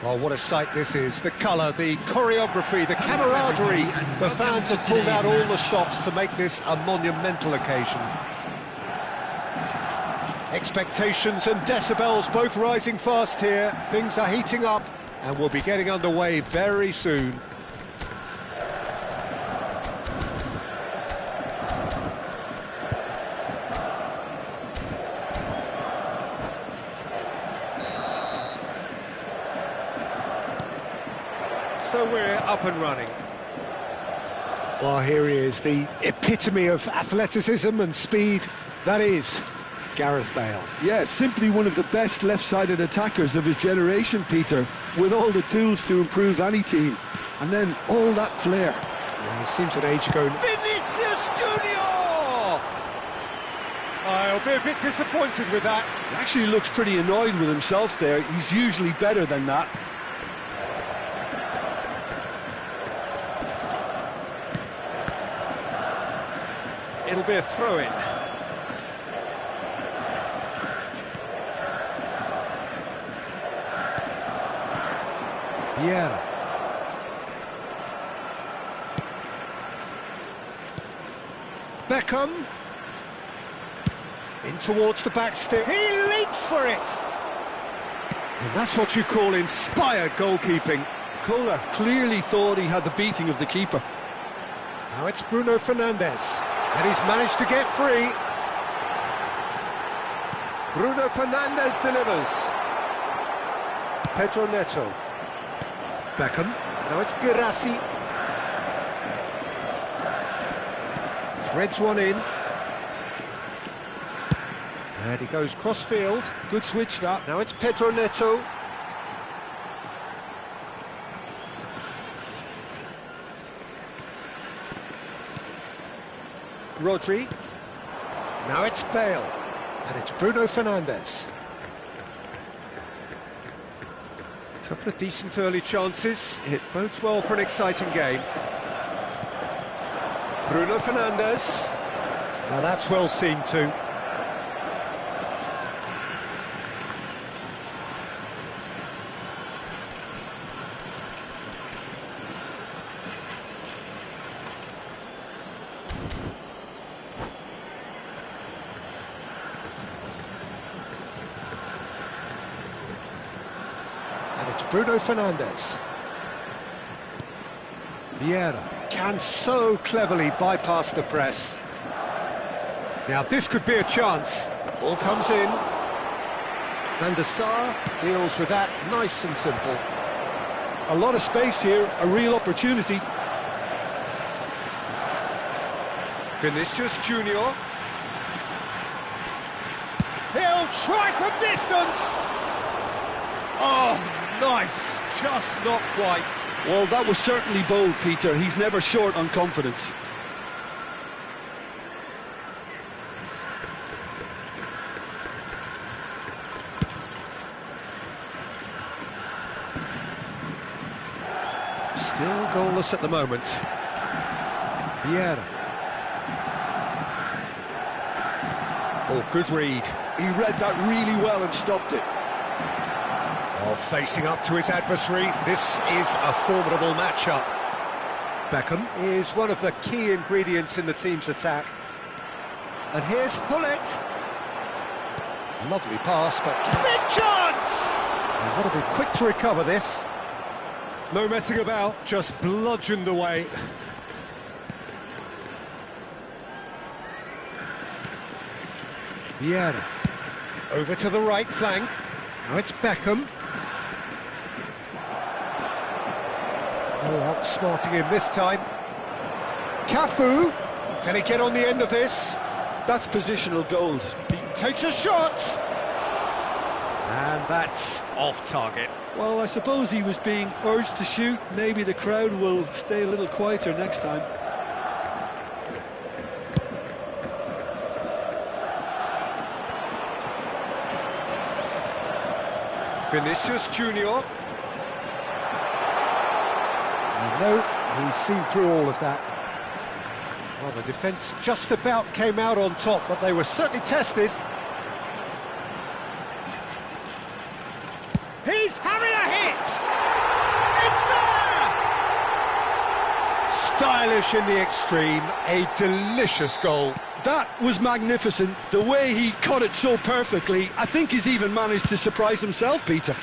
Well, what a sight this is. The colour, the choreography, the camaraderie. The fans have pulled out all the stops to make this a monumental occasion. Expectations and decibels both rising fast here. Things are heating up and we'll be getting underway very soon. So we're up and running. Well, here he is, the epitome of athleticism and speed. That is Gareth Bale. Yeah, simply one of the best left-sided attackers of his generation, Peter, with all the tools to improve any team. And then all that flair. Yeah, it seems an age ago. Vinicius Junior! I'll be a bit disappointed with that. He actually looks pretty annoyed with himself there. He's usually better than that. It'll be a throw-in. Yeah. Beckham. In towards the back stick. He leaps for it! And that's what you call inspired goalkeeping. Kohler clearly thought he had the beating of the keeper. Now it's Bruno Fernandes. And he's managed to get free. Bruno Fernandes delivers. Pedro Neto. Beckham. Now it's Girassi. Threads one in. And he goes cross-field. Good switch that. Now it's Pedro Neto. Rodri. Now it's Bale. And it's Bruno Fernandes. A couple of decent early chances. It bodes well for an exciting game. Bruno Fernandes. Now that's well seen too. It's Bruno Fernandes. Vieira can so cleverly bypass the press. Now this could be a chance. Ball comes in. Van der Sar deals with that nice and simple. A lot of space here, a real opportunity. Vinicius Junior. He'll try from distance. Oh! Nice, just not quite. Well, that was certainly bold, Peter. He's never short on confidence. Still goalless at the moment. Vieira. Oh, good read. He read that really well and stopped it. Oh, facing up to his adversary, this is a formidable matchup. Beckham is one of the key ingredients in the team's attack. And here's Hullet. Lovely pass, but big chance! They've got to be quick to recover this. No messing about, just bludgeoned away. Vieira. Over to the right flank. Now it's Beckham. Oh, outsmarting him this time. Cafu. Can he get on the end of this? That's positional gold. He takes a shot. And that's off target. Well, I suppose he was being urged to shoot. Maybe the crowd will stay a little quieter next time. Vinicius Junior. No, he's seen through all of that. Well, the defence just about came out on top, but they were certainly tested. He's having a hit! stylish in the extreme, a delicious goal. That was magnificent. The way he cut it so perfectly, I think he's even managed to surprise himself, Peter.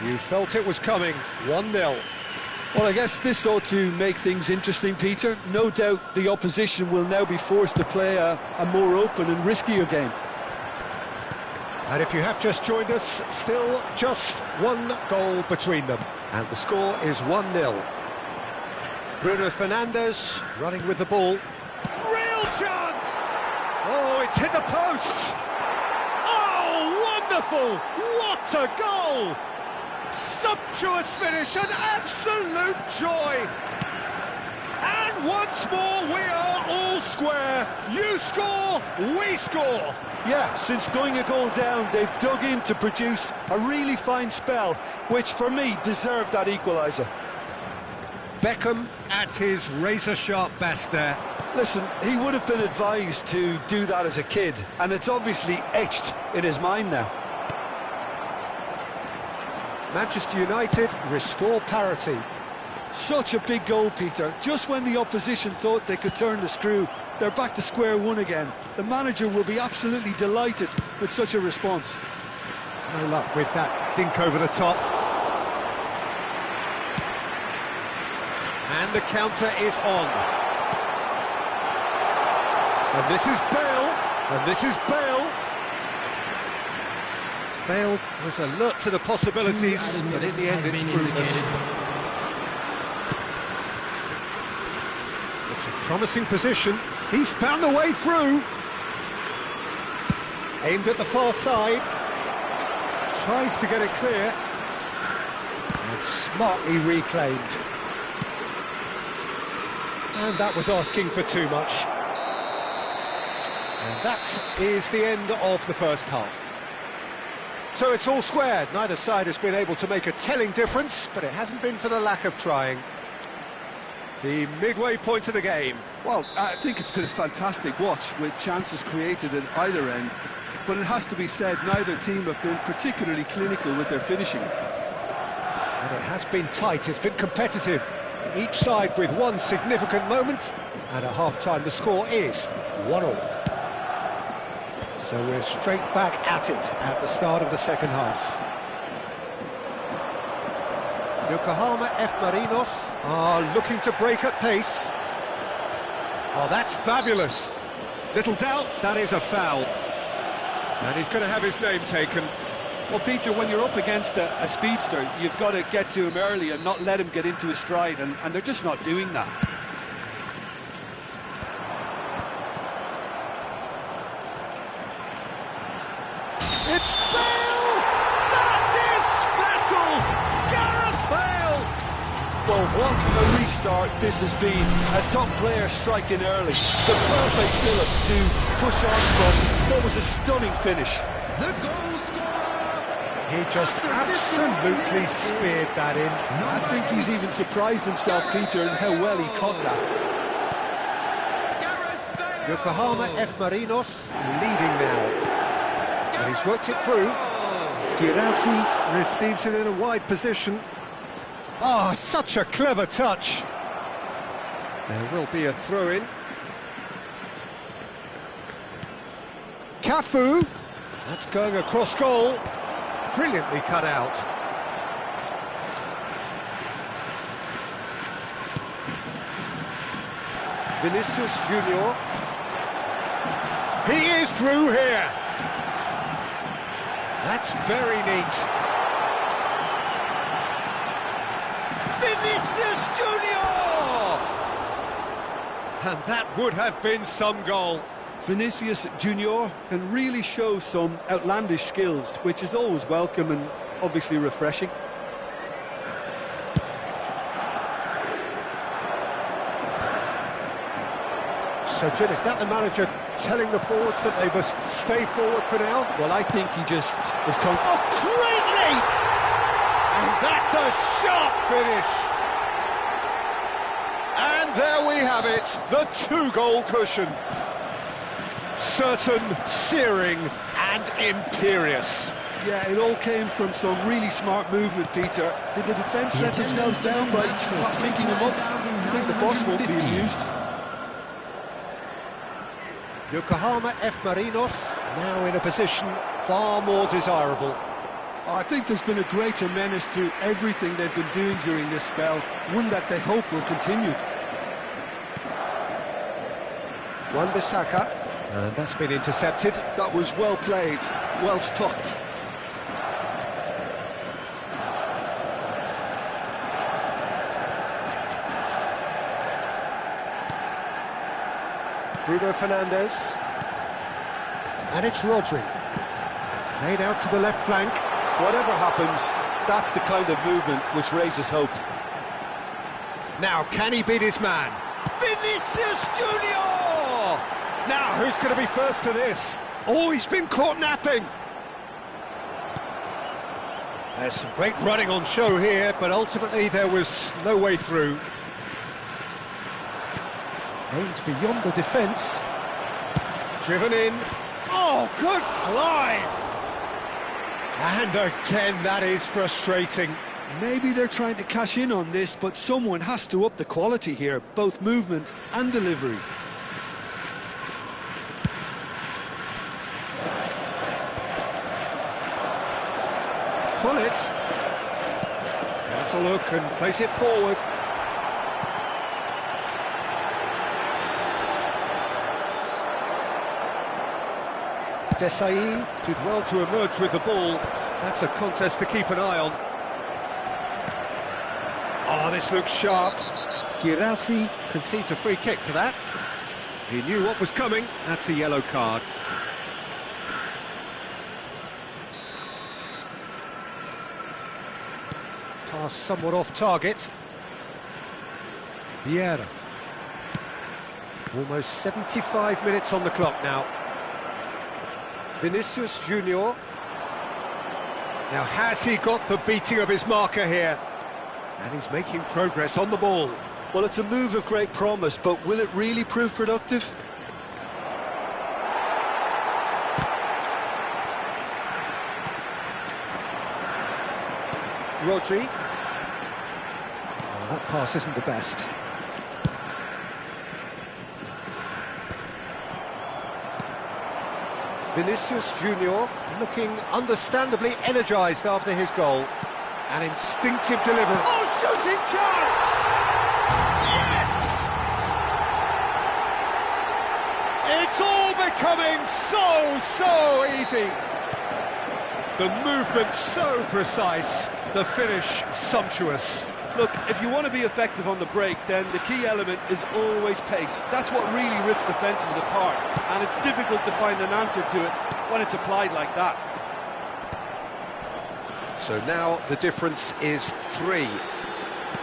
You felt it was coming, 1-0. Well, I guess this ought to make things interesting, Peter. No doubt the opposition will now be forced to play a more open and riskier game. And if you have just joined us, still just one goal between them. And the score is 1-0. Bruno Fernandes running with the ball. Real chance! Oh, it's hit the post! Oh, wonderful! What a goal! Sumptuous finish, an absolute joy! And once more we are all square. You score, we score! Yeah, since going a goal down, they've dug in to produce a really fine spell, which for me deserved that equaliser. Beckham at his razor-sharp best there. Listen, he would have been advised to do that as a kid, and it's obviously etched in his mind now. Manchester United restore parity. Such a big goal, Peter. Just when the opposition thought they could turn the screw, they're back to square one again. The manager will be absolutely delighted with such a response. No luck with that dink over the top. And the counter is on. And this is Bale. And this is Bale. Bale was alert to the possibilities, but in the end it's fruitless. It's a promising position. He's found the way through. Aimed at the far side. Tries to get it clear. And smartly reclaimed. And that was asking for too much. And that is the end of the first half. So it's all squared. Neither side has been able to make a telling difference, but it hasn't been for the lack of trying. The midway point of the game. Well, I think it's been a fantastic watch with chances created at either end. But it has to be said, neither team have been particularly clinical with their finishing. And it has been tight, it's been competitive. Each side with one significant moment. And at half-time the score is 1-1. So we're straight back at it at the start of the second half. Yokohama F. Marinos are looking to break at pace. Oh, that's fabulous. Little doubt, that is a foul. And he's going to have his name taken. Well, Peter, when you're up against a speedster, you've got to get to him early and not let him get into his stride, and they're just not doing that. It's Bale! That is special! Gareth Bale! Well, what a restart this has been. A top player striking early. The perfect fillip to push on from what was a stunning finish. The goal scorer! He just absolutely speared that in. I think he's even surprised himself, Peter, in how well he caught that. Yokohama F. Marinos leading now. And he's worked it through. Girassi receives it in a wide position. Oh, such a clever touch. There will be a throw-in. Cafu. That's going across goal. Brilliantly cut out. Vinicius Junior. He is through here. That's very neat. Vinicius Junior! And that would have been some goal. Vinicius Junior can really show some outlandish skills, which is always welcome and obviously refreshing. So, Jim, is that the manager telling the forwards that they must stay forward for now? Well, I think he just is Oh, great leap! And that's a sharp finish. And there we have it, the two-goal cushion. Certain, searing and imperious. Yeah, it all came from some really smart movement, Peter. Did the defence let themselves down by not picking him up? I think the boss won't be amused. Yokohama F. Marinos now in a position far more desirable. I think there's been a greater menace to everything they've been doing during this spell, one that they hope will continue. Wan-Bissaka, and that's been intercepted. That was well played, well stopped. Bruno Fernandes. And it's Rodri. Played out to the left flank. Whatever happens, that's the kind of movement which raises hope. Now, can he beat his man? Vinicius Junior! Now, who's going to be first to this? Oh, he's been caught napping. There's some great running on show here, but ultimately there was no way through. Aimed beyond the defence. Driven in. Oh, good climb! And again, that is frustrating. Maybe they're trying to cash in on this, but someone has to up the quality here, both movement and delivery. Pull it. Has a look and place it forward. Desai did well to emerge with the ball. That's a contest to keep an eye on. Oh, this looks sharp. Girassi concedes a free kick for that. He knew what was coming. That's a yellow card. Pass somewhat off target. Vieira. Almost 75 minutes on the clock now. Vinicius Junior. Now, has he got the beating of his marker here? And he's making progress on the ball. Well, it's a move of great promise, but will it really prove productive? Rodri. That pass isn't the best. Vinicius Junior looking understandably energised after his goal. An instinctive delivery. Oh, shooting chance! Yes! It's all becoming so easy. The movement so precise, the finish sumptuous. Look, if you want to be effective on the break, then the key element is always pace. That's what really rips defences apart, and it's difficult to find an answer to it when it's applied like that. So now the difference is 3.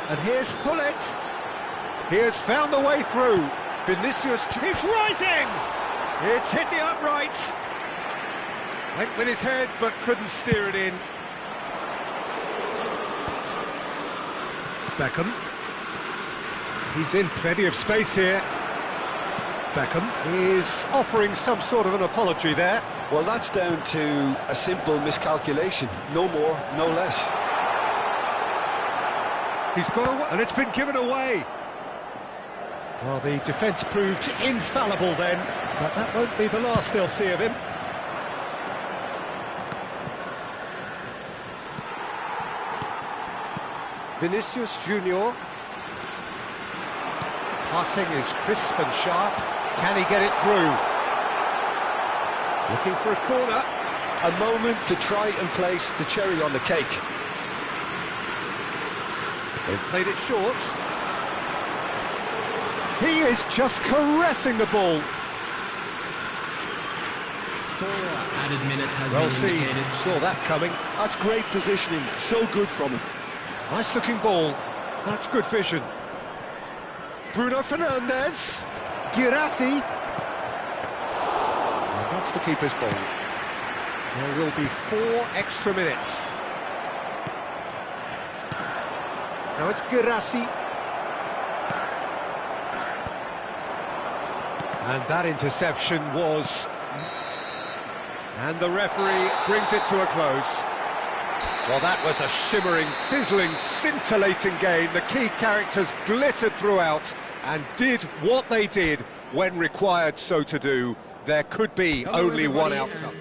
And here's Hullet. He has found the way through. Vinicius, he's rising! It's hit the upright. Went with his head, but couldn't steer it in. Beckham. He's in plenty of space here. Beckham is offering some sort of an apology there. Well, that's down to a simple miscalculation. No more, no less. He's got away, and it's been given away. Well, the defence proved infallible then, but that won't be the last they'll see of him. Vinicius Junior. Passing is crisp and sharp. Can he get it through? Looking for a corner. A moment to try and place the cherry on the cake. They've played it short. He is just caressing the ball. 4 added minutes has Well been seen, indicated. saw that coming. That's great positioning, so good from him. Nice looking ball. That's good vision. Bruno Fernandes. Girassi. And that's the keeper's ball. There will be 4 extra minutes. Now it's Girassi. And that interception was And the referee brings it to a close. Well, that was a shimmering, sizzling, scintillating game. The key characters glittered throughout and did what they did when required so to do. There could be only one outcome.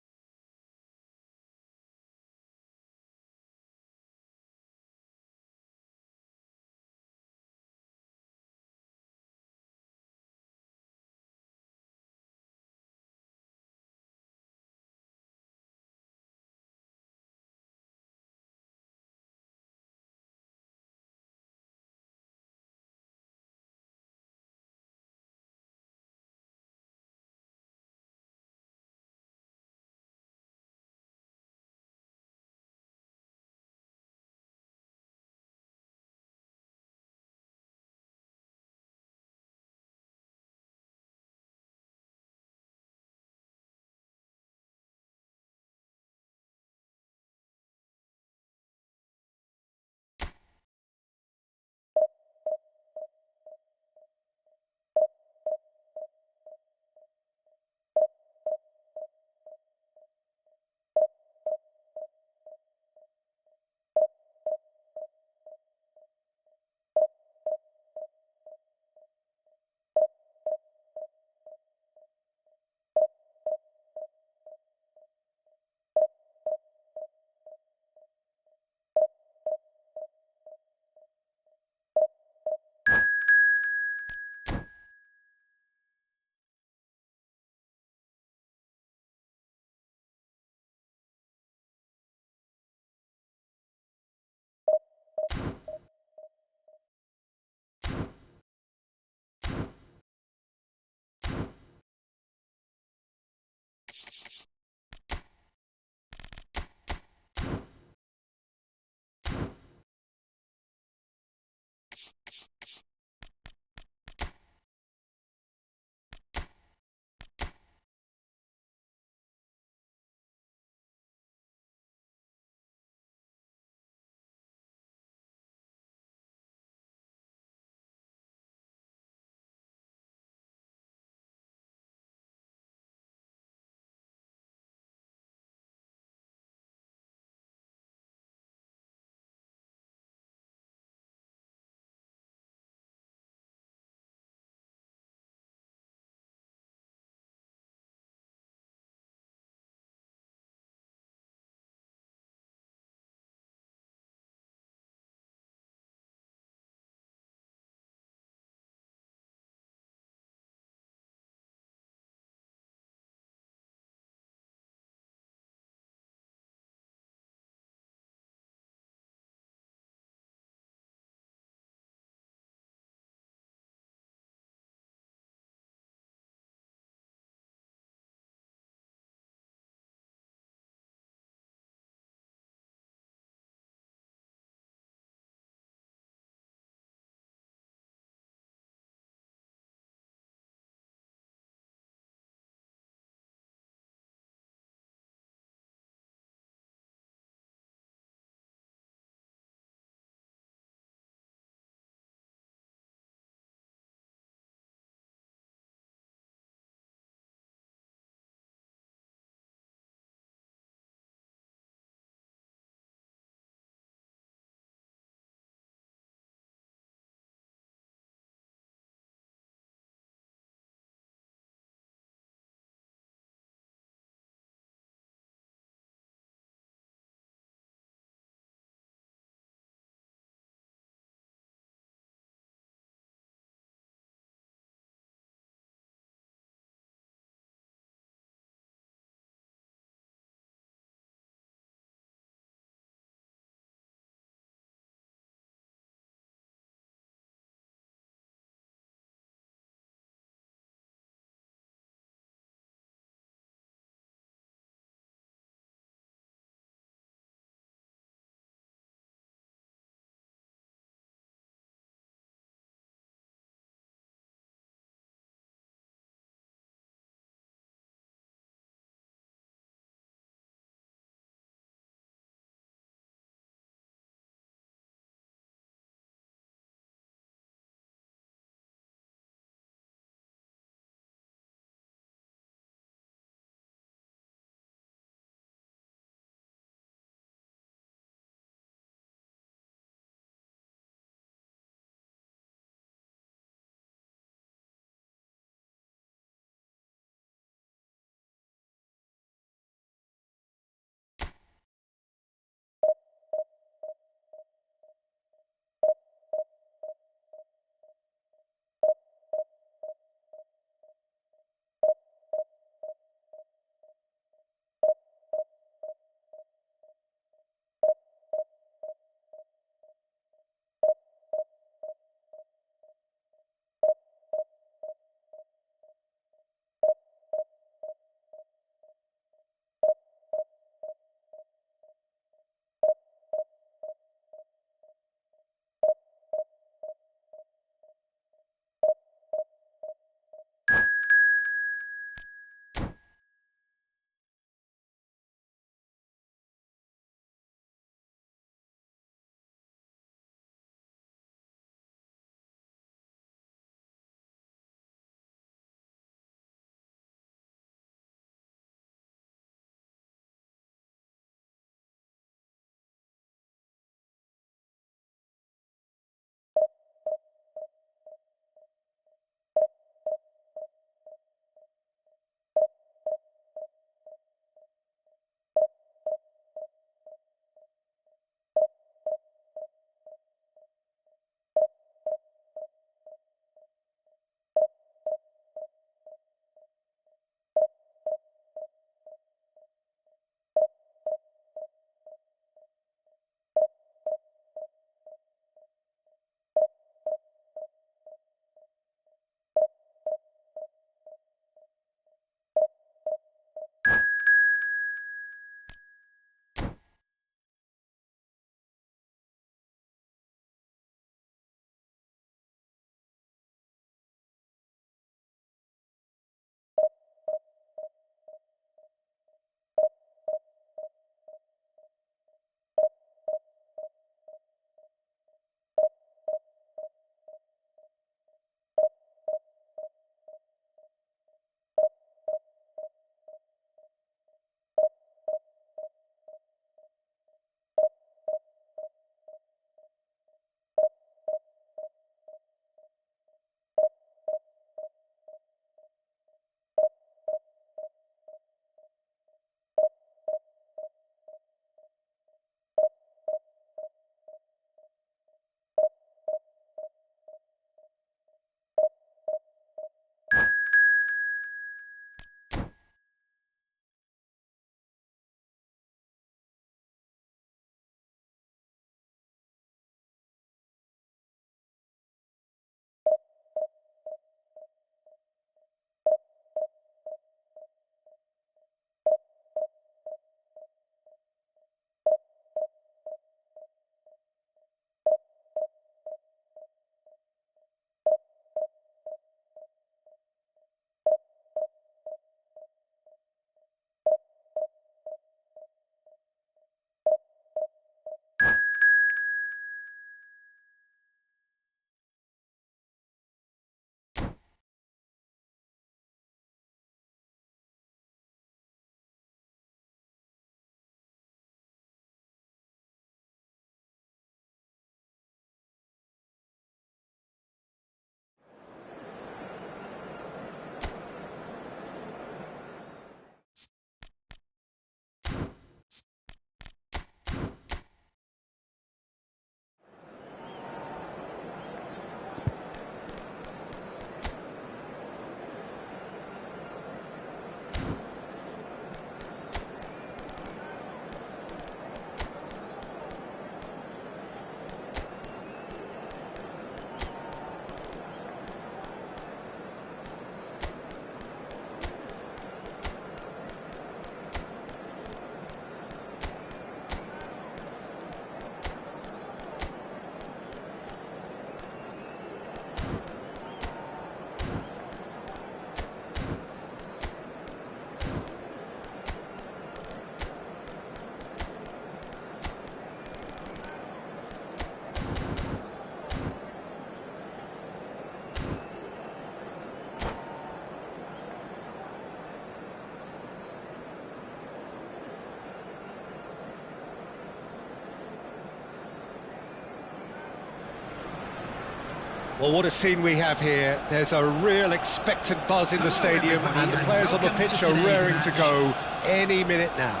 Well, what a scene we have here. There's a real expectant buzz in the stadium, and the players on the pitch are raring to go any minute now.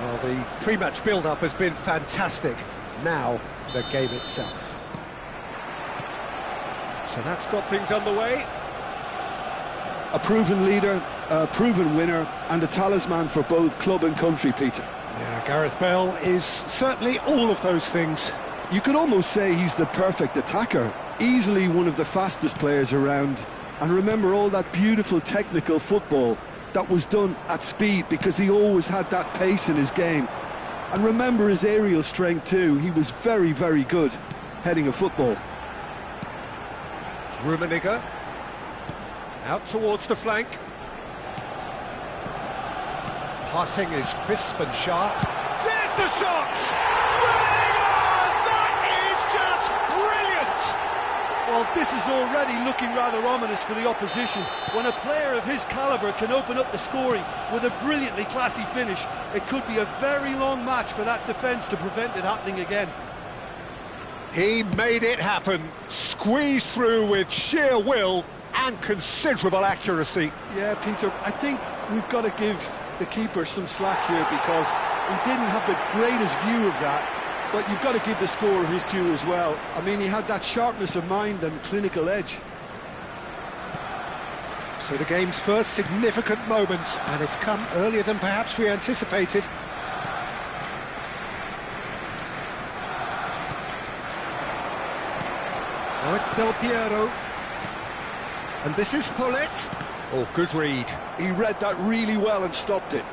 Well, the pre-match build-up has been fantastic. Now, the game itself. So that's got things underway. A proven leader, a proven winner, and a talisman for both club and country, Peter. Yeah, Gareth Bale is certainly all of those things. You could almost say he's the perfect attacker, easily one of the fastest players around. And remember all that beautiful technical football that was done at speed, because he always had that pace in his game. And remember his aerial strength too. He was very, very good heading a football. Rummenigge out towards the flank. Passing is crisp and sharp. There's the shot! Well, this is already looking rather ominous for the opposition. When a player of his calibre can open up the scoring with a brilliantly classy finish, it could be a very long match for that defence to prevent it happening again. He made it happen, squeezed through with sheer will and considerable accuracy. Yeah, Peter, I think we've got to give the keeper some slack here, because he didn't have the greatest view of that. But you've got to give the scorer his due as well. I mean, he had that sharpness of mind and clinical edge. So the game's first significant moments, and it's come earlier than perhaps we anticipated. Now it's Del Piero. And this is Hullet. Oh, good read. He read that really well and stopped it.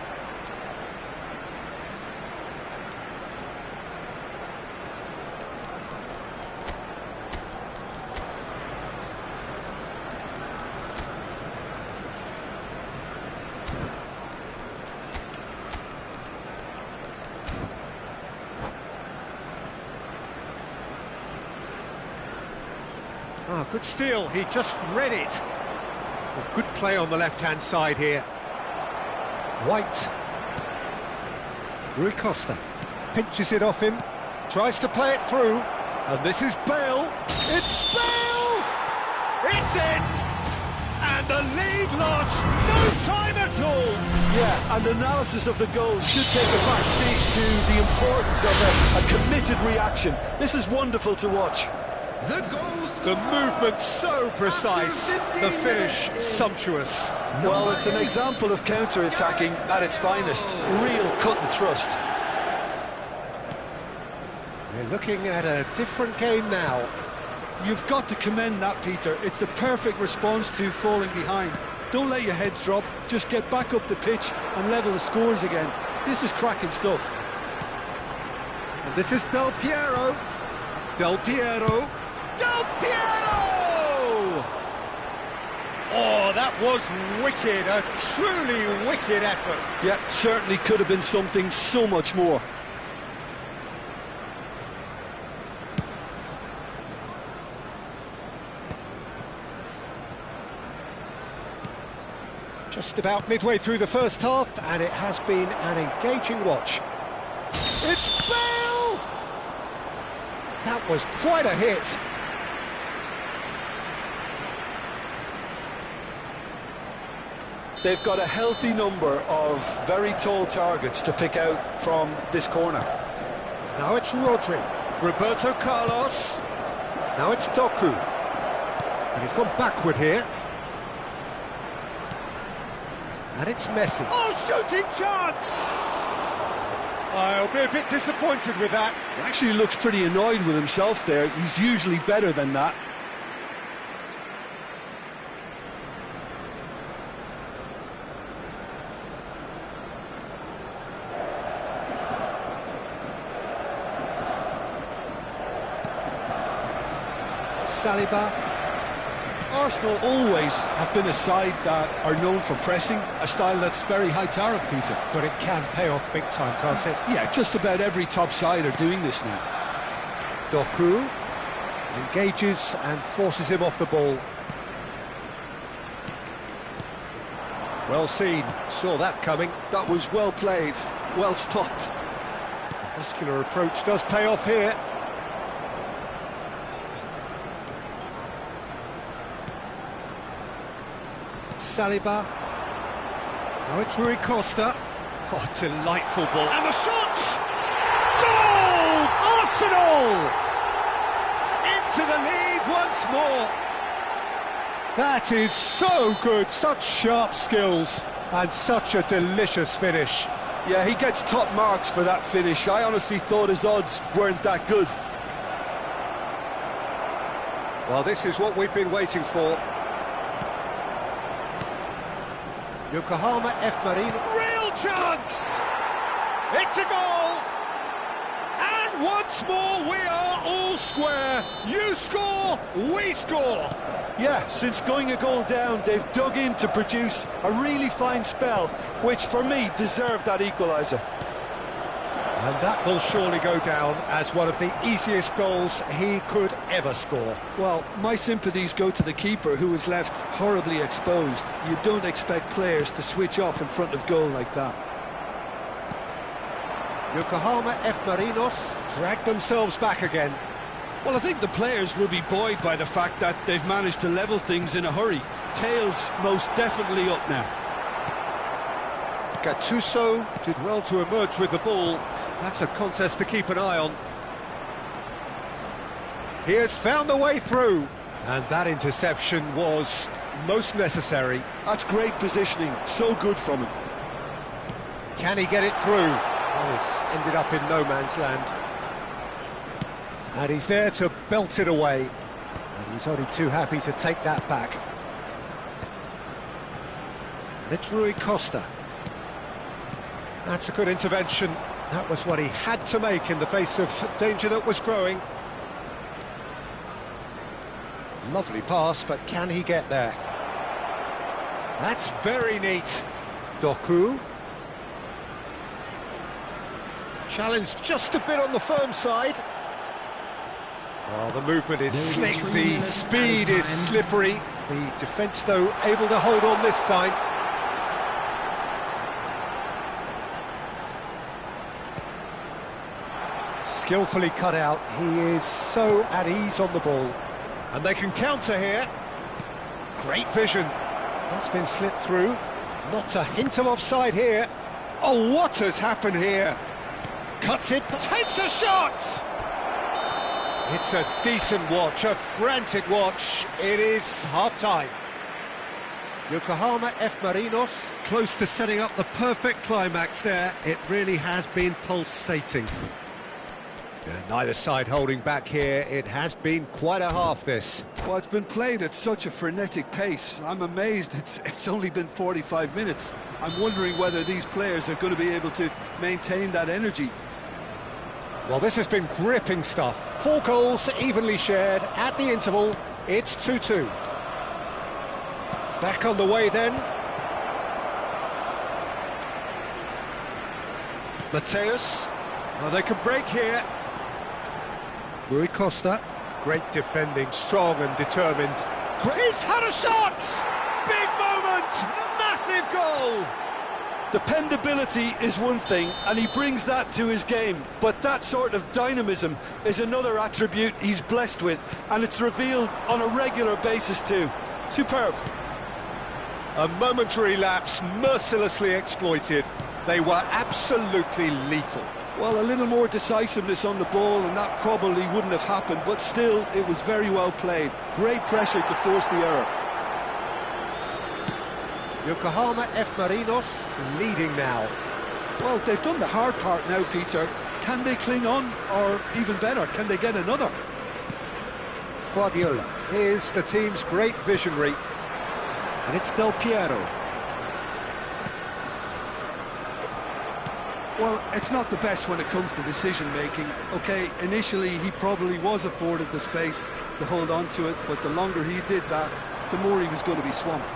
Ah, good steal, he just read it. Well, good play on the left-hand side here. White. Rui Costa pinches it off him, tries to play it through, and this is Bale. It's Bale! It's in! And the lead lost, no time at all! Yeah, and analysis of the goal should take a back seat to the importance of a committed reaction. This is wonderful to watch. The movement so precise, the finish sumptuous. Well, it's an example of counter-attacking at its finest. Real cut and thrust. We're looking at a different game now. You've got to commend that, Peter. It's the perfect response to falling behind. Don't let your heads drop, just get back up the pitch and level the scores again. This is cracking stuff. And this is Del Piero. Del Piero. Del Piero! Oh, that was wicked, a truly wicked effort. Yeah, certainly could have been something so much more. Just about midway through the first half, and it has been an engaging watch. It's Bale! That was quite a hit. They've got a healthy number of very tall targets to pick out from this corner. Now it's Rodri. Roberto Carlos. Now it's Doku. And he's gone backward here. And it's Messi. Oh, shooting chance! I'll be a bit disappointed with that. He actually looks pretty annoyed with himself there. He's usually better than that. Saliba. Arsenal always have been a side that are known for pressing, a style that's very high tariff, Peter. But it can pay off big time, can't it? Yeah, just about every top side are doing this now. Doku engages and forces him off the ball. Well seen, saw that coming. That was well played, well stopped. Muscular approach does pay off here. Saliba. Now it's Rui Costa. Oh, delightful ball. And the shot! Goal! Arsenal! Into the lead once more. That is so good. Such sharp skills and such a delicious finish. Yeah, he gets top marks for that finish. I honestly thought his odds weren't that good. Well, this is what we've been waiting for. Yokohama F. Marino. Real chance! It's a goal! And once more we are all square. You score, we score. Yeah, since going a goal down, they've dug in to produce a really fine spell, which for me deserved that equaliser. And that will surely go down as one of the easiest goals he could ever score. Well, my sympathies go to the keeper, who was left horribly exposed. You don't expect players to switch off in front of goal like that. Yokohama F. Marinos drag themselves back again. Well, I think the players will be buoyed by the fact that they've managed to level things in a hurry. Tails most definitely up now. Gattuso did well to emerge with the ball. That's a contest to keep an eye on. He has found the way through. And that interception was most necessary. That's great positioning, so good from him. Can he get it through? Oh, it's ended up in no man's land. And he's there to belt it away. And he's only too happy to take that back. And it's Rui Costa. That's a good intervention. That was what he had to make in the face of danger that was growing. Lovely pass, but can he get there? That's very neat. Doku. Challenged just a bit on the firm side. Oh, the movement is slick, the speed is slippery. The defence, though, able to hold on this time. Skillfully cut out. He is so at ease on the ball. And they can counter here. Great vision. That's been slipped through. Not a hint of offside here. Oh, what has happened here? Cuts it, takes a shot! It's a decent watch, a frantic watch. It is half-time. Yokohama F. Marinos close to setting up the perfect climax there. It really has been pulsating. And neither side holding back here. It has been quite a half, this. Well, it's been played at such a frenetic pace. I'm amazed it's only been 45 minutes. I'm wondering whether these players are going to be able to maintain that energy. Well, this has been gripping stuff. 4 goals evenly shared at the interval. It's 2-2. Back on the way then. Mateus. Well, they can break here. Rui Costa. Great defending, strong and determined. He's had a shot! Big moment! Massive goal! Dependability is one thing, and he brings that to his game, but that sort of dynamism is another attribute he's blessed with, and it's revealed on a regular basis too. Superb. A momentary lapse mercilessly exploited. They were absolutely lethal. Well, a little more decisiveness on the ball and that probably wouldn't have happened, but still, it was very well played. Great pressure to force the error. Yokohama F. Marinos leading now. Well, they've done the hard part now, Peter. Can they cling on, or even better, can they get another? Guardiola is the team's great visionary. And it's Del Piero. Well, it's not the best when it comes to decision-making. OK, initially he probably was afforded the space to hold on to it, but the longer he did that, the more he was going to be swamped.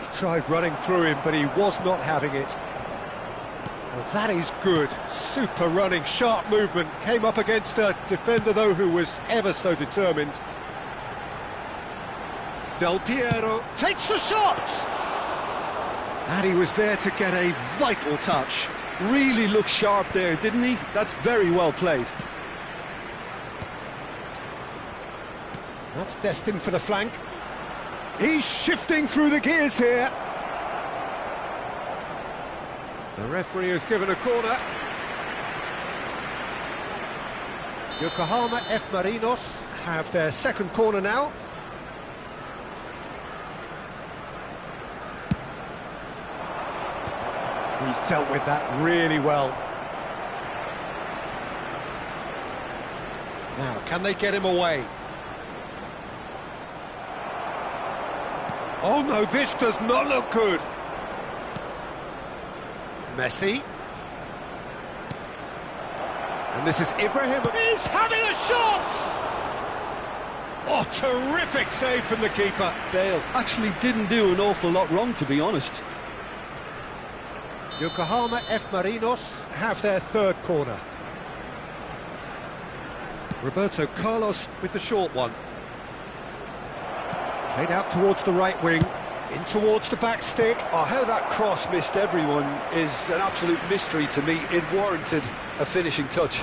He tried running through him, but he was not having it. Well, that is good. Super running, sharp movement. Came up against a defender, though, who was ever so determined. Del Piero takes the shot! And he was there to get a vital touch. Really looked sharp there, didn't he? That's very well played. That's destined for the flank. He's shifting through the gears here. The referee has given a corner. Yokohama F. Marinos have their second corner now. He's dealt with that really well. Now, can they get him away? Oh no, this does not look good. Messi. And this is Ibrahim. He's having a shot! Oh, terrific save from the keeper. Bale actually didn't do an awful lot wrong, to be honest. Yokohama F. Marinos have their third corner. Roberto Carlos with the short one. Played out towards the right wing, in towards the back stick. Oh, how that cross missed everyone is an absolute mystery to me. It warranted a finishing touch.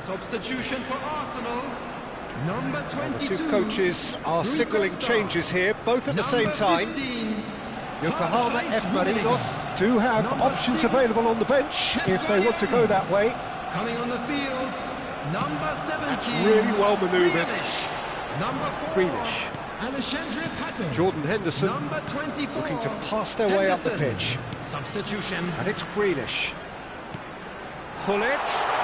Substitution for Arsenal. Number 22. The two coaches are signalling changes here, both at the same time. 15, Yokohama F. Marinos do have options available on the bench if they want to go that way. coming on the field. Number 17. That's really well manoeuvred. Grealish. Number 4. Grealish. Alexandre Pato. Jordan Henderson Number 24. looking to pass their way up the pitch. Substitution. And it's Grealish. Hullet.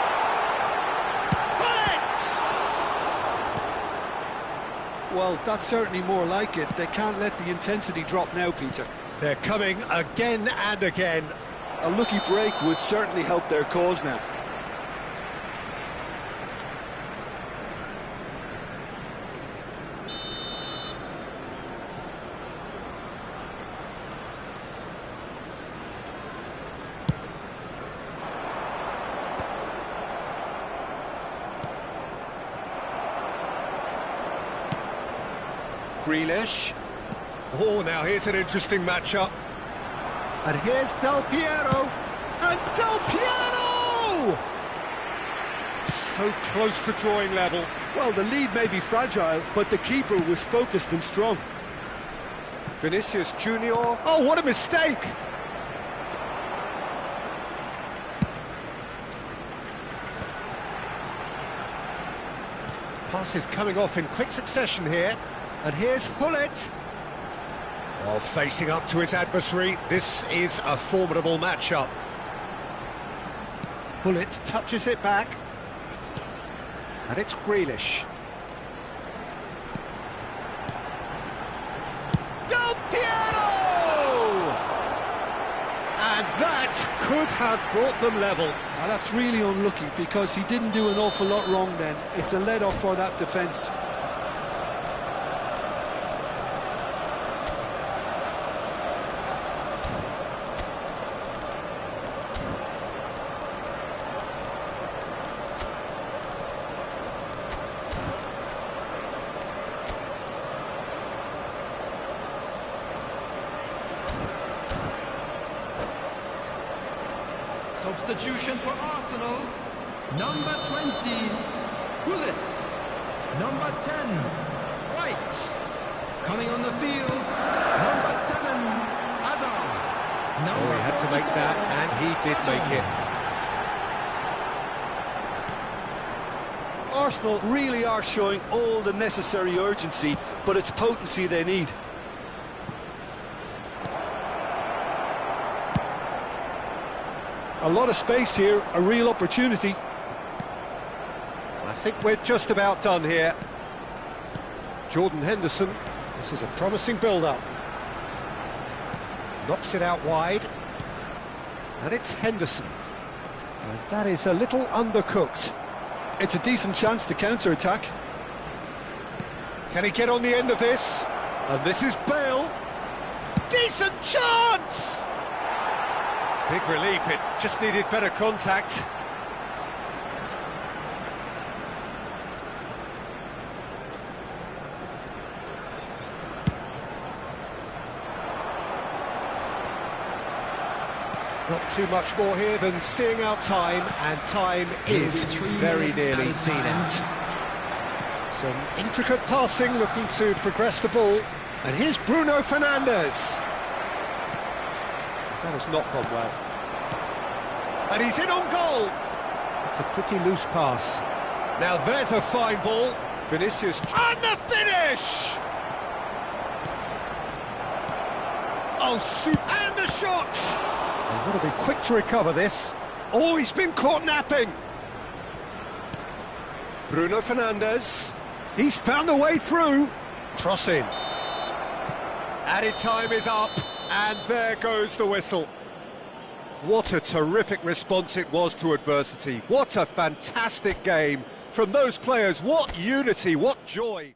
Well, that's certainly more like it. They can't let the intensity drop now, Peter. They're coming again and again. A lucky break would certainly help their cause now. Grealish. Oh, now here's an interesting matchup. And here's Del Piero. And Del Piero! So close to drawing level. Well, the lead may be fragile, but the keeper was focused and strong. Vinicius Junior. Oh, what a mistake! Passes coming off in quick succession here. And here's Hullet. Oh, facing up to his adversary. This is a formidable matchup. Hullet touches it back. And it's Grealish. Del Piero! And that could have brought them level. Now, that's really unlucky because he didn't do an awful lot wrong then. It's a let-off for that defence. Substitution for Arsenal. Number 20, Hullet. Number 10, White. Coming on the field, number 7, Hazard. Oh, he had to make that, and he did make it. Arsenal really are showing all the necessary urgency, but it's potency they need. A lot of space here, a real opportunity. I think we're just about done here. Jordan Henderson, this is a promising build-up. Knocks it out wide. And it's Henderson. And that is a little undercooked. It's a decent chance to counter-attack. Can he get on the end of this? And this is Bale. Decent chance! Big relief, it just needed better contact. Not too much more here than seeing out time, and time is very nearly seen out. Some intricate passing, looking to progress the ball. And here's Bruno Fernandes. That has not gone well. And he's in on goal. It's a pretty loose pass. Now there's a fine ball. Vinicius, and the finish! Oh, super, and the shot! They've got to be quick to recover this. Oh, he's been caught napping. Bruno Fernandes. He's found a way through. Crossing. Added time is up, and there goes the whistle. What a terrific response it was to adversity. What a fantastic game from those players. What unity, what joy.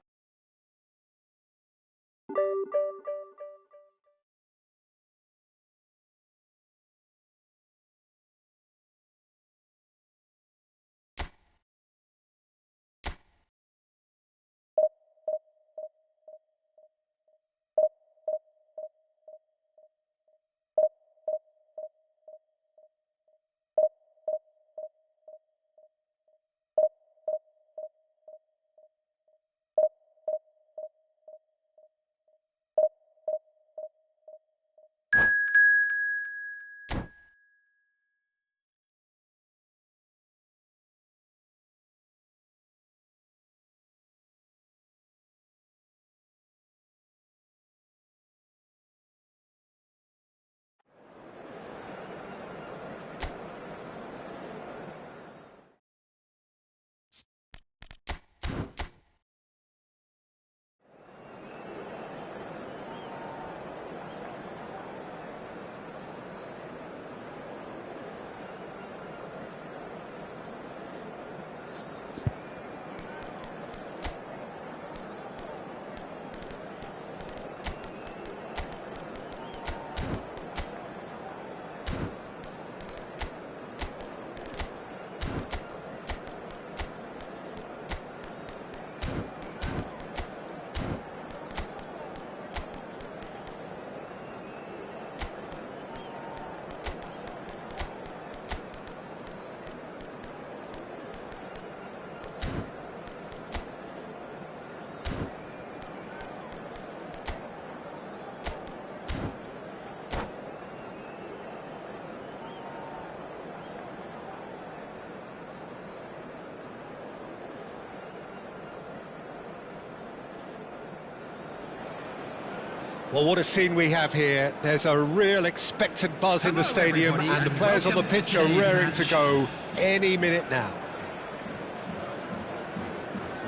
Well, what a scene we have here. There's a real expectant buzz in the stadium, and the players on the pitch are raring to go any minute now.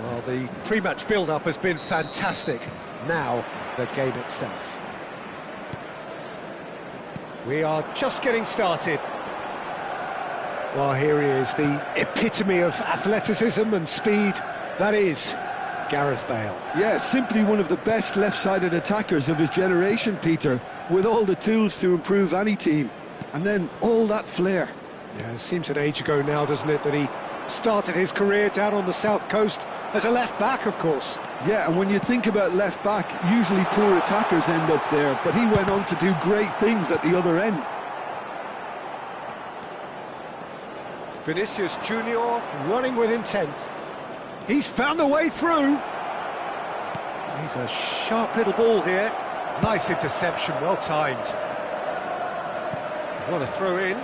Well, the pre-match build-up has been fantastic. Now, the game itself. We are just getting started. Well, here he is, the epitome of athleticism and speed. That is Gareth Bale. Yeah, simply one of the best left-sided attackers of his generation, Peter, with all the tools to improve any team. And then all that flair. Yeah, it seems an age ago now, doesn't it, that he started his career down on the south coast as a left-back, of course. Yeah, and when you think about left-back, usually poor attackers end up there, but he went on to do great things at the other end. Vinicius Junior running with intent. He's found a way through. He's a sharp little ball here. Nice interception, well timed. What a throw in.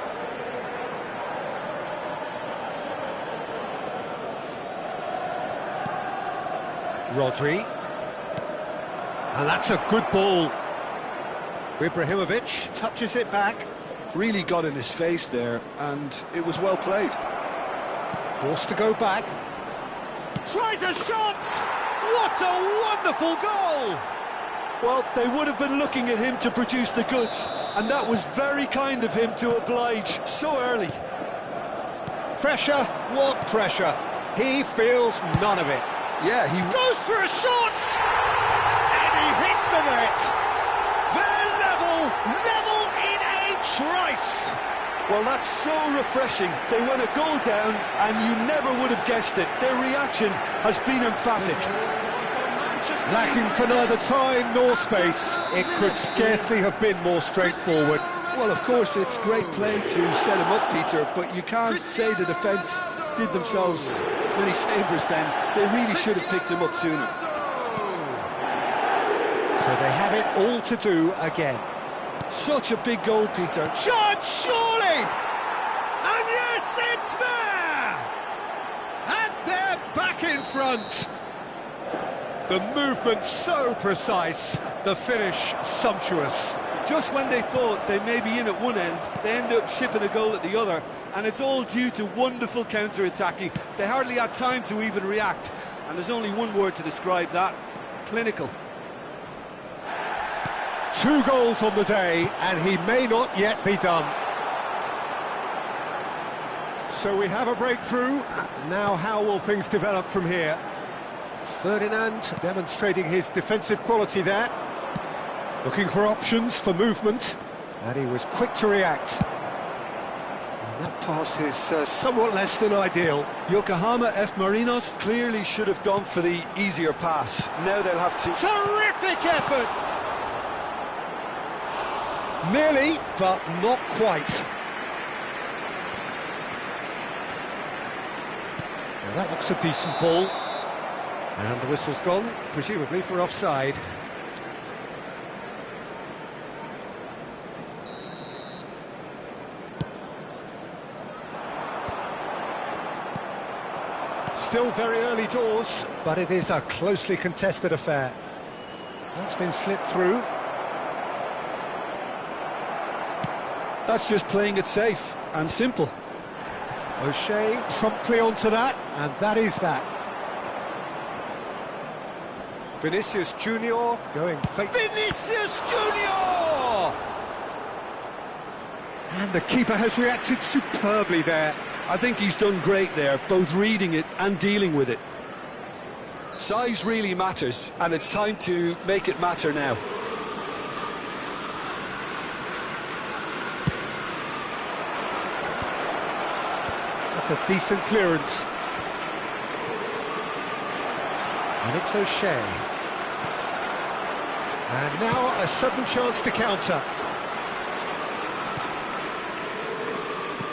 Rodri. And that's a good ball. Ibrahimovic touches it back. Really got in his face there, and it was well played. Forced to go back. Tries a shot! What a wonderful goal! Well, they would have been looking at him to produce the goods, and that was very kind of him to oblige so early. Pressure? What pressure? He feels none of it. Yeah, he goes for a shot! And he hits the net! They're level in a trice! Well, that's so refreshing. They went a goal down, and you never would have guessed it. Their reaction has been emphatic. Lacking for neither time nor space, it could scarcely have been more straightforward. Well, of course, it's great play to set him up, Peter, but you can't say the defence did themselves many favours then. They really should have picked him up sooner. So they have it all to do again. Such a big goal, Peter. Shot, surely! And yes, it's there! And they're back in front. The movement so precise, the finish sumptuous. Just when they thought they may be in at one end, they end up shipping a goal at the other, and it's all due to wonderful counter-attacking. They hardly had time to even react, and there's only one word to describe that: clinical. 2 goals on the day, and he may not yet be done. So we have a breakthrough. Now how will things develop from here? Ferdinand demonstrating his defensive quality there. Looking for options for movement, and he was quick to react. And that pass is somewhat less than ideal. Yokohama F. Marinos clearly should have gone for the easier pass. Now they'll have to... Terrific effort! Nearly, but not quite. Now that looks a decent ball. And the whistle's gone, presumably for offside. Still very early doors, but it is a closely contested affair. That's been slipped through. That's just playing it safe and simple. O'Shea promptly onto that, and that is that. Vinicius Junior going fake. Vinicius Junior! And the keeper has reacted superbly there. I think he's done great there, both reading it and dealing with it. Size really matters, and it's time to make it matter now. That's a decent clearance. And it's O'Shea. And now a sudden chance to counter.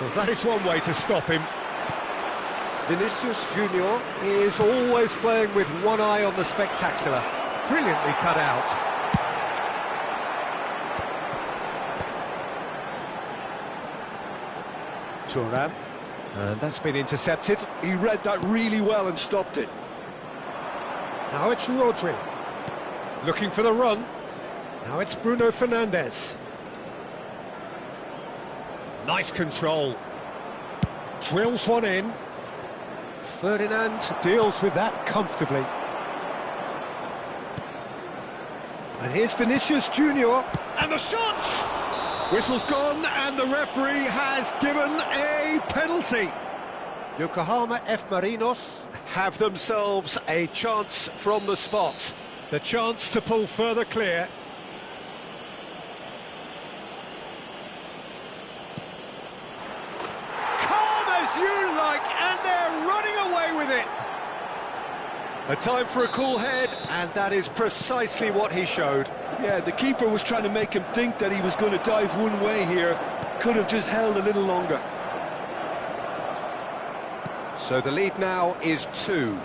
Well, that is one way to stop him. Vinicius Junior is always playing with one eye on the spectacular. Brilliantly cut out. Thuram. And that's been intercepted. He read that really well and stopped it. Now it's Rodri. Looking for the run. Now it's Bruno Fernandes. Nice control. Drills one in. Ferdinand deals with that comfortably. And here's Vinicius Junior. And the shot! Whistle's gone, and the referee has given a penalty. Yokohama F. Marinos have themselves a chance from the spot. The chance to pull further clear. Calm as you like, and they're running away with it. A time for a cool head, and that is precisely what he showed. Yeah, the keeper was trying to make him think that he was going to dive one way here. Could have just held a little longer. So the lead now is 2.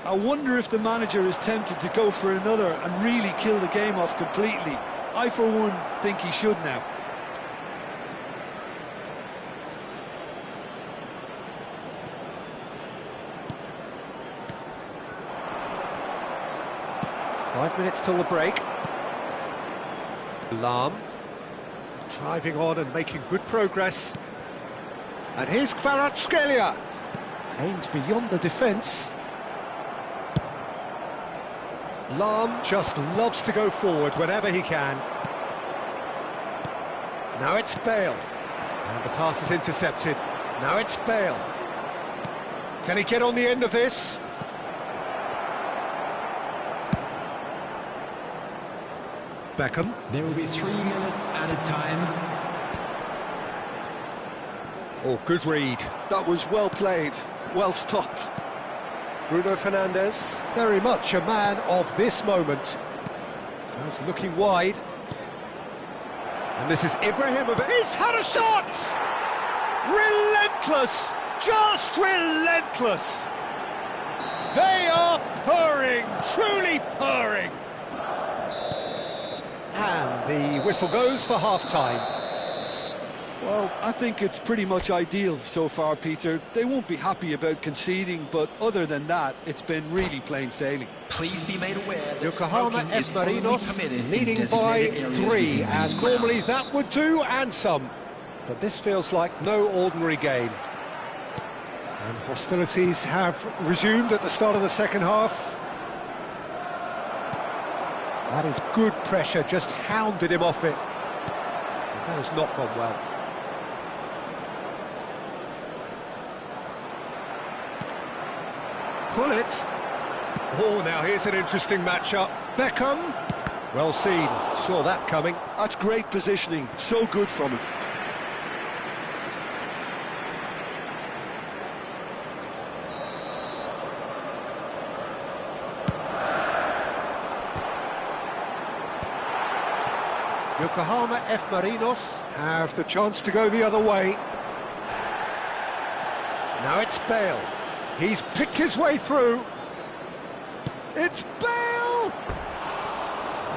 I wonder if the manager is tempted to go for another and really kill the game off completely. I, for one, think he should now. Five minutes till the break. Lahm driving on and making good progress. And here's Kvaratskhelia. Aims beyond the defence. Lahm just loves to go forward whenever he can. Now it's Bale. And the pass is intercepted. Now it's Bale. Can he get on the end of this? Beckham. There will be 3 minutes added time. Oh, good read. That was well played, well stopped. Bruno Fernandes, very much a man of this moment. Goes looking wide. And this is Ibrahimovic. He's had a shot! Relentless! Just relentless! They are purring, truly purring. And the whistle goes for half-time. Well, I think it's pretty much ideal so far, Peter. They won't be happy about conceding, but other than that, it's been really plain sailing. Please be made aware that Yokohama smoking is F. only Marinos permitted in leading by designated areas 3, within and these normally grounds. that would do, and some. But this feels like no ordinary game. And hostilities have resumed at the start of the second half. That is good pressure, just hounded him off it. And that has not gone well. Pull it. Oh, now here's an interesting matchup. Beckham. Well seen. Saw that coming. That's great positioning. So good from him. Yokohama F. Marinos have the chance to go the other way. Now it's Bale. He's picked his way through. It's Bale!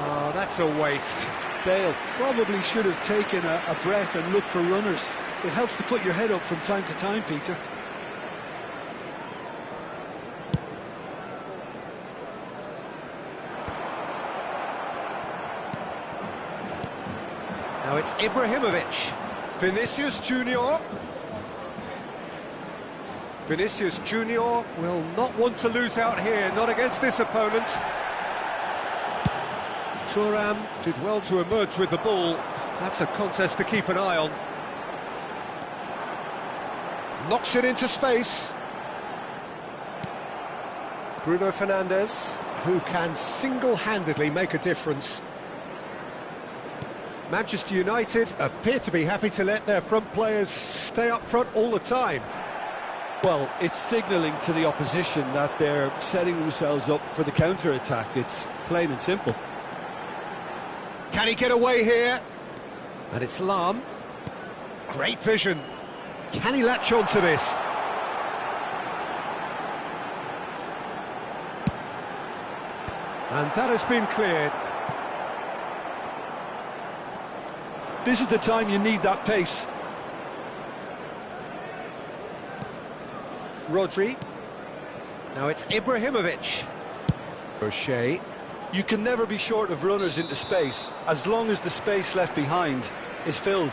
Oh, that's a waste. Bale probably should have taken a breath and looked for runners. It helps to put your head up from time to time, Peter. Now it's Ibrahimovic. Vinicius Junior. Vinicius Junior will not want to lose out here, not against this opponent. Thuram did well to emerge with the ball. That's a contest to keep an eye on. Knocks it into space. Bruno Fernandes, who can single-handedly make a difference. Manchester United appear to be happy to let their front players stay up front all the time. Well, it's signalling to the opposition that they're setting themselves up for the counter-attack. It's plain and simple. Can he get away here? And it's Lam. Great vision. Can he latch on to this? And that has been cleared. This is the time you need that pace. Rodri. Now it's Ibrahimovic. O'Shea. You can never be short of runners into space, as long as the space left behind is filled.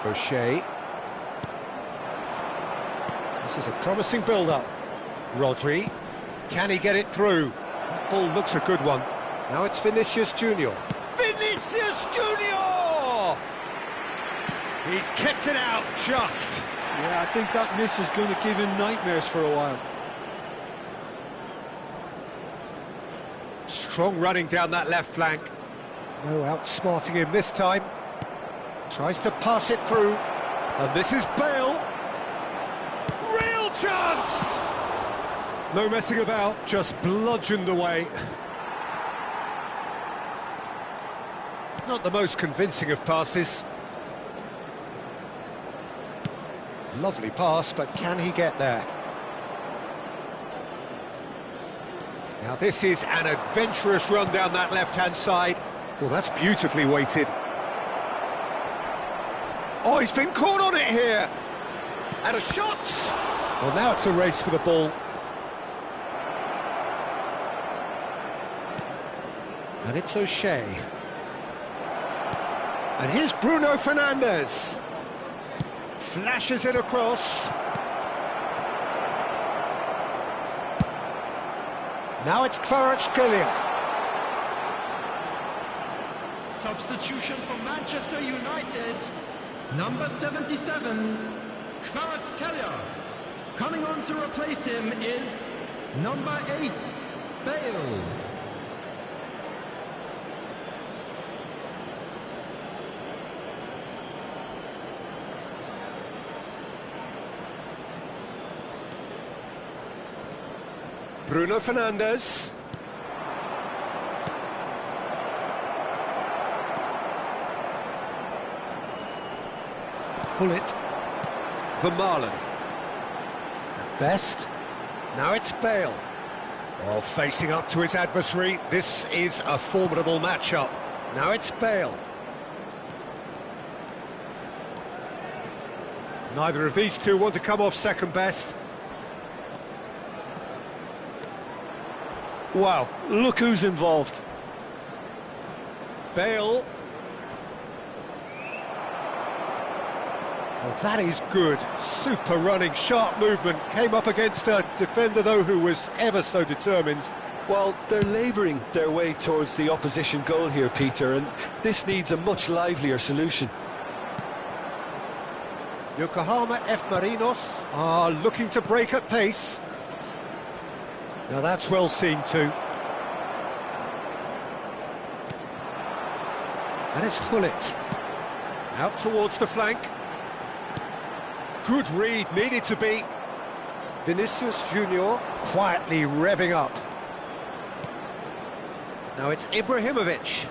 O'Shea. This is a promising build-up. Rodri. Can he get it through? That ball looks a good one. Now it's Vinicius Junior. Vinicius Junior! He's kept it out just. Yeah, I think that miss is going to give him nightmares for a while. Strong running down that left flank. No outsmarting him this time. Tries to pass it through. And this is Bale. Real chance! No messing about, just bludgeoned away. Not the most convincing of passes. Lovely pass, but can he get there? Now this is an adventurous run down that left-hand side. Well, that's beautifully weighted. Oh, he's been caught on it here. And a shot! Well, now it's a race for the ball. And it's O'Shea. And here's Bruno Fernandes. Flashes it across. Now it's Kvaratskhelia. Substitution for Manchester United. Number 77, Kvaratskhelia. Coming on to replace him is number 8, Bale. Bruno Fernandes. Pull it. Vermaelen. At best. Now it's Bale. Well, facing up to his adversary, this is a formidable matchup. Now it's Bale. Neither of these two want to come off second best. Wow, look who's involved. Bale. Well, that is good. Super running, sharp movement. Came up against a defender, though, who was ever so determined. Well, they're labouring their way towards the opposition goal here, Peter, and this needs a much livelier solution. Yokohama F. Marinos are looking to break at pace. Now that's well seen too. And it's Hullet. Out towards the flank. Good read, needed to be. Vinicius Junior quietly revving up. Now it's Ibrahimovic.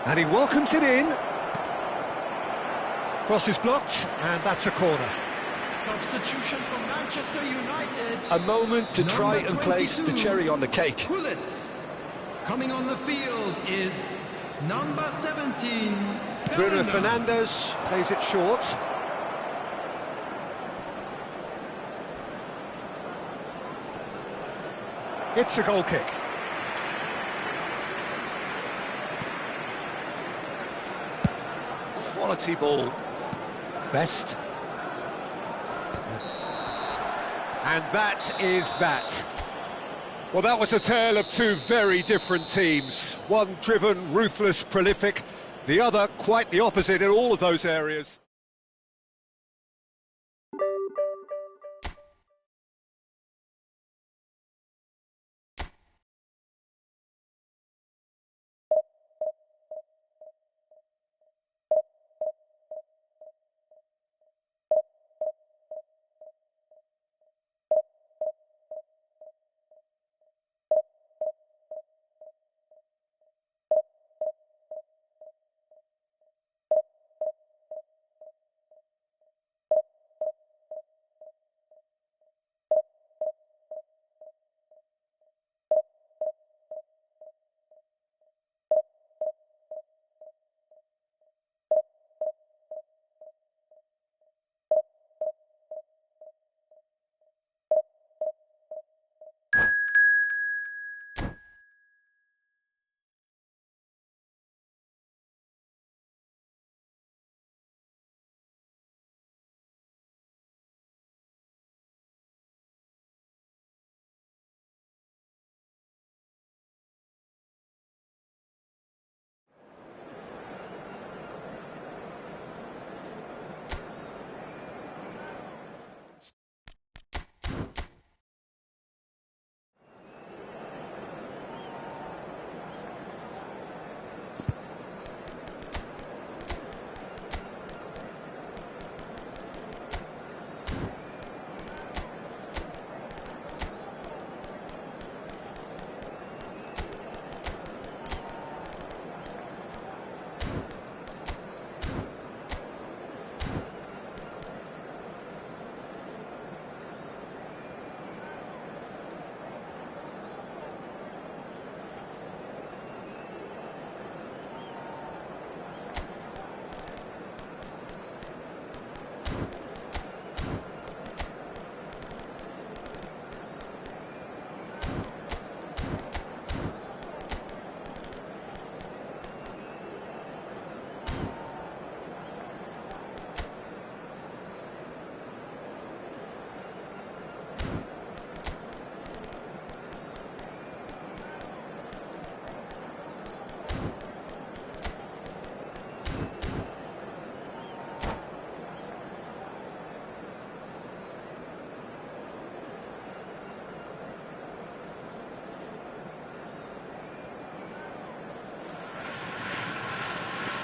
And he welcomes it in. Cross is blocked, and that's a corner. Substitution for Manchester United. A moment to try and place the cherry on the cake. Hullet. Coming on the field is number 17. Bruno Bellingham. Fernandes plays it short. It's a goal kick. Quality ball. Best. And that is that. Well, that was a tale of two very different teams. One driven, ruthless, prolific. The other quite the opposite in all of those areas.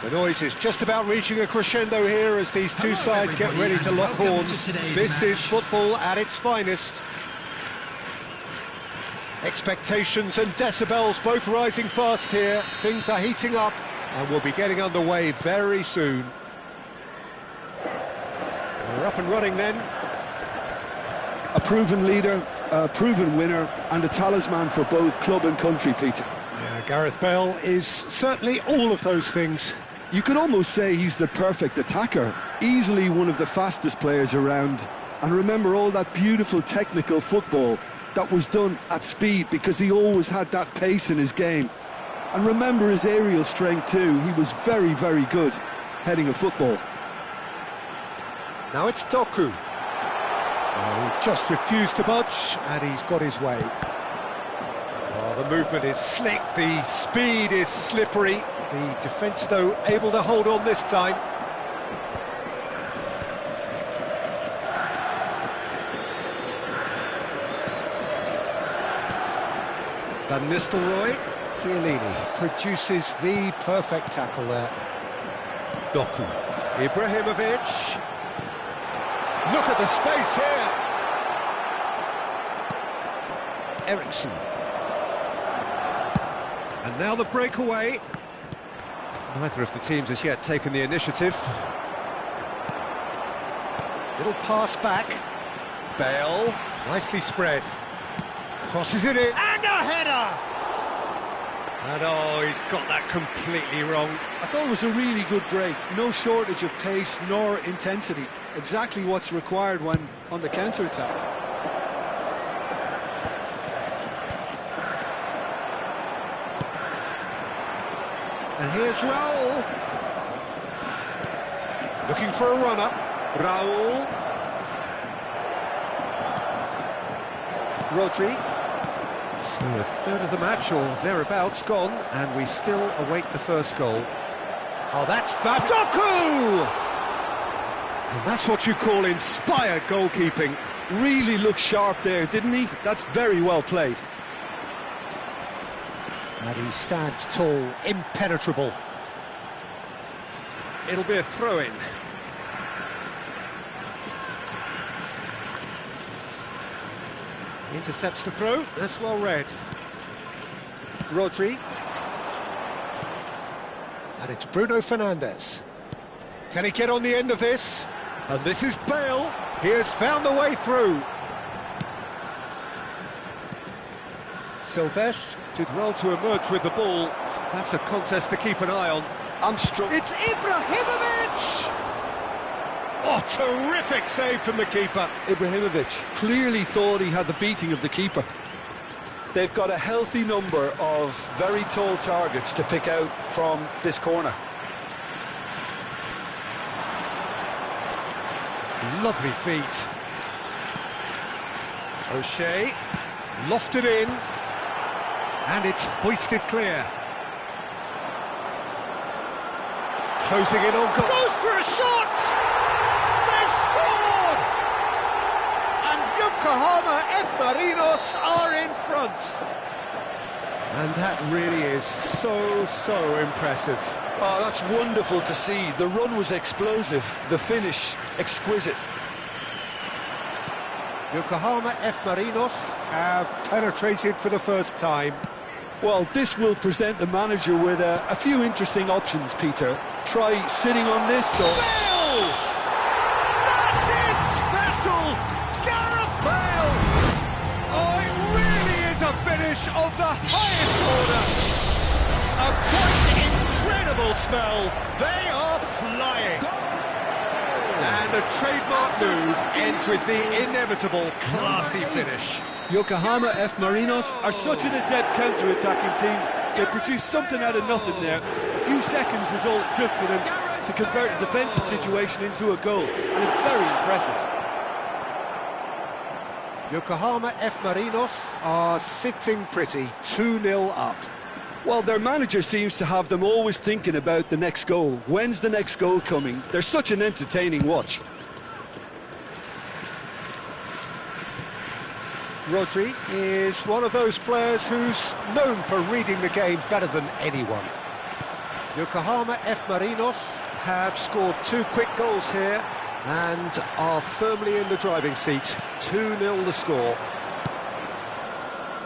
The noise is just about reaching a crescendo here as these two sides get ready to lock horns. This is football at its finest. Expectations and decibels both rising fast here. Things are heating up and we'll be getting underway very soon. We're up and running then. A proven leader, a proven winner, and a talisman for both club and country, Peter. Yeah, Gareth Bale is certainly all of those things. You could almost say he's the perfect attacker, easily one of the fastest players around. And remember all that beautiful technical football that was done at speed because he always had that pace in his game. And remember his aerial strength too. He was very, very good heading a football. Now it's Doku. He just refused to budge, and he's got his way. Oh, the movement is slick, the speed is slippery. The defence, though, able to hold on this time. Van Nistelrooy. Chiellini produces the perfect tackle there. Doku. Ibrahimovic. Look at the space here. Eriksson. And now the breakaway. Neither of the teams has yet taken the initiative. Little pass back. Bale. Nicely spread. Crosses it in. And a header! And oh, he's got that completely wrong. I thought it was a really good break. No shortage of pace nor intensity. Exactly what's required when on the counter-attack. And here's Raul. Looking for a run-up. Raul. Rodri. So a third of the match, or thereabouts, gone, and we still await the first goal. Oh, that's Doku! And that's what you call inspired goalkeeping. Really looked sharp there, didn't he? That's very well played. And he stands tall, impenetrable. It'll be a throw-in. Intercepts the throw, that's well read. Rodri. And it's Bruno Fernandes. Can he get on the end of this? And this is Bale. He has found the way through. Silvestre did well to emerge with the ball. That's a contest to keep an eye on. Armstrong. It's Ibrahimovic! Oh, terrific save from the keeper. Ibrahimovic clearly thought he had the beating of the keeper. They've got a healthy number of very tall targets to pick out from this corner. Lovely feet. O'Shea, lofted in, and it's hoisted clear. Closing in on goal. Goes for a shot! They've scored! And Yokohama F. Marinos are in front. And that really is so impressive. Oh, that's wonderful to see. The run was explosive, the finish exquisite. Yokohama F. Marinos have penetrated for the first time. Well, this will present the manager with a few interesting options, Peter. Try sitting on this or... Bale! That is special! Gareth Bale! Oh, it really is a finish of the highest order. A quite incredible smell. They are flying. And a trademark move ends with the inevitable classy finish. Yokohama F. Marinos are such an adept counter-attacking team. They produced something out of nothing there. A few seconds was all it took for them to convert a defensive situation into a goal, and it's very impressive. Yokohama F. Marinos are sitting pretty, 2-0 up. Well, their manager seems to have them always thinking about the next goal. When's the next goal coming? They're such an entertaining watch. Rodri is one of those players who's known for reading the game better than anyone. Yokohama F. Marinos have scored 2 quick goals here and are firmly in the driving seat. 2-0 the score.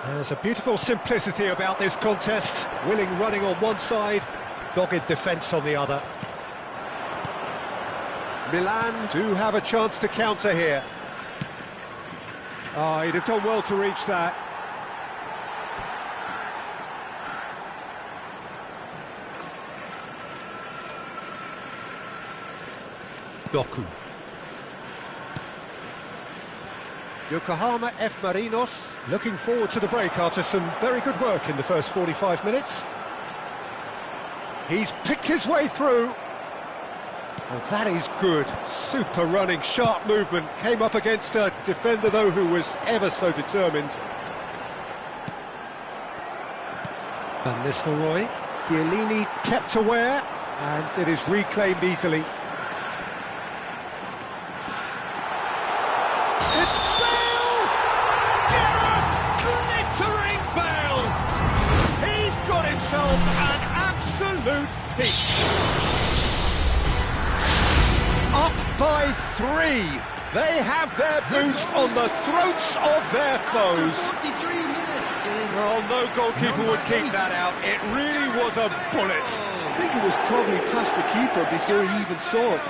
There's a beautiful simplicity about this contest. Willing running on one side, dogged defence on the other. Milan do have a chance to counter here. Oh, he'd have done well to reach that. Doku. Yokohama F. Marinos looking forward to the break after some very good work in the first 45 minutes. He's picked his way through. And that is good. Super running, sharp movement. Came up against a defender, though, who was ever so determined. Van Nistelrooy. Chiellini kept aware, and it is reclaimed easily. Up by 3. They have their boots on the throats of their foes. Well, no goalkeeper would keep that out. It really was a bullet. I think it was probably past the keeper before he even saw it.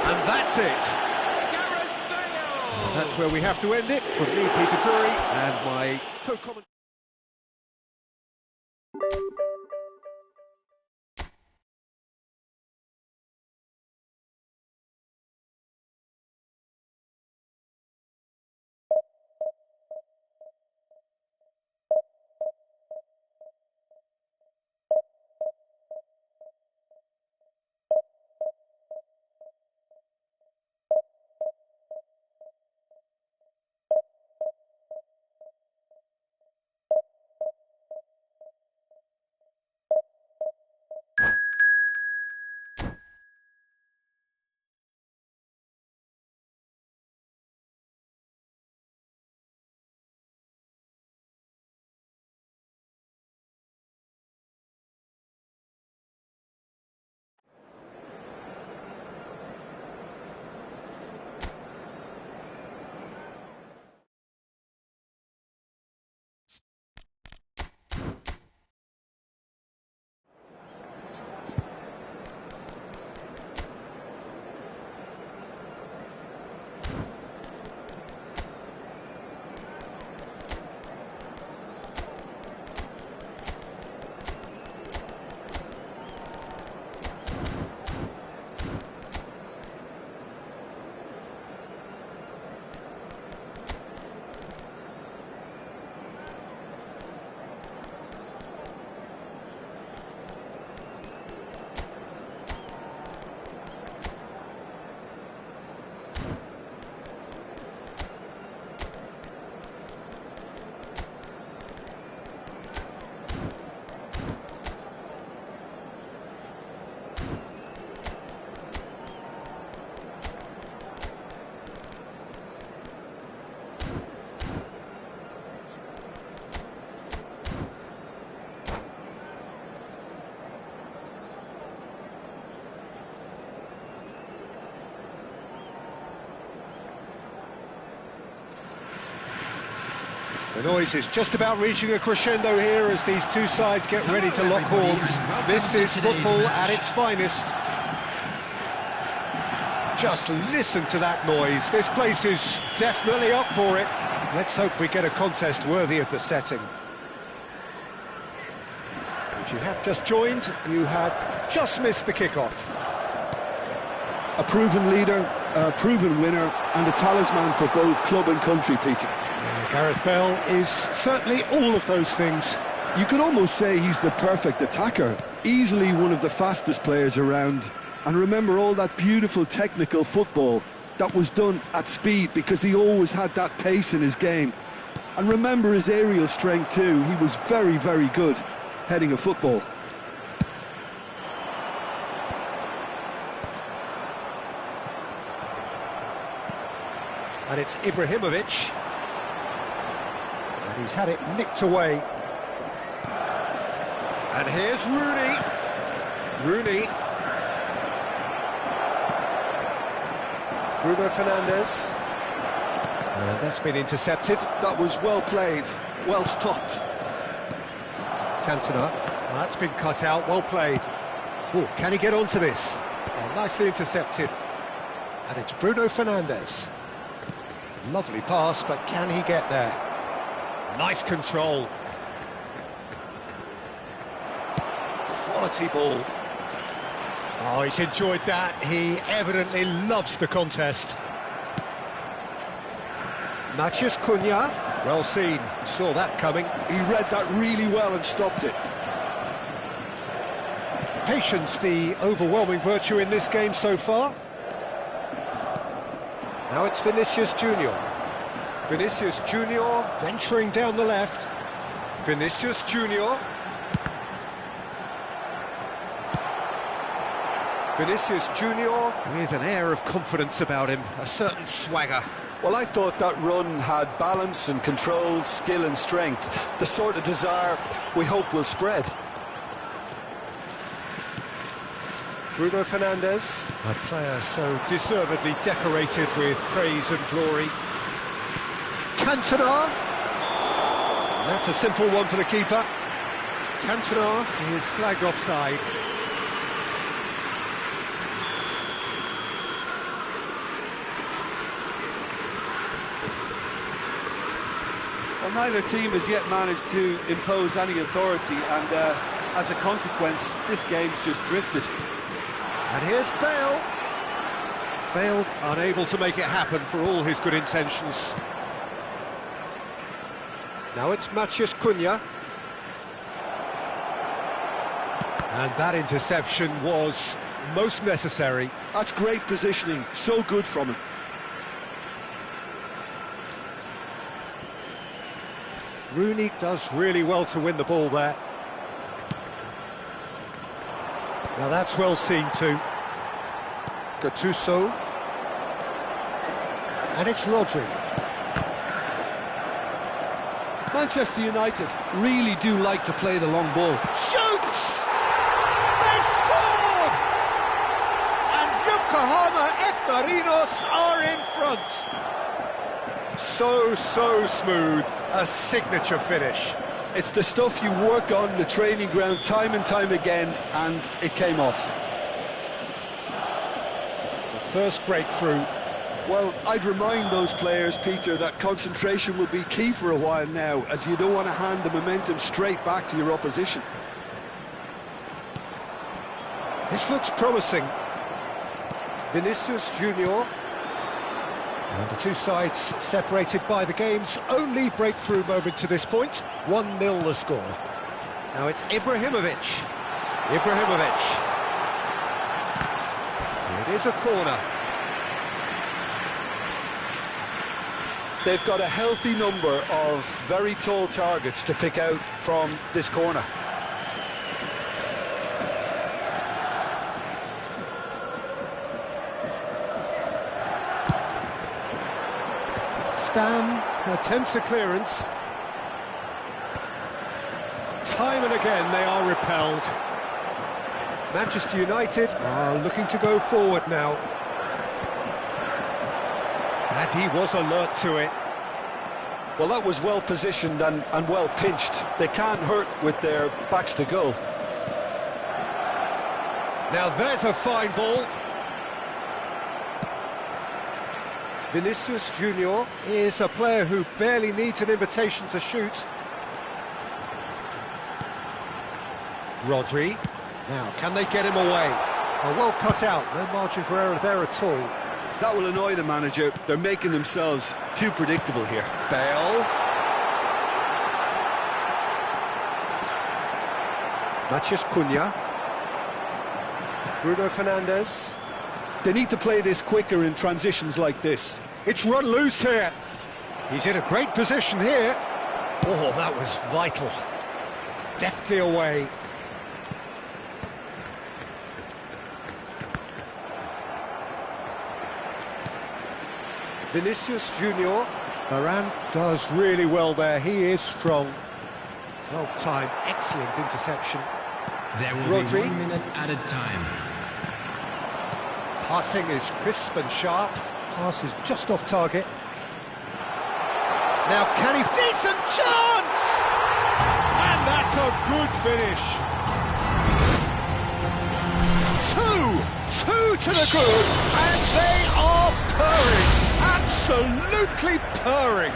And that's it. That's where we have to end it. From me, Peter Drury, and my co-commentator. The noise is just about reaching a crescendo here as these two sides get ready to lock horns. This is football at its finest. Just listen to that noise. This place is definitely up for it. Let's hope we get a contest worthy of the setting. If you have just joined, you have just missed the kickoff. A proven leader, a proven winner, and a talisman for both club and country, Peter. Gareth Bale is certainly all of those things. You could almost say he's the perfect attacker, easily one of the fastest players around. And remember all that beautiful technical football that was done at speed, because he always had that pace in his game. And remember his aerial strength too. He was very, very good heading a football. And it's Ibrahimovic. And he's had it nicked away. And here's Rooney. Rooney. Bruno Fernandes. And that's been intercepted. That was well played, well stopped. Cantona. Well, that's been cut out, well played. Oh, can he get onto this? Oh, nicely intercepted. And it's Bruno Fernandes. Lovely pass, but can he get there? Nice control. Quality ball. Oh, he's enjoyed that. He evidently loves the contest. Matheus Cunha. Well seen. Saw that coming. He read that really well and stopped it. Patience, the overwhelming virtue in this game so far. Now it's Vinicius Junior. Vinicius Junior venturing down the left. Vinicius Junior. Vinicius Junior with an air of confidence about him, a certain swagger. Well, I thought that run had balance and control, skill and strength, the sort of desire we hope will spread. Bruno Fernandes, a player so deservedly decorated with praise and glory. Cantona. And that's a simple one for the keeper. Cantona is flagged offside. Well, neither team has yet managed to impose any authority, and as a consequence, this game's just drifted. And here's Bale. Bale unable to make it happen for all his good intentions. Now it's Matheus Cunha. And that interception was most necessary. That's great positioning, so good from him. Rooney does really well to win the ball there. Now that's well seen too. Gattuso. And it's Rodri. Manchester United really do like to play the long ball. Shoots! They've scored! And Yokohama F. Marinos are in front. So smooth. A signature finish. It's the stuff you work on the training ground time and time again, and it came off. The first breakthrough. Well, I'd remind those players, Peter, that concentration will be key for a while now, as you don't want to hand the momentum straight back to your opposition. This looks promising. Vinicius Junior. And the two sides separated by the game's only breakthrough moment to this point. 1-0 the score. Now it's Ibrahimovic. It is a corner. They've got a healthy number of very tall targets to pick out from this corner. Stam attempts a clearance. Time and again they are repelled. Manchester United are looking to go forward now. And he was alert to it. Well, that was well positioned and well pinched. They can't hurt with their backs to goal. Now there's a fine ball. Vinicius Junior is a player who barely needs an invitation to shoot. Rodri. Now, can they get him away? Oh, well cut out, no margin for error there at all. That will annoy the manager. They're making themselves too predictable here. Bale. Matheus Cunha. Bruno Fernandes. They need to play this quicker in transitions like this. It's run loose here. He's in a great position here. Oh, that was vital. Deftly away. Vinicius Junior. Varane does really well there. He is strong. Well timed, excellent interception. There will Rodri. be 1 minute added time. Passing is crisp and sharp. Pass is just off target. Now can he... Decent chance! And that's a good finish. Two to the good, and they are purring. Absolutely purring.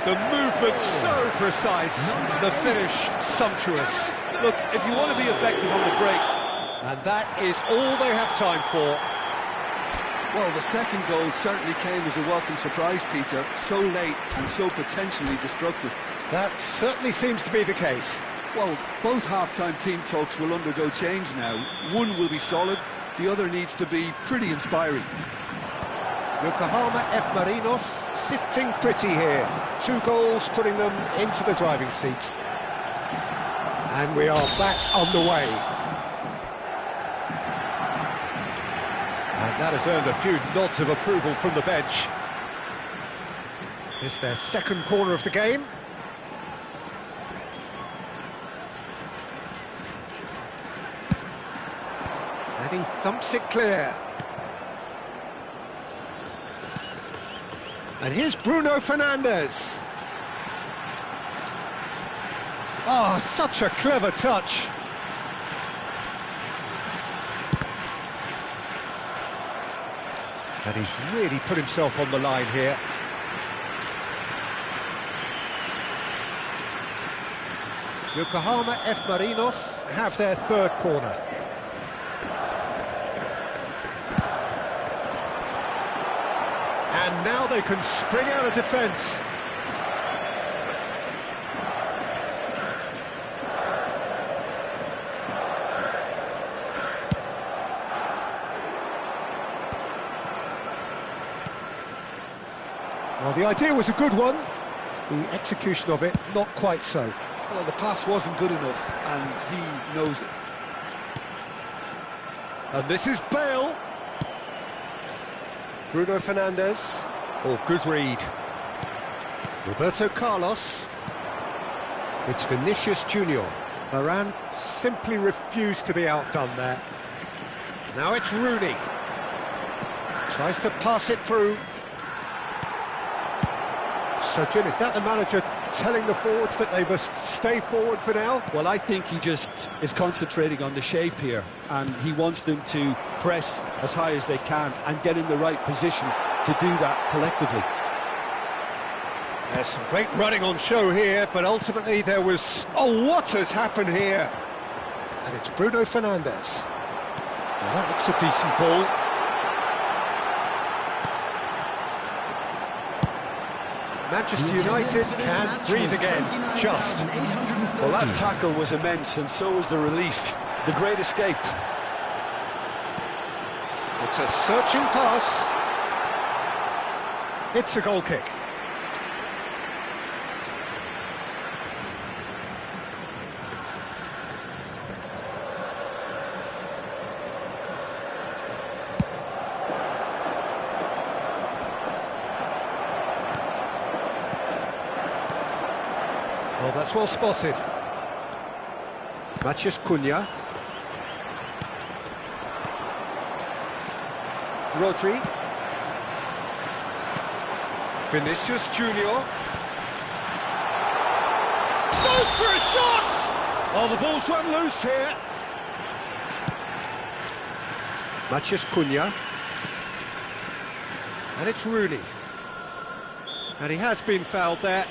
The movement so precise, the finish sumptuous. Look, if you want to be effective on the break... And that is all they have time for. Well, the second goal certainly came as a welcome surprise, Peter. So late and so potentially destructive. That certainly seems to be the case. Well, both half-time team talks will undergo change now. One will be solid, the other needs to be pretty inspiring. Yokohama F. Marinos sitting pretty here. 2 goals putting them into the driving seat. And we are back on the way. And that has earned a few nods of approval from the bench. It's their second corner of the game. And he thumps it clear. And here's Bruno Fernandes. Oh, such a clever touch. And he's really put himself on the line here. Yokohama F. Marinos have their third corner. And now they can spring out of defence. Well, the idea was a good one. The execution of it, not quite so. Well, the pass wasn't good enough, and he knows it. And this is Bale. Bruno Fernandes. Oh, good read. Roberto Carlos. It's Vinicius Junior. Varane simply refused to be outdone there. Now it's Rooney. Tries to pass it through. So, Jim, is that the manager telling the forwards that they must stay forward for now? Well, I think he just is concentrating on the shape here, and he wants them to press as high as they can and get in the right position to do that collectively. There's some great running on show here, but ultimately there was... Oh, what has happened here? And it's Bruno Fernandes. Well, that looks a decent ball. Manchester United can breathe again, just. Well, that tackle was immense, and so was the relief. The great escape. It's a searching pass. It's a goal kick. Well, that's well spotted. Matheus Cunha. Rodri. Vinicius Junior. Goes for a shot! Oh, the ball's run loose here. Matheus Cunha. And it's Rooney. And he has been fouled there.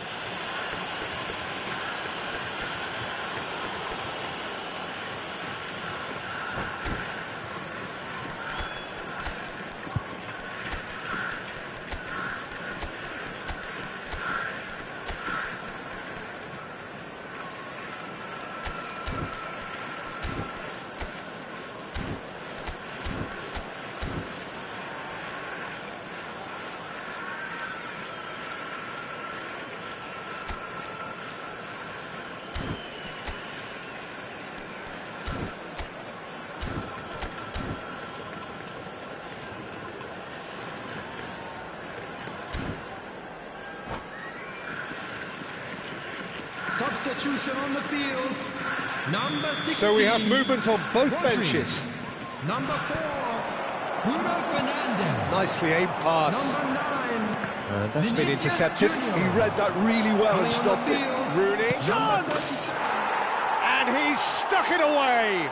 Substitution on the field. Number 16. So we have movement on both Rodri. benches. Number 4, Bruno Fernandes. Nicely aimed pass. Number 9, And that's been Vinicius intercepted. Junior. He read that really well Coming and on stopped the it. field, Rooney. number Chance! And he's stuck it away.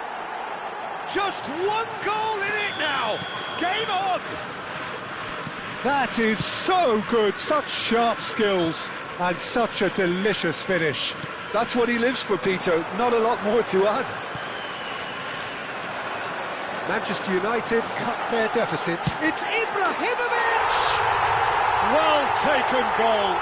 Just one goal in it now. Game on. That is so good. Such sharp skills and such a delicious finish. That's what he lives for, Peter. Not a lot more to add. Manchester United cut their deficit. It's Ibrahimovic! Well taken goal.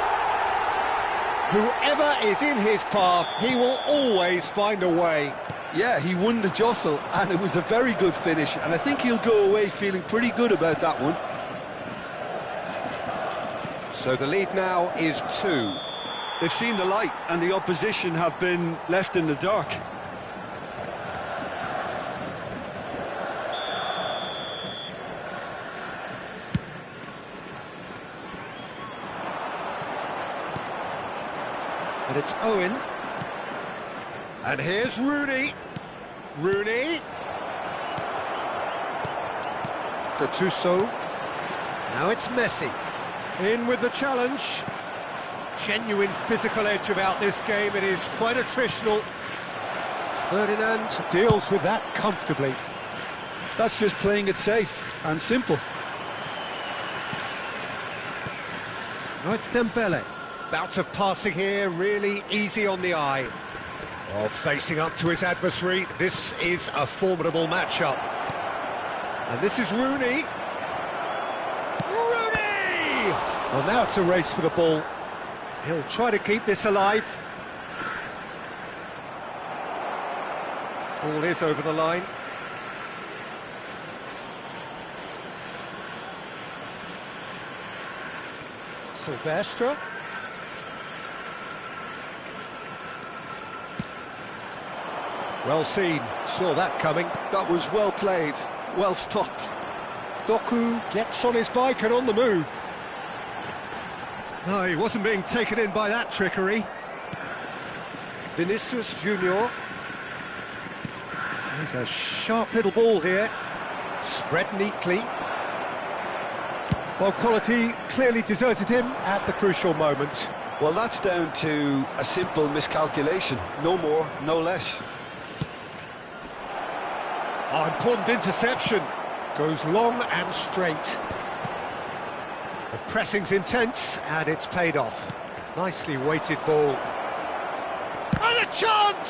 Whoever is in his path, he will always find a way. Yeah, he won the jostle, and it was a very good finish, and I think he'll go away feeling pretty good about that one. So the lead now is 2. They've seen the light, and the opposition have been left in the dark. And it's Owen. And here's Rooney. Rooney. Gattuso. Now it's Messi. In with the challenge. Genuine physical edge about this game. It is quite attritional. Ferdinand deals with that comfortably. That's just playing it safe and simple. Now it's Dembele. Bout of passing here, really easy on the eye. Oh, facing up to his adversary, this is a formidable matchup. And this is Rooney. Rooney! Well, now it's a race for the ball. He'll try to keep this alive. Ball is over the line. Silvestre. Well seen, saw that coming. That was well played, well stopped. Doku gets on his bike and on the move. No, he wasn't being taken in by that trickery. Vinicius Junior. There's a sharp little ball here. Spread neatly. Well, quality clearly deserted him at the crucial moment. Well, that's down to a simple miscalculation. No more, no less. Oh, important interception. Goes long and straight. The pressing's intense, and it's paid off. Nicely weighted ball. And a chance!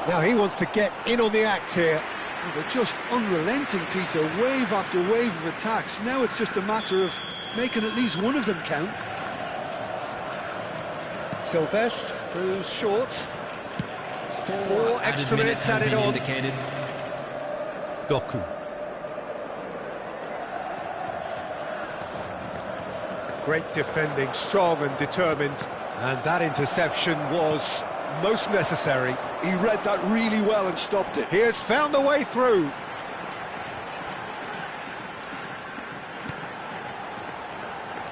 Now he wants to get in on the act here. Oh, they're just unrelenting, Peter. Wave after wave of attacks. Now it's just a matter of making at least one of them count. Silvestre goes short. 4 extra minutes added on. Indicated. Doku. Great defending, strong and determined. And that interception was most necessary. He read that really well and stopped it. He has found the way through.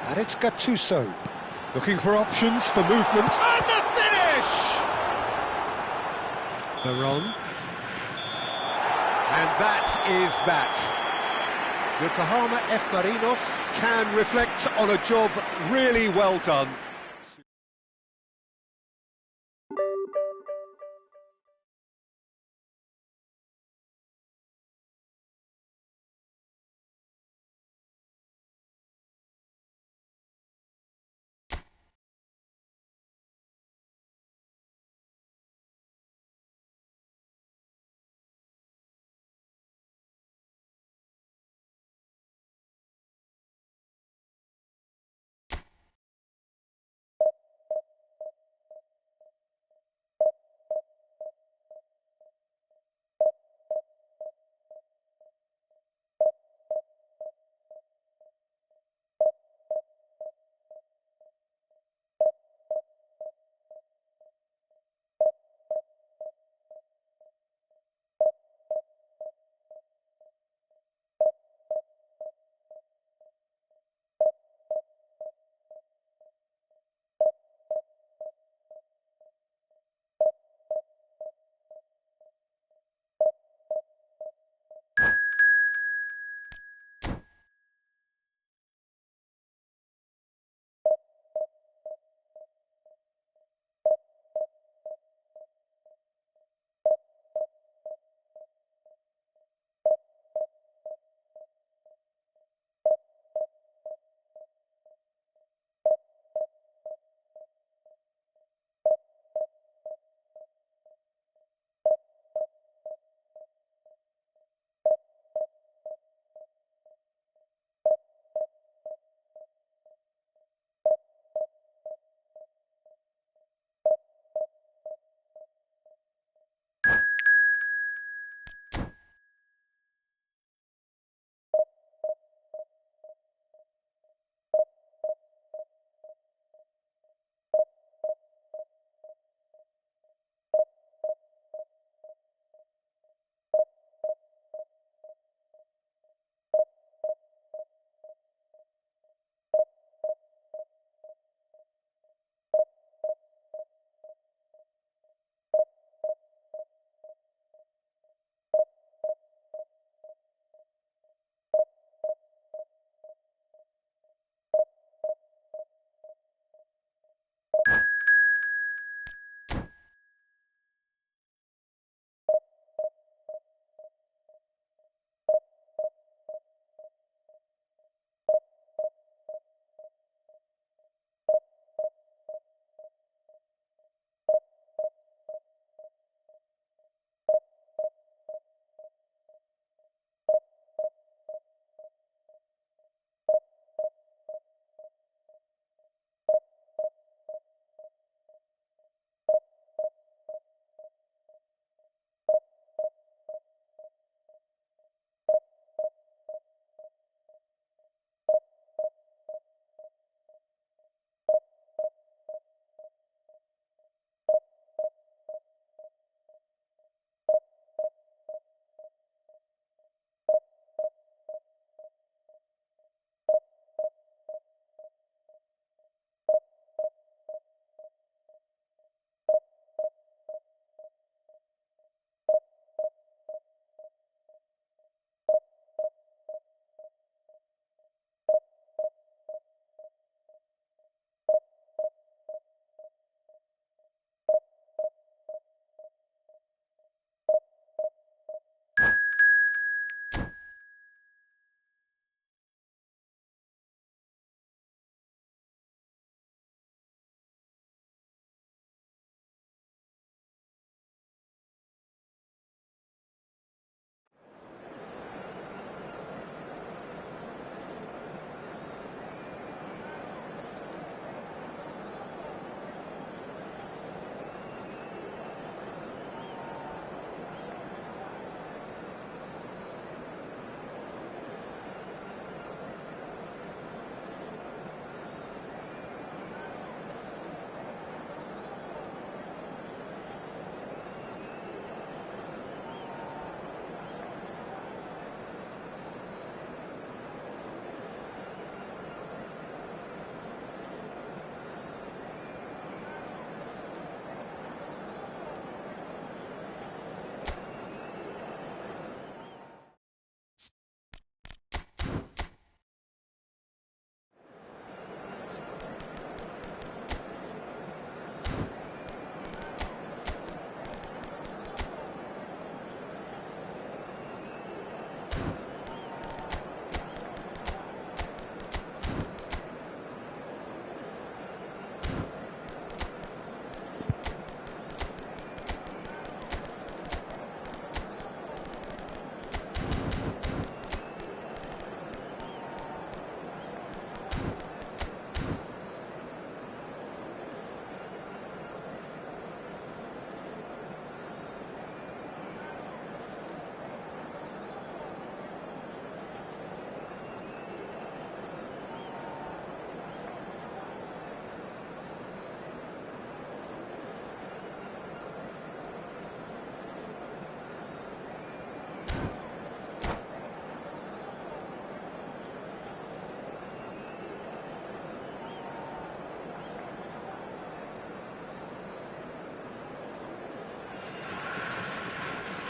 And it's Gattuso. Looking for options for movement. And the finish! Maron. And that is that. Yokohama F. Marinos can reflect on a job really well done.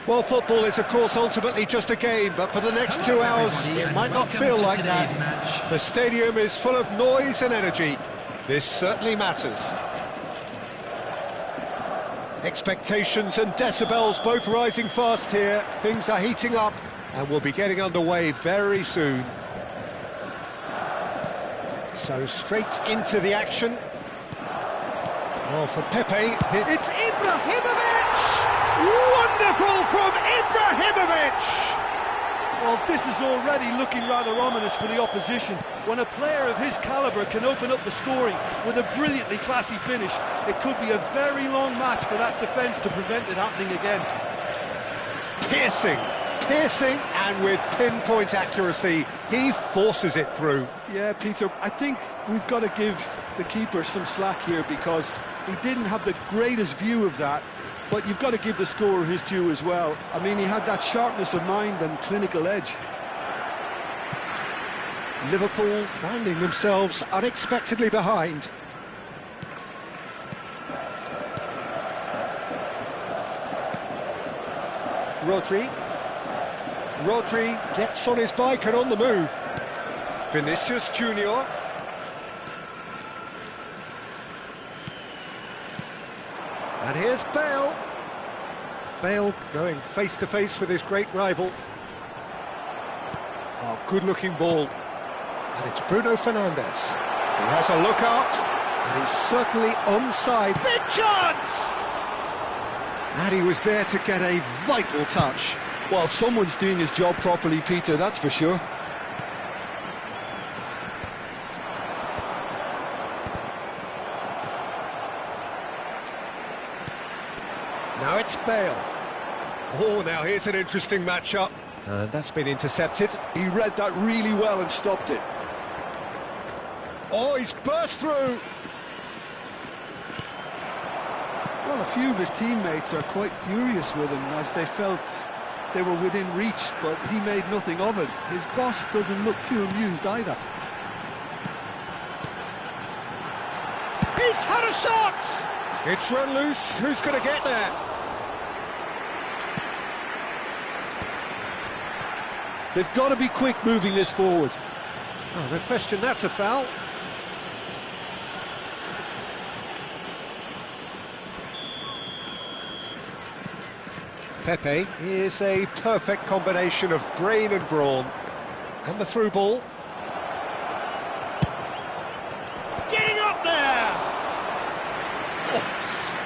Well, football is, of course, ultimately just a game, but for the next 2 hours, it might not feel like that. The stadium is full of noise and energy. This certainly matters. Expectations and decibels both rising fast here. Things are heating up, and we'll be getting underway very soon. So straight into the action. Oh, for Pepe, it's Ibrahimovic! Wonderful from Ibrahimovic! Well, this is already looking rather ominous for the opposition. When a player of his calibre can open up the scoring with a brilliantly classy finish, it could be a very long match for that defence to prevent it happening again. Piercing, and with pinpoint accuracy, he forces it through. Yeah, Peter, I think we've got to give the keeper some slack here because he didn't have the greatest view of that, but you've got to give the scorer his due as well. I mean, he had that sharpness of mind and clinical edge. Liverpool finding themselves unexpectedly behind. Rodri gets on his bike and on the move. Vinicius Junior. And here's Bale. Bale going face-to-face with his great rival. Oh, good-looking ball. And it's Bruno Fernandes. He has a look up, and he's certainly onside. Big chance! And he was there to get a vital touch. Well, someone's doing his job properly, Peter, that's for sure. Now it's Bale. Oh, now here's an interesting matchup. That's been intercepted. He read that really well and stopped it. Oh, he's burst through. Well, a few of his teammates are quite furious with him as they felt they were within reach, but he made nothing of it. His boss doesn't look too amused either. He's had a shot! It's run loose. Who's going to get there? They've got to be quick moving this forward. Oh, no question, that's a foul. Pepe is a perfect combination of brain and brawn. And the through ball. Getting up there! Oh,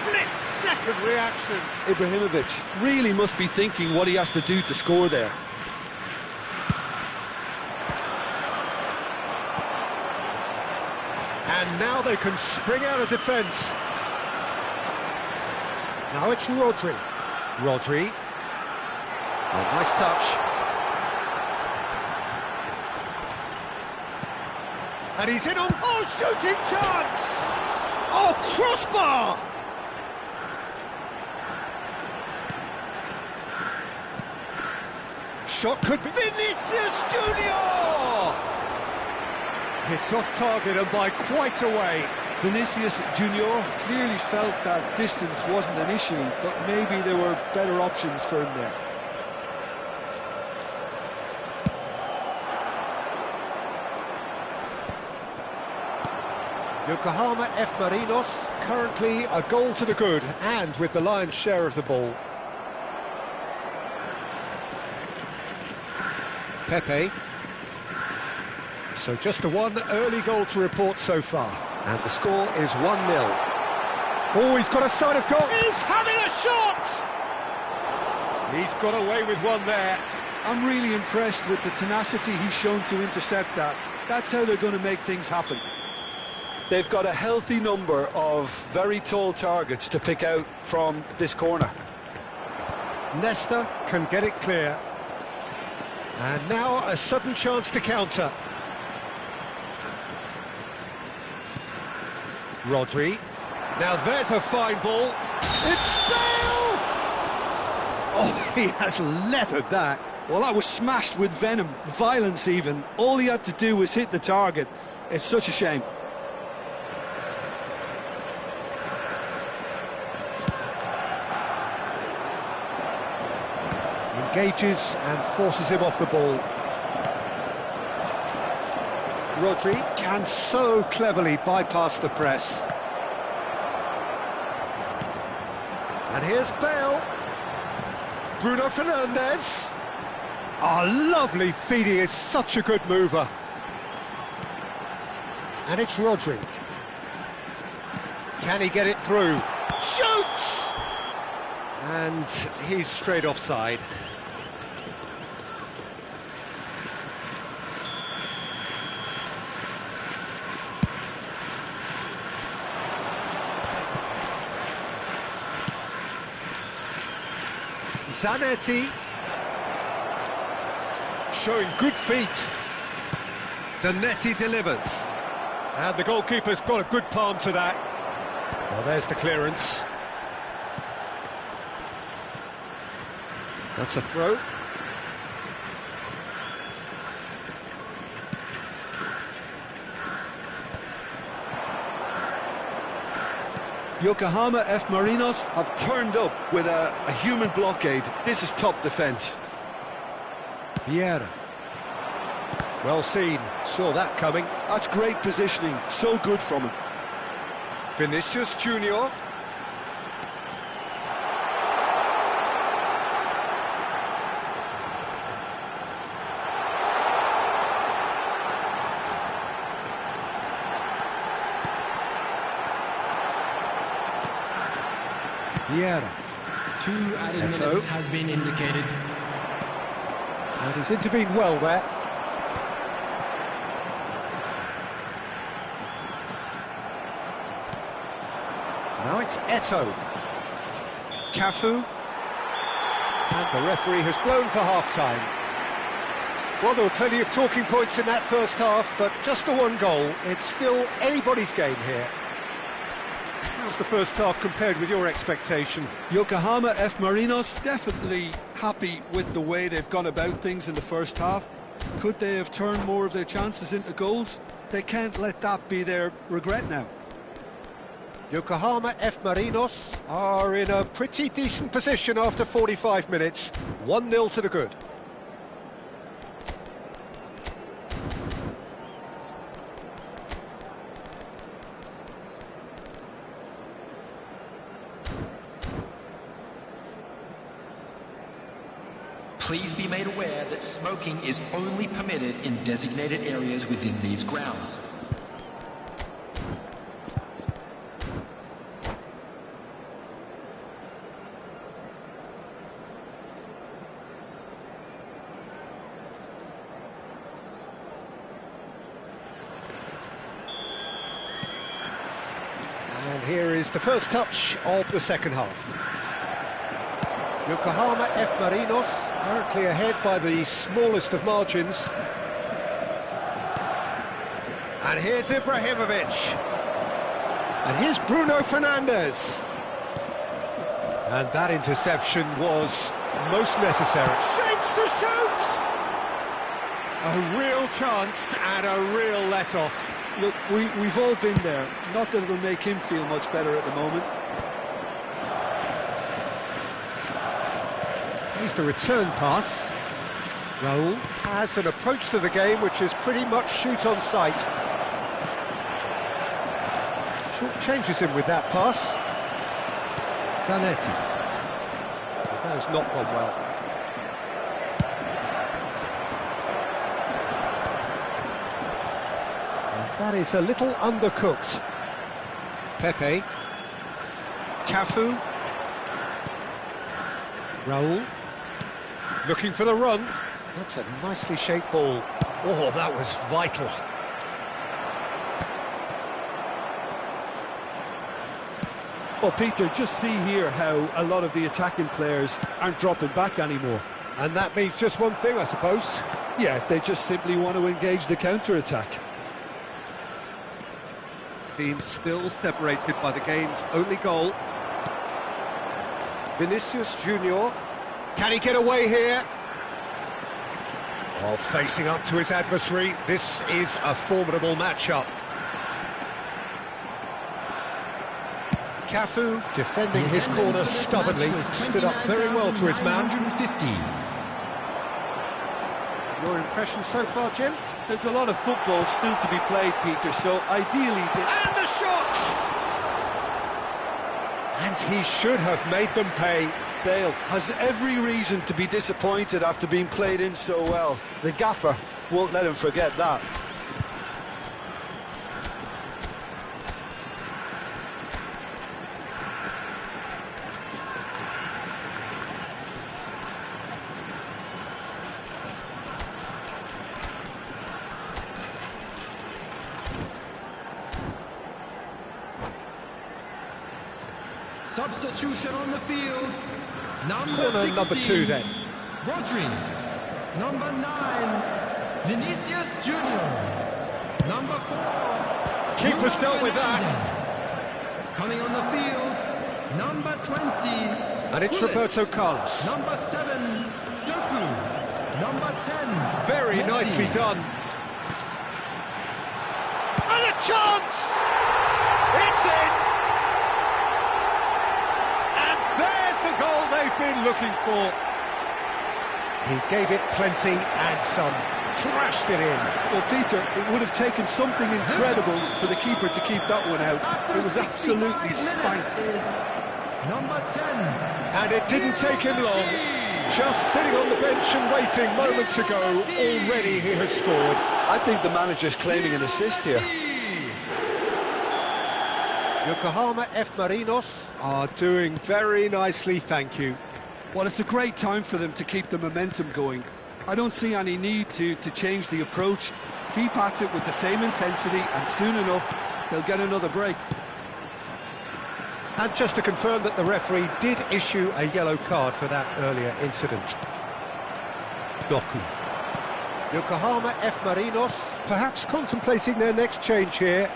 split-second reaction. Ibrahimovic really must be thinking what he has to do to score there. And now they can spring out of defence. Now it's Rodri. Oh, nice touch. And he's in on... Oh, shooting chance! Oh, crossbar! Shot could be... Vinicius Junior! It's off target and by quite a way. Vinicius Junior clearly felt that distance wasn't an issue, but maybe there were better options for him there. Yokohama F. Marinos, currently a goal to the good, and with the lion's share of the ball. Pepe. So just the one early goal to report so far. And the score is 1-0. Oh, he's got a side of goal. He's having a shot! He's got away with one there. I'm really impressed with the tenacity he's shown to intercept that. That's how they're going to make things happen. They've got a healthy number of very tall targets to pick out from this corner. Nesta can get it clear. And now a sudden chance to counter. Rodri. Now there's a fine ball. It's Bale! Oh, he has leathered that. Well, that was smashed with venom, violence even. All he had to do was hit the target. It's such a shame. Engages and forces him off the ball. Rodri can so cleverly bypass the press. And here's Bale. Bruno Fernandes. Oh, lovely feed, he is such a good mover. And it's Rodri. Can he get it through? Shoots! And he's straight offside. Zanetti. Showing good feet. Zanetti delivers. And the goalkeeper's got a good palm to that. Well, there's the clearance. That's a throw. Yokohama F. Marinos have turned up with a human blockade. This is top defence. Vieira. Well seen, saw that coming. That's great positioning, so good from him. Vinicius Junior. Vieira. 2 added minutes has been indicated. And he's intervened well there. Now it's Eto'o. Cafu. And the referee has blown for half-time. Well, there were plenty of talking points in that first half, but just the one goal. It's still anybody's game here. How's the first half compared with your expectation? Yokohama F. Marinos definitely happy with the way they've gone about things in the first half. Could they have turned more of their chances into goals? They can't let that be their regret now. Yokohama F. Marinos are in a pretty decent position after 45 minutes. 1-0 to the good. Please be made aware that smoking is only permitted in designated areas within these grounds. And here is the first touch of the second half. Yokohama F. Marinos currently ahead by the smallest of margins. And here's Ibrahimovic. And here's Bruno Fernandes. And that interception was most necessary. Shapes to shoot! A real chance and a real let-off. Look, we've all been there. Not that it'll make him feel much better at the moment. Here's the return pass. Raul has an approach to the game which is pretty much shoot on sight. Short changes him with that pass. Zanetti. That has not gone well. And that is a little undercooked. Pepe. Cafu. Raul. Looking for the run. That's a nicely shaped ball. Oh, that was vital. Well, Peter, just see here how a lot of the attacking players aren't dropping back anymore. And that means just one thing, I suppose. Yeah, they just simply want to engage the counter-attack. Team still separated by the game's only goal. Vinicius Junior. Can he get away here? Oh, facing up to his adversary. This is a formidable matchup. Cafu defending his corner stubbornly, stood up very well to his man. 150. Your impression so far, Jim? There's a lot of football still to be played, Peter, so ideally... And the shot! And he should have made them pay. Bale has every reason to be disappointed after being played in so well. The gaffer won't let him forget that. Substitution on the field. Corner number 2 then. Rodri. Number 9, Vinicius Junior. Number 4. Keeper's Bruno dealt with that. Fernandes. Coming on the field, number 20. And it's Gullit. Roberto Carlos. Number 7, Doku. Number 10. Very Messi. nicely done. And a chance! It's in! And there's the goal they've been looking for. He gave it plenty and some. Crashed it in. Well, Peter, it would have taken something incredible for the keeper to keep that one out. It was absolutely spanked. Number 10. And it didn't take him long. Just sitting on the bench and waiting moments ago, already he has scored. I think the manager's claiming an assist here. Yokohama F. Marinos are doing very nicely, thank you. Well, it's a great time for them to keep the momentum going. I don't see any need to change the approach. Keep at it with the same intensity, and soon enough, they'll get another break. And just to confirm that the referee did issue a yellow card for that earlier incident. Doku. Yokohama F. Marinos perhaps contemplating their next change here.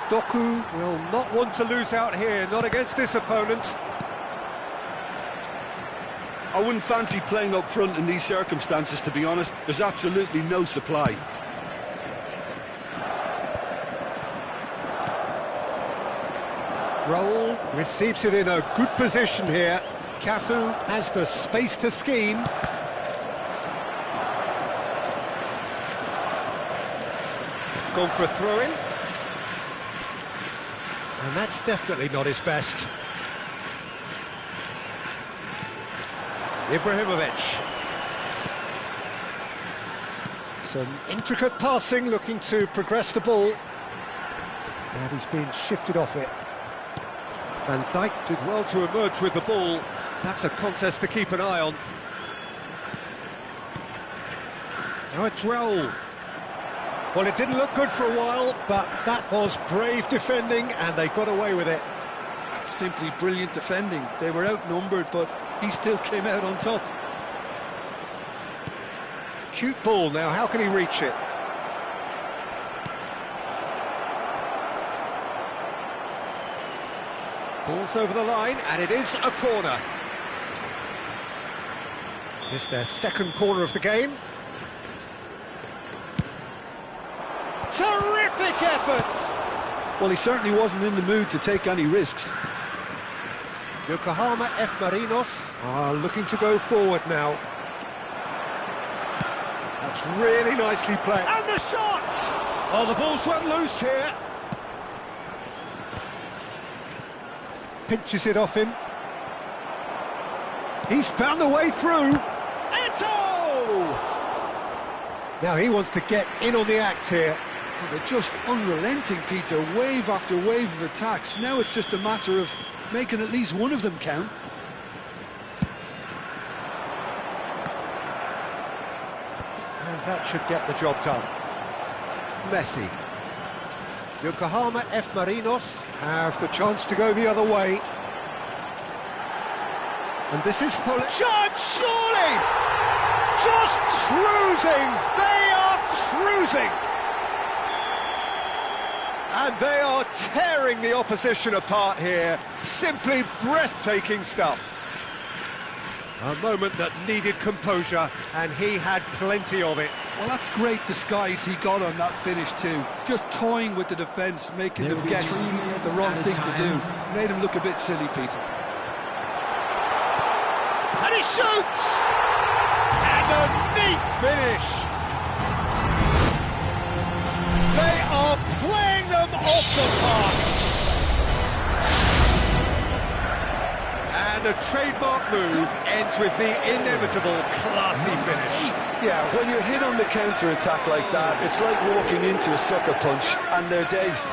Doku will not want to lose out here, not against this opponent. I wouldn't fancy playing up front in these circumstances, to be honest. There's absolutely no supply. Raul receives it in a good position here. Cafu has the space to scheme. It's gone for a throw-in. And that's definitely not his best. Ibrahimovic. Some intricate passing, looking to progress the ball. And he's been shifted off it. Van Dijk did well to emerge with the ball. That's a contest to keep an eye on. Now it's Raul. Well, it didn't look good for a while, but that was brave defending, and they got away with it. That's simply brilliant defending. They were outnumbered, but he still came out on top. Cute ball now, how can he reach it? Ball's over the line, and it is a corner. It's their second corner of the game. Terrific effort! Well, he certainly wasn't in the mood to take any risks. Yokohama F. Marinos are looking to go forward now. That's really nicely played. And the shot! Oh, the ball's run loose here. Pinches it off him. He's found the way through. Eto'o! Now he wants to get in on the act here. Well, they're just unrelenting, Peter. Wave after wave of attacks. Now it's just a matter of making at least one of them count. And that should get the job done. Messi. Yokohama F. Marinos have the chance to go the other way. And this is shot, surely! Just cruising! They are cruising! And they are tearing the opposition apart here. Simply breathtaking stuff. A moment that needed composure, and he had plenty of it. Well, that's great disguise he got on that finish too. Just toying with the defence, making them guess the wrong thing to do. Made him look a bit silly, Peter. And he shoots! And a neat finish! They are playing them off the park! And a trademark move ends with the inevitable classy finish. Yeah, when you're hit on the counter-attack like that, it's like walking into a sucker punch and they're dazed.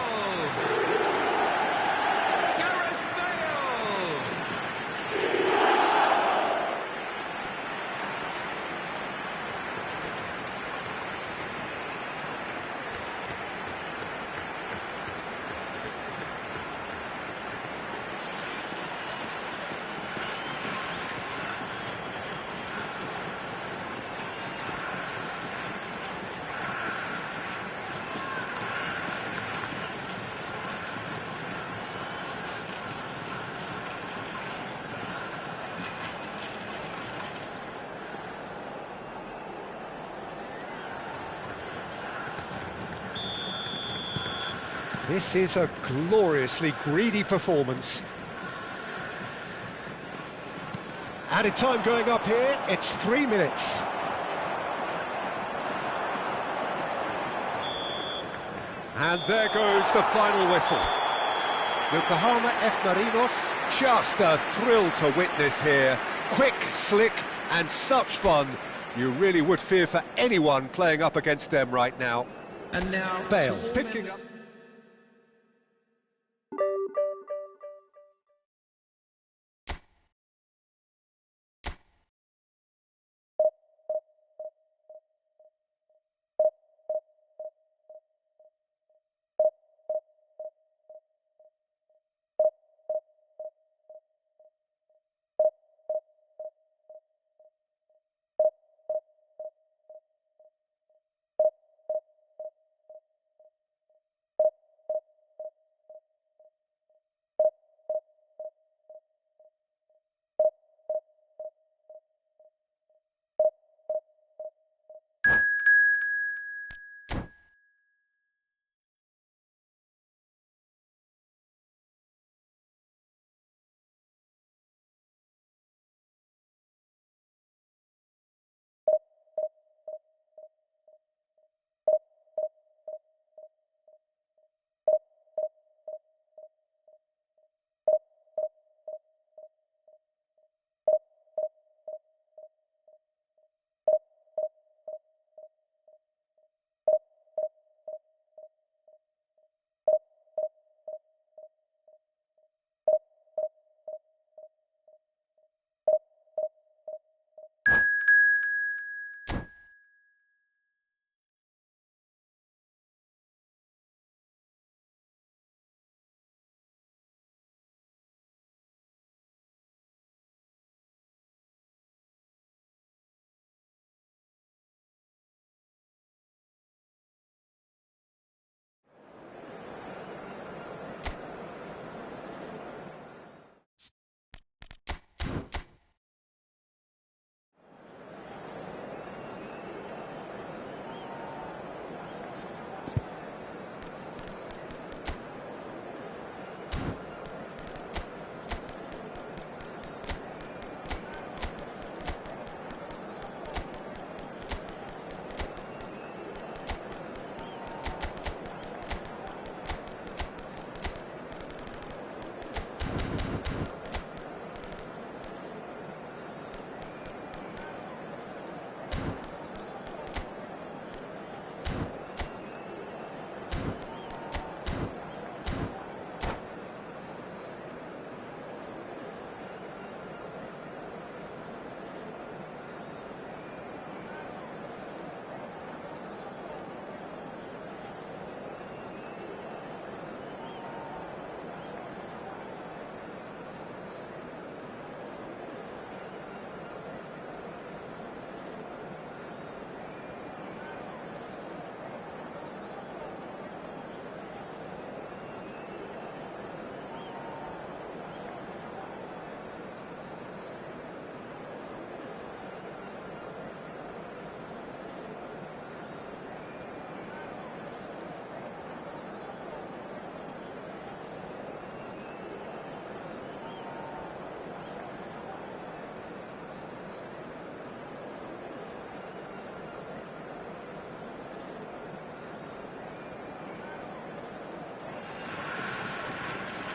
This is a gloriously greedy performance. Added time going up here, it's 3 minutes. And there goes the final whistle. Yokohama F. Marinos, just a thrill to witness here. Quick, slick, and such fun. You really would fear for anyone playing up against them right now. And now, Bale picking up.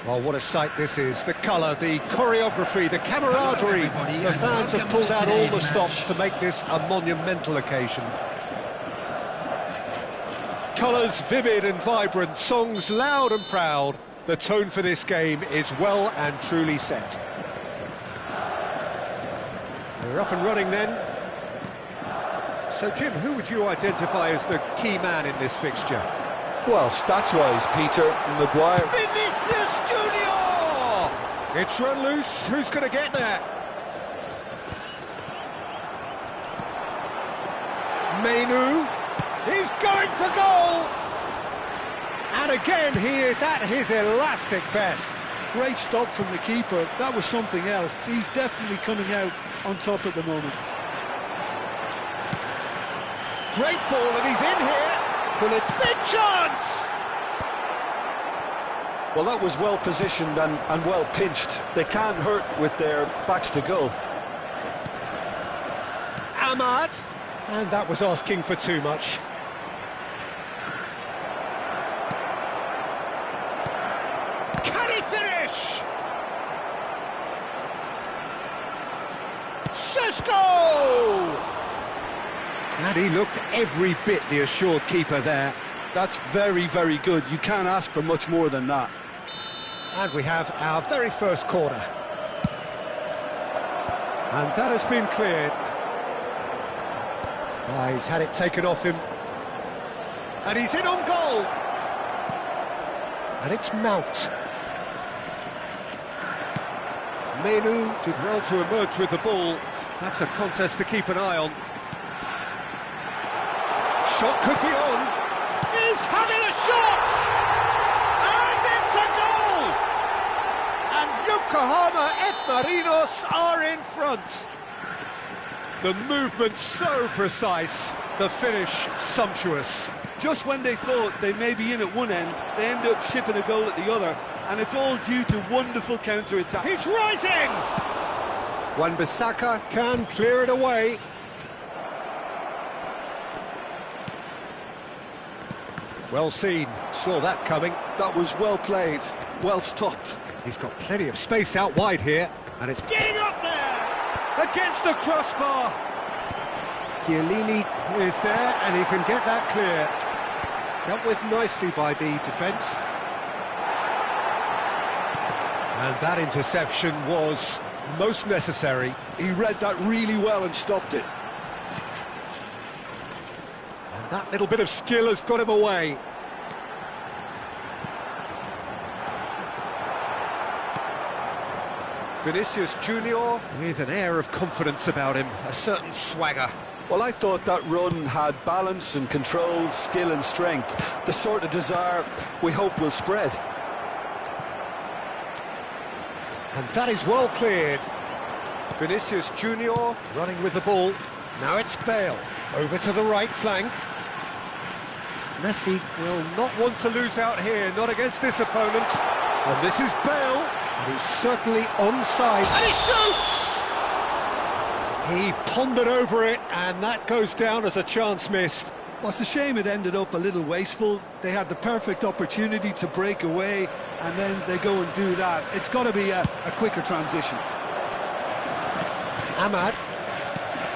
Well, what a sight this is. The colour, the choreography, the camaraderie. The fans have pulled out all the stops to make this a monumental occasion. Colours vivid and vibrant, songs loud and proud. The tone for this game is well and truly set. We're up and running then. So, Jim, who would you identify as the key man in this fixture? Well, stats-wise, Peter, Maguire. Vinicius Junior! It's run loose. Who's going to get there? Mainu. He's going for goal! And again, he is at his elastic best. Great stop from the keeper. That was something else. He's definitely coming out on top at the moment. Great ball, and he's in here. Big chance! Well, that was well positioned and well pinched. They can't hurt with their backs to goal. Ahmad, and that was asking for too much. Can he finish? Šeško! And he looked every bit the assured keeper there. That's very, very good. You can't ask for much more than that. And we have our very first corner. And that has been cleared. He's had it taken off him. And he's in on goal. And it's Mount. Mainu did well to emerge with the ball. That's a contest to keep an eye on. Shot could be on. He's having a shot! And it's a goal! And Yokohama F. Marinos are in front. The movement so precise, the finish sumptuous. Just when they thought they may be in at one end, they end up shipping a goal at the other, and it's all due to wonderful counter-attack. He's rising! Wan-Bissaka can clear it away. Well seen, saw that coming. That was well played, well stopped. He's got plenty of space out wide here, and it's getting up there! Against the crossbar! Chiellini is there, and he can get that clear. Dealt with nicely by the defence. And that interception was most necessary. He read that really well and stopped it. And that little bit of skill has got him away. Vinicius Junior with an air of confidence about him, a certain swagger. Well, I thought that run had balance and control, skill and strength, the sort of desire we hope will spread. And that is well cleared. Vinicius Junior running with the ball. Now it's Bale, over to the right flank. Messi will not want to lose out here, not against this opponent. And this is Bale, and he's certainly onside. And he shoots! He pondered over it, and that goes down as a chance missed. Well, it's a shame it ended up a little wasteful. They had the perfect opportunity to break away, and then they go and do that. It's got to be a quicker transition. Ahmad.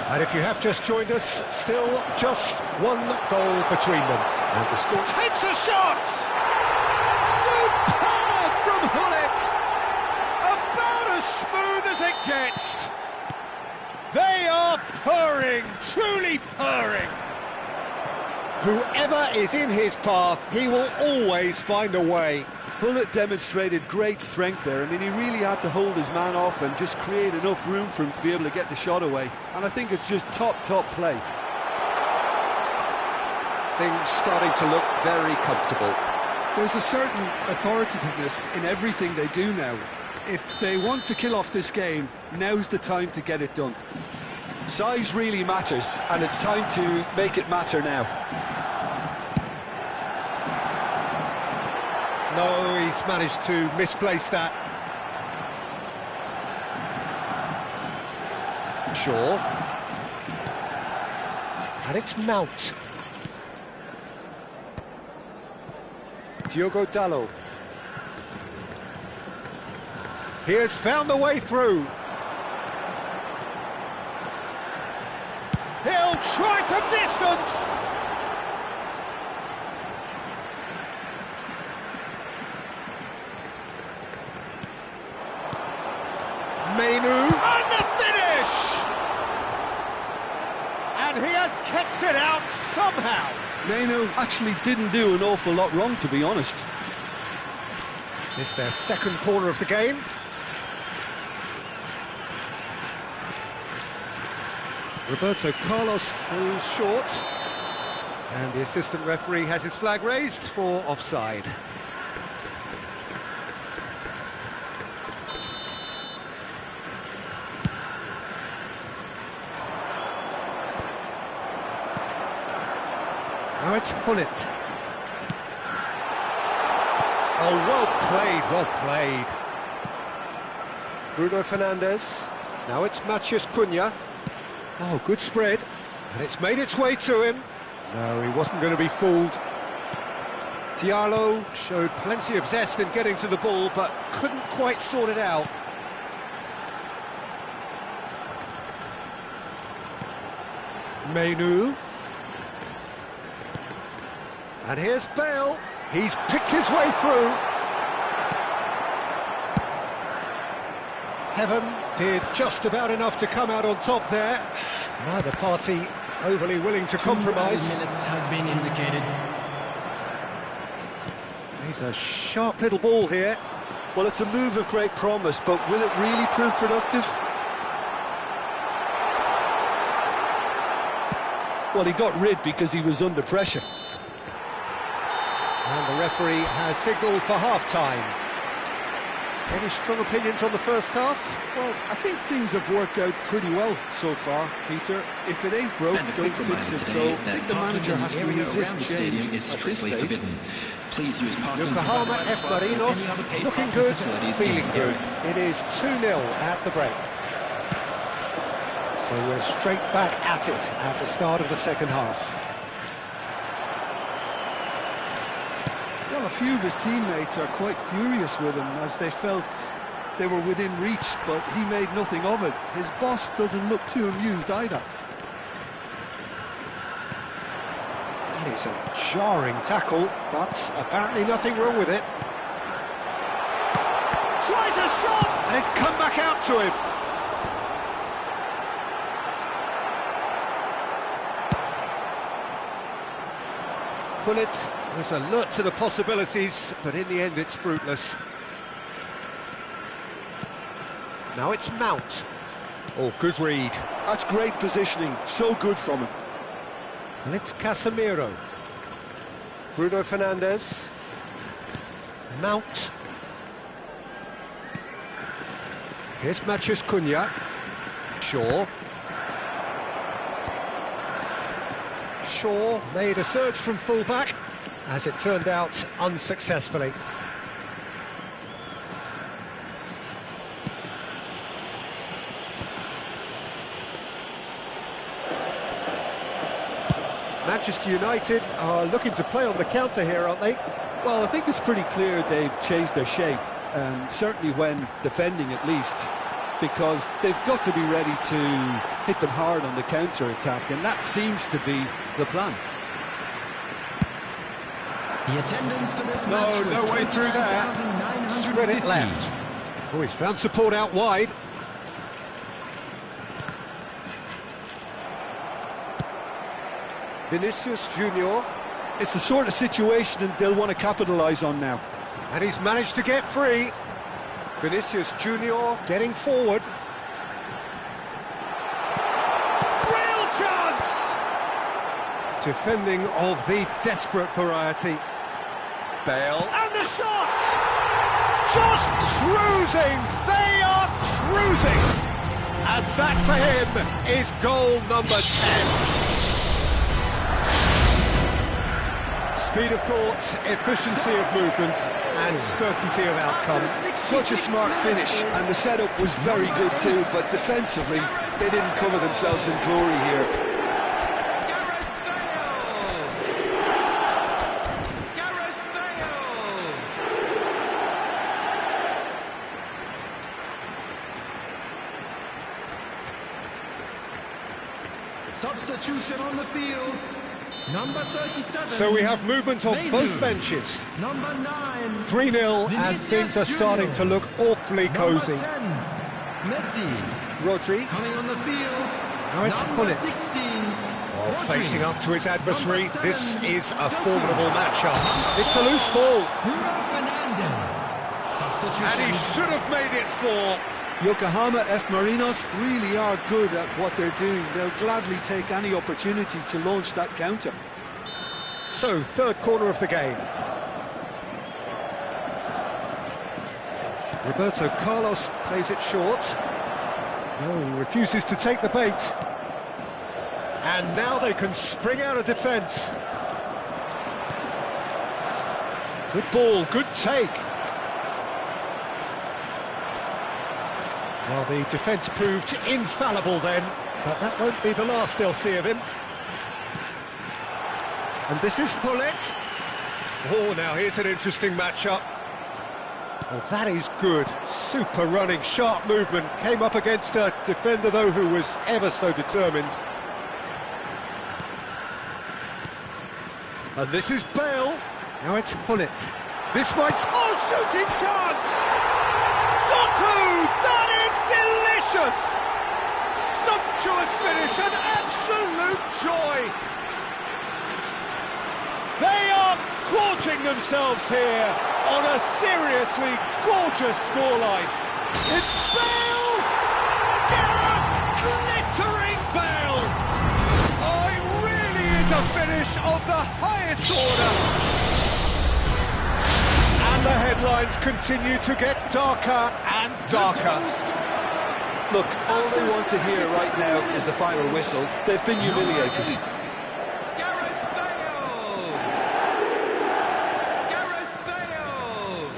And if you have just joined us, still just one goal between them. And the score takes a shot! Superb from Hullet! About as smooth as it gets. They are purring, truly purring. Whoever is in his path, he will always find a way. Hullet demonstrated great strength there. I mean, he really had to hold his man off and just create enough room for him to be able to get the shot away. And I think it's just top play. Things starting to look very comfortable. There's a certain authoritativeness in everything they do now. If they want to kill off this game, now's the time to get it done. Size really matters, and it's time to make it matter now. No, he's managed to misplace that. Shaw. And it's Mount. Diogo Dalot. He has found the way through. He'll try from distance. Mainu, and the finish! And he has kept it out somehow. Mainu actually didn't do an awful lot wrong, to be honest. It's their second corner of the game. Roberto Carlos goes short. And the assistant referee has his flag raised for offside. Now it's Hullet. Oh, well played, well played. Bruno Fernandes. Now it's Matheus Cunha. Oh, good spread. And it's made its way to him. No, he wasn't going to be fooled. Diallo showed plenty of zest in getting to the ball, but couldn't quite sort it out. Mainu. And here's Bale. He's picked his way through. Heaven did just about enough to come out on top there. Neither party overly willing to compromise. 2 minutes has been indicated. He's a sharp little ball here. Well, it's a move of great promise, but will it really prove productive? Well, he got rid because he was under pressure. And the referee has signalled for half-time. Any strong opinions on the first half? Well, I think things have worked out pretty well so far, Peter. If it ain't broke, don't fix it. So I think the manager has to resist change at this stage. Please use Yokohama F. Marinos, looking good, feeling good. It is 2-0 at the break. So we're straight back at it at the start of the second half. Well, a few of his teammates are quite furious with him as they felt they were within reach, but he made nothing of it. His boss doesn't look too amused either. That is a jarring tackle, but apparently nothing wrong with it. Tries a shot! And it's come back out to him. Hullet was alert to the possibilities, but in the end it's fruitless. Now it's Mount. Oh, good read. That's great positioning, so good from him. And it's Casemiro. Bruno Fernandes. Mount. Here's Matheus Cunha. Shaw. Shaw made a surge from full-back, as it turned out unsuccessfully. Manchester United are looking to play on the counter here, aren't they? Well, I think it's pretty clear they've changed their shape, certainly when defending at least, because they've got to be ready to hit them hard on the counter-attack, and that seems to be the plan. The attendance for this match was no way through there. 29,950. Spread it left. Oh, he's found support out wide. Vinicius Junior. It's the sort of situation that they'll want to capitalise on now. And he's managed to get free. Vinicius Junior getting forward. Real chance! Defending of the desperate variety. Bale. And the shot! Just cruising! They are cruising! And that for him is goal number 10. Speed of thought, efficiency of movement, and certainty of outcome. Such a smart finish, and the setup was very good too, but defensively, they didn't cover themselves in glory here. Substitution on the field. Number 37. So we have movement on Mayhew. both benches. Number 9. 3-0 and things are starting to look awfully cosy. Number 10. Messi. Rodri, Coming on the field. now it's Number Gullit. 16. Rodri. Facing up to his adversary, Number this 7. is a formidable matchup. It's a loose ball, Bruno Fernandes. Substitution. and he should have made it 4. Yokohama F. Marinos really are good at what they're doing. They'll gladly take any opportunity to launch that counter. So, third corner of the game. Roberto Carlos plays it short. No, he refuses to take the bait. And now they can spring out of defence. Good ball, good take. Well, the defence proved infallible then, but that won't be the last they'll see of him. And this is Gullit. Oh, now here's an interesting matchup. Well, that is good. Super running, sharp movement. Came up against a defender, though, who was ever so determined. And this is Bale. Now it's Gullit. This might... Oh, shooting chance! Doku! That is delicious! Sumptuous finish, an absolute joy! They are gorging themselves here on a seriously gorgeous scoreline. It's Bale! Gareth glittering Bale! Oh, it really is a finish of the highest order. And the headlines continue to get darker and darker. Look, all they want to hear right now is the final whistle. They've been humiliated. Gareth Bale. Gareth Bale.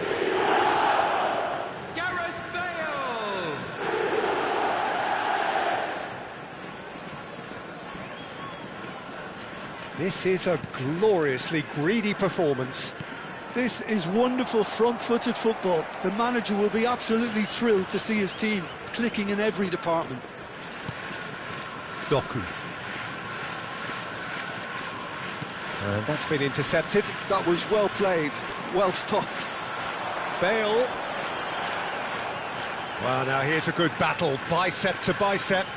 Gareth Bale. This is a gloriously greedy performance. This is wonderful front-footed football. The manager will be absolutely thrilled to see his team clicking in every department. Doku. And that's been intercepted. That was well played, well stopped. Bale. Well, now here's a good battle, bicep to bicep.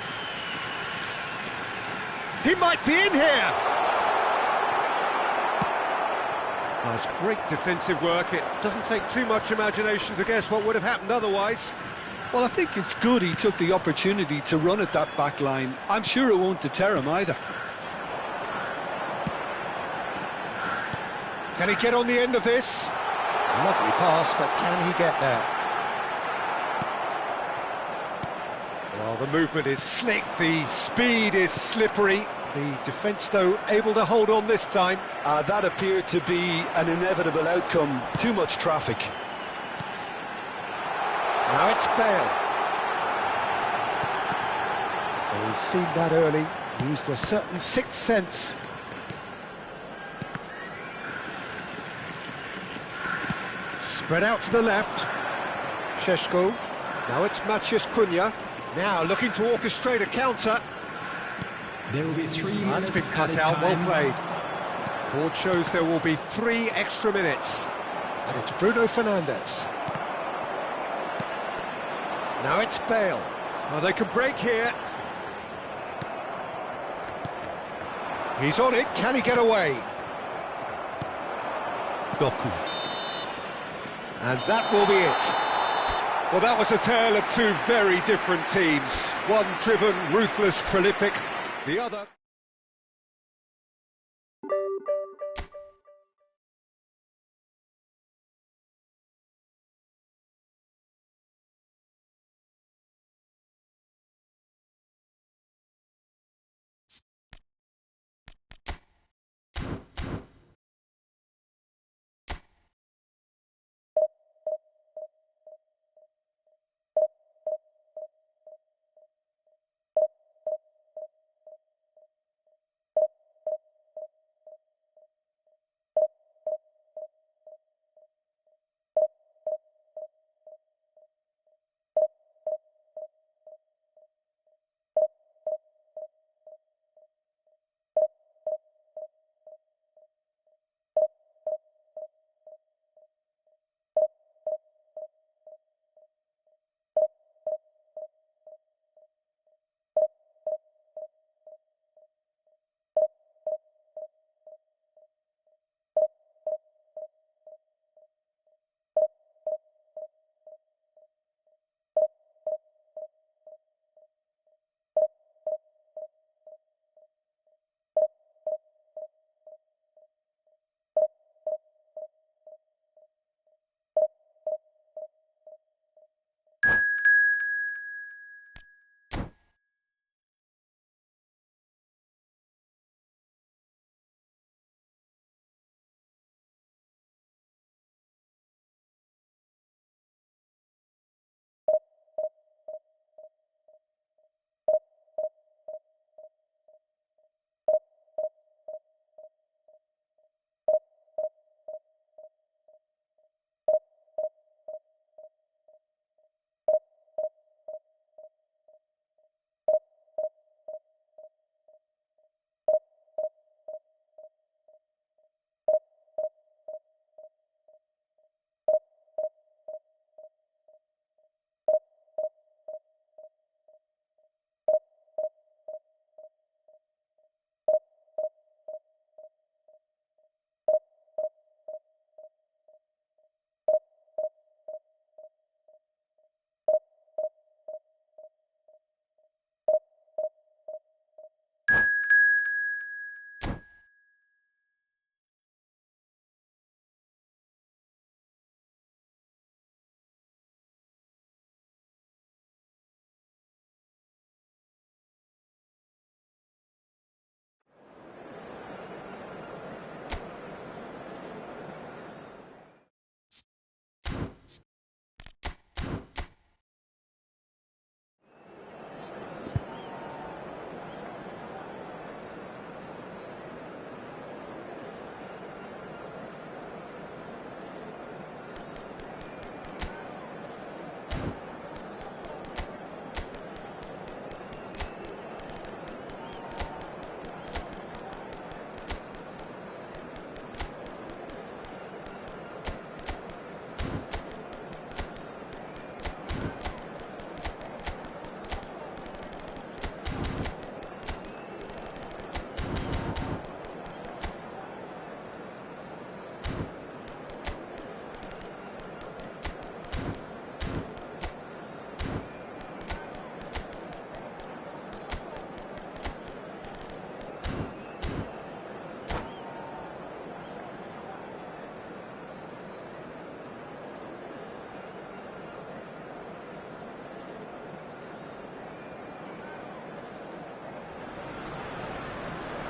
He might be in here! Well, it's great defensive work. It doesn't take too much imagination to guess what would have happened otherwise. Well, I think it's good he took the opportunity to run at that back line. I'm sure it won't deter him either. Can he get on the end of this? Lovely pass, but can he get there? Well, the movement is slick, the speed is slippery. The defence, though, able to hold on this time. That appeared to be an inevitable outcome. Too much traffic. Now it's Bale. Well, he's seen that early. He used a certain sixth sense. Spread out to the left. Šeško. Now it's Maciej Cunha. Now looking to orchestrate a counter. There will be 3 That's minutes been cut added out, well time. played. Board shows there will be 3 extra minutes. And it's Bruno Fernandes. Now it's Bale. Oh, they can break here. He's on it, can he get away? Doku. And that will be it. Well, that was a tale of 2 very different teams. One driven, ruthless, prolific. The other...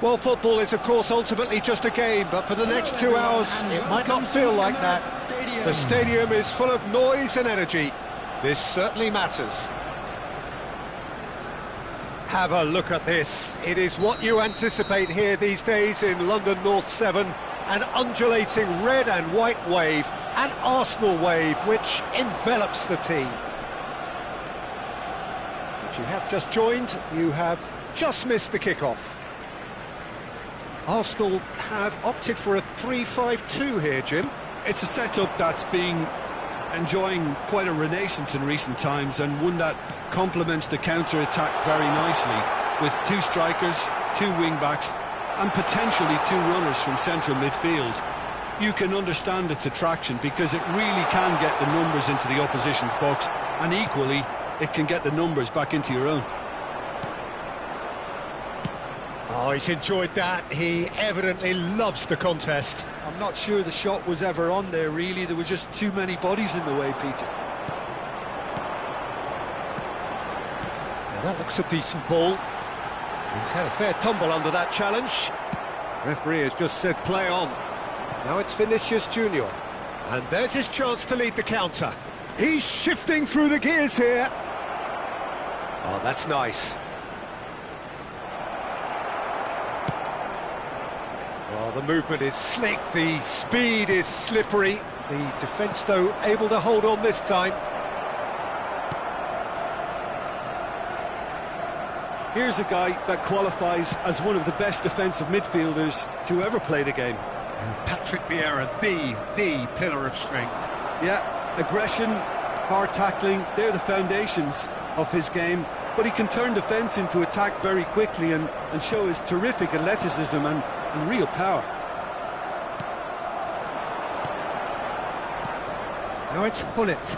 Well, football is, of course, ultimately just a game, but for the next 2 hours, it might not feel like that. The stadium is full of noise and energy. This certainly matters. Have a look at this. It is what you anticipate here these days in London North 7. An undulating red and white wave, an Arsenal wave, which envelops the team. If you have just joined, you have just missed the kickoff. Arsenal have opted for a 3-5-2 here, Jim. It's a setup that's been enjoying quite a renaissance in recent times, and one that complements the counter-attack very nicely, with 2 strikers, 2 wing-backs, and potentially 2 runners from central midfield. You can understand its attraction because it really can get the numbers into the opposition's box, and equally, it can get the numbers back into your own. Oh, he's enjoyed that. He evidently loves the contest. I'm not sure the shot was ever on there, really. There were just too many bodies in the way, Peter. Now that looks a decent ball. He's had a fair tumble under that challenge. Referee has just said play on. Now it's Vinicius Junior. And there's his chance to lead the counter. He's shifting through the gears here. Oh, that's nice. Well, the movement is slick, the speed is slippery. The defence, though, able to hold on this time. Here's a guy that qualifies as one of the best defensive midfielders to ever play the game. And Patrick Vieira, the pillar of strength. Yeah, aggression, hard tackling, they're the foundations of his game. But he can turn defence into attack very quickly and show his terrific athleticism and real power. Now it's Hullet.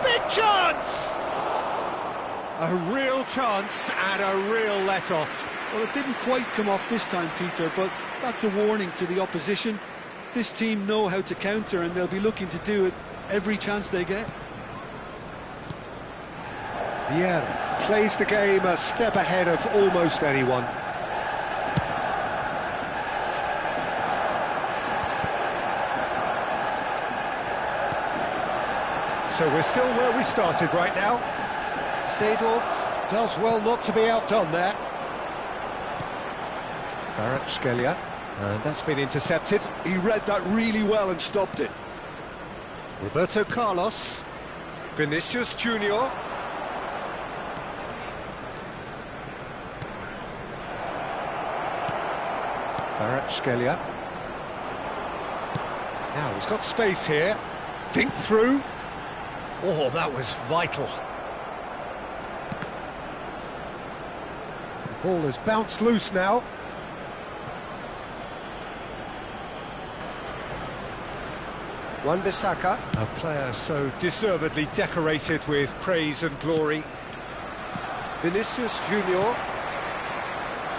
Big chance! A real chance and a real let-off. Well, it didn't quite come off this time, Peter, but that's a warning to the opposition. This team know how to counter, and they'll be looking to do it every chance they get. Vieira plays the game a step ahead of almost anyone. So we're still where we started right now. Seedorf does well not to be outdone there. Kvaratskhelia, and that's been intercepted. He read that really well and stopped it. Roberto Carlos, Vinicius Junior. Kvaratskhelia. Now he's got space here. Dink through. Oh, that was vital. The ball has bounced loose now. Wan-Bissaka, a player so deservedly decorated with praise and glory. Vinicius Junior.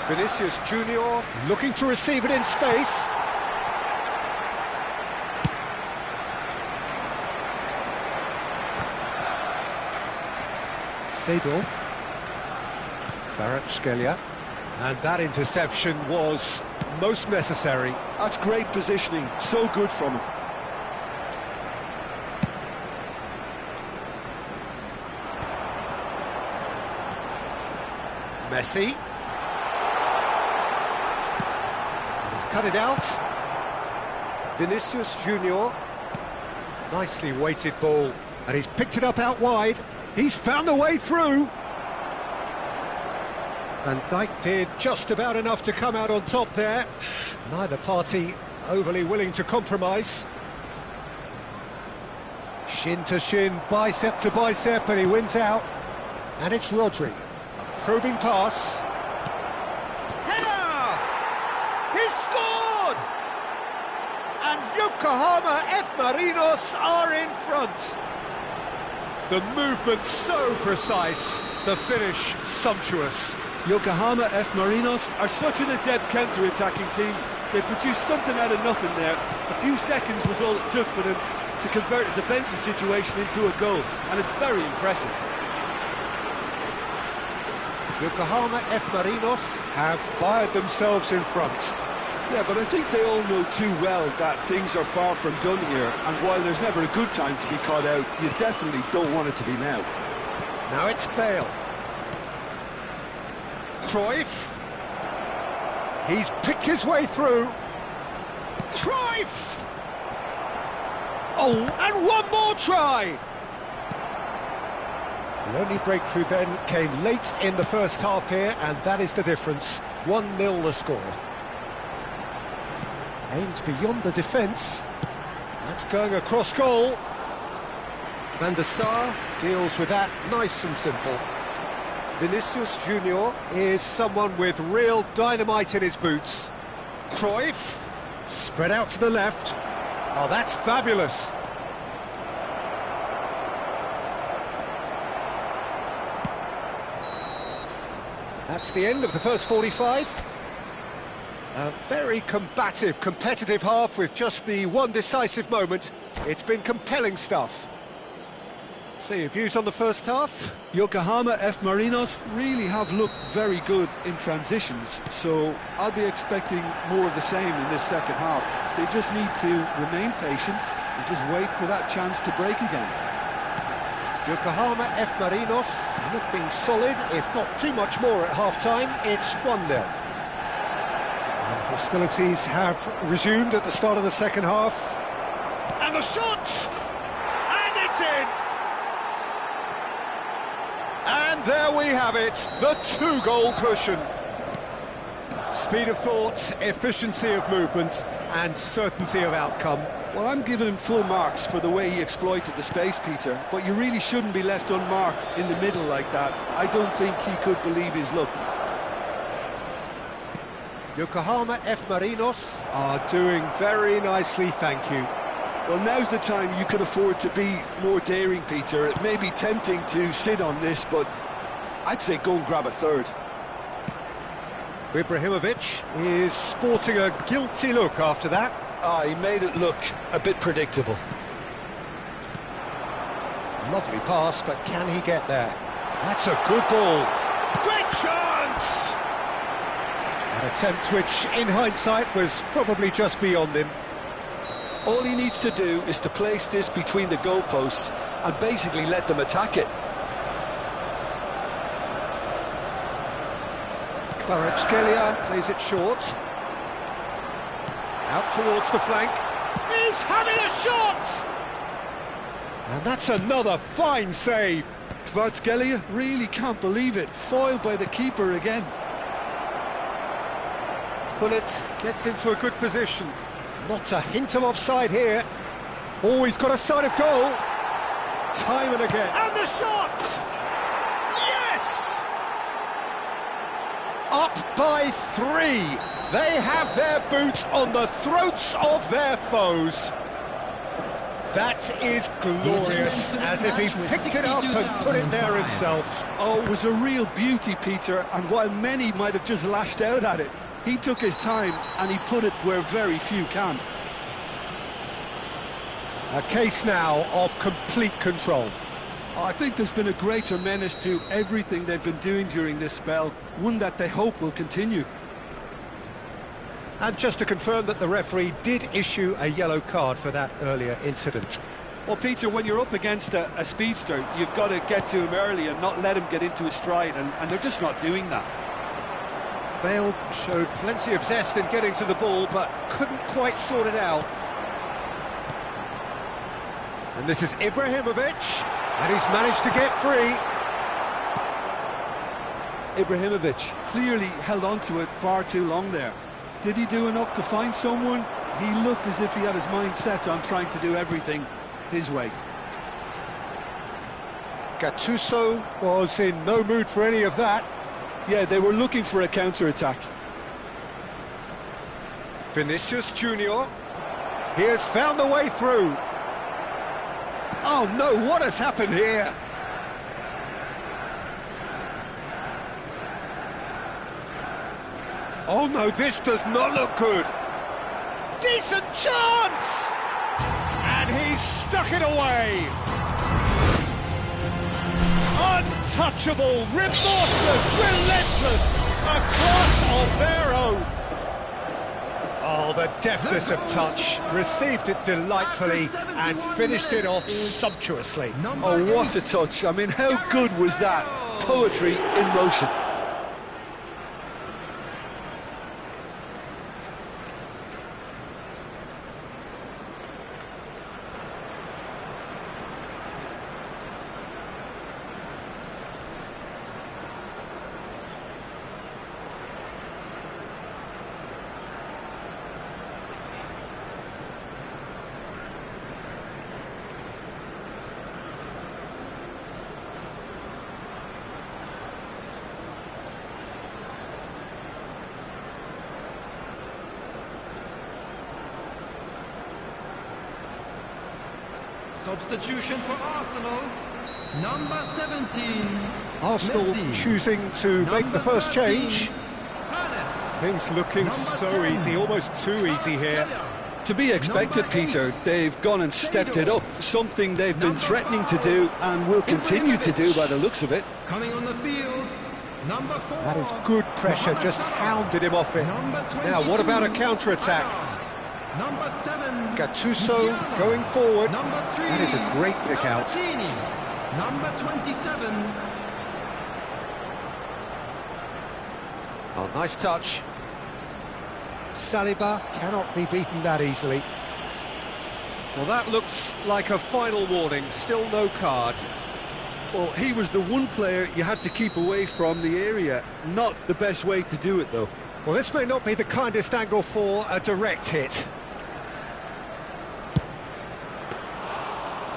Vinicius Junior looking to receive it in space. Seedorf. Kvaratskhelia. And that interception was most necessary. That's great positioning, so good from him. Messi. He's cut it out. Vinicius Junior. Nicely weighted ball. And he's picked it up out wide. He's found a way through. Van Dijk did just about enough to come out on top there. Neither party overly willing to compromise. Shin to shin, bicep to bicep, and he wins out. And it's Rodri. A probing pass. Header! He's scored! And Yokohama F. Marinos are in front. The movement so precise, the finish sumptuous. Yokohama F. Marinos are such an adept counter-attacking team. They produced something out of nothing there. A few seconds was all it took for them to convert a defensive situation into a goal, and it's very impressive. Yokohama F. Marinos have fired themselves in front. Yeah, but I think they all know too well that things are far from done here, and while there's never a good time to be caught out, you definitely don't want it to be now. Now it's Bale. Cruyff. He's picked his way through. Cruyff! Oh, and one more try! The only breakthrough then came late in the first half here, and that is the difference. 1-0 the score. Aimed beyond the defence. That's going across goal. Van der Sar deals with that nice and simple. Vinicius Junior is someone with real dynamite in his boots. Cruyff, spread out to the left. Oh, that's fabulous. That's the end of the first 45. A very combative, competitive half with just the one decisive moment. It's been compelling stuff. So your views on the first half? Yokohama F. Marinos really have looked very good in transitions, so I'll be expecting more of the same in this second half. They just need to remain patient and just wait for that chance to break again. Yokohama F. Marinos looking solid, if not too much more at half-time. It's 1-0. Hostilities have resumed at the start of the second half. And the shot! And it's in! And there we have it, the two-goal cushion. Speed of thought, efficiency of movement, and certainty of outcome. Well, I'm giving him full marks for the way he exploited the space, Peter, but you really shouldn't be left unmarked in the middle like that. I don't think he could believe his luck. Yokohama F. Marinos are doing very nicely, thank you. Well, now's the time you can afford to be more daring, Peter. It may be tempting to sit on this, but I'd say go and grab a third. Ibrahimovic is sporting a guilty look after that. He made it look a bit predictable. Lovely pass, but can he get there? That's a good ball. Great chance! An attempt which, in hindsight, was probably just beyond him. All he needs to do is to place this between the goalposts and basically let them attack it. Kvaratskhelia plays it short. Out towards the flank. He's having a shot! And that's another fine save. Kvaratskhelia really can't believe it. Foiled by the keeper again. Gullit gets into a good position. Not a hint of offside here. Oh, he's got a sight of goal. Time and again. And the shot! Yes! Up by 3. They have their boot on the throats of their foes. That is glorious, as if he picked it up and put it there himself. Oh, it was a real beauty, Peter, and while many might have just lashed out at it, he took his time and he put it where very few can. A case now of complete control. I think there's been a greater menace to everything they've been doing during this spell, one that they hope will continue. And just to confirm that the referee did issue a yellow card for that earlier incident. Well, Peter, when you're up against a speedster, you've got to get to him early and not let him get into his stride, and they're just not doing that. Bale showed plenty of zest in getting to the ball, but couldn't quite sort it out. And this is Ibrahimovic, and he's managed to get free. Ibrahimovic clearly held on to it far too long there. Did he do enough to find someone? He looked as if he had his mind set on trying to do everything his way. Gattuso was in no mood for any of that. Yeah, they were looking for a counter-attack. Vinicius Junior. He has found the way through. Oh no, what has happened here? Oh no, this does not look good. Decent chance! And he's stuck it away. Untouchable, remorseless, relentless, a class of their own. Oh, the deftness of touch, received it delightfully and finished it off sumptuously. Oh, what a touch. I mean, how good was that? Poetry in motion. Substitution for Arsenal, number 17. Arsenal Messi. choosing to make the Number first 13, change. Palace. Things looking Number so 10, easy, almost too easy here. To be expected, Number 8, Peter. They've gone and stepped it up, something they've been Number threatening to 5, do and will continue to do by the looks of it. Coming on the field, number 4. That is good pressure, Mohamed just Salah. hounded him off it. Number 22, Now, what about a counter-attack? Hazard. Number 7, Gattuso Musiala. going forward. Number 3, That is a great pick out. Albertini. Number 27, Oh, nice touch. Saliba cannot be beaten that easily. Well, that looks like a final warning, still no card. Well, he was the one player you had to keep away from the area. Not the best way to do it, though. Well, this may not be the kindest angle for a direct hit.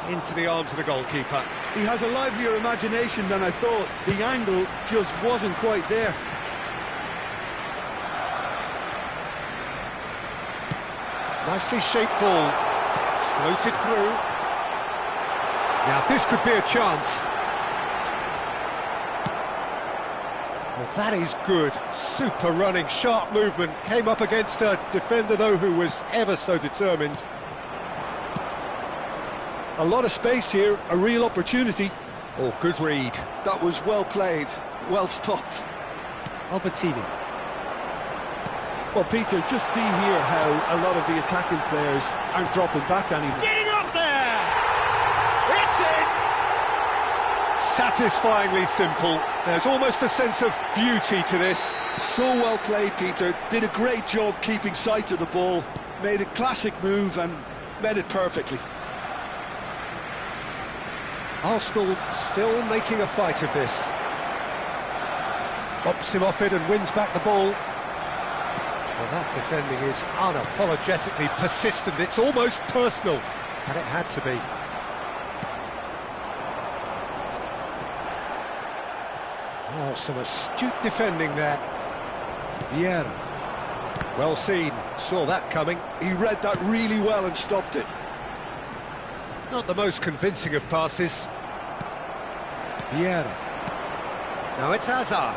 Into the arms of the goalkeeper. He has a livelier imagination than I thought. The angle just wasn't quite there. Nicely shaped ball. Floated through. Now, this could be a chance. Well, that is good. Super running, sharp movement. Came up against a defender, though, who was ever so determined. A lot of space here, a real opportunity. Oh, good read. That was well played, well stopped. Albertini. Well, Peter, just see here how a lot of the attacking players aren't dropping back anymore. Getting up there! It's in! Satisfyingly simple. There's almost a sense of beauty to this. So well played, Peter. Did a great job keeping sight of the ball. Made a classic move and made it perfectly. Arsenal still making a fight of this. Bops him off it and wins back the ball. Well, that defending is unapologetically persistent. It's almost personal, and it had to be. Oh, some astute defending there. Vieira. Well seen, saw that coming. He read that really well and stopped it. Not the most convincing of passes. Vieira. Now it's Hazard.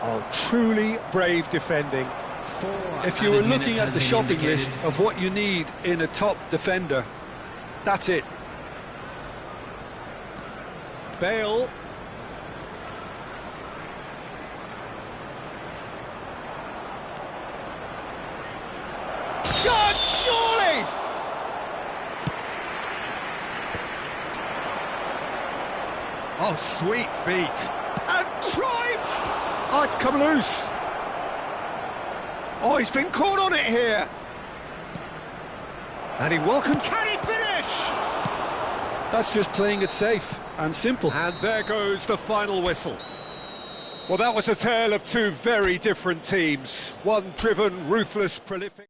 Oh, truly brave defending. If you were looking at the shopping list of what you need in a top defender, that's it. Bale. Shot, surely! Oh, sweet feet. And Cruyff! Oh, it's come loose. Oh, he's been caught on it here. And he welcomes... Can he finish? That's just playing it safe and simple. And there goes the final whistle. Well, that was a tale of two very different teams. One driven, ruthless, prolific...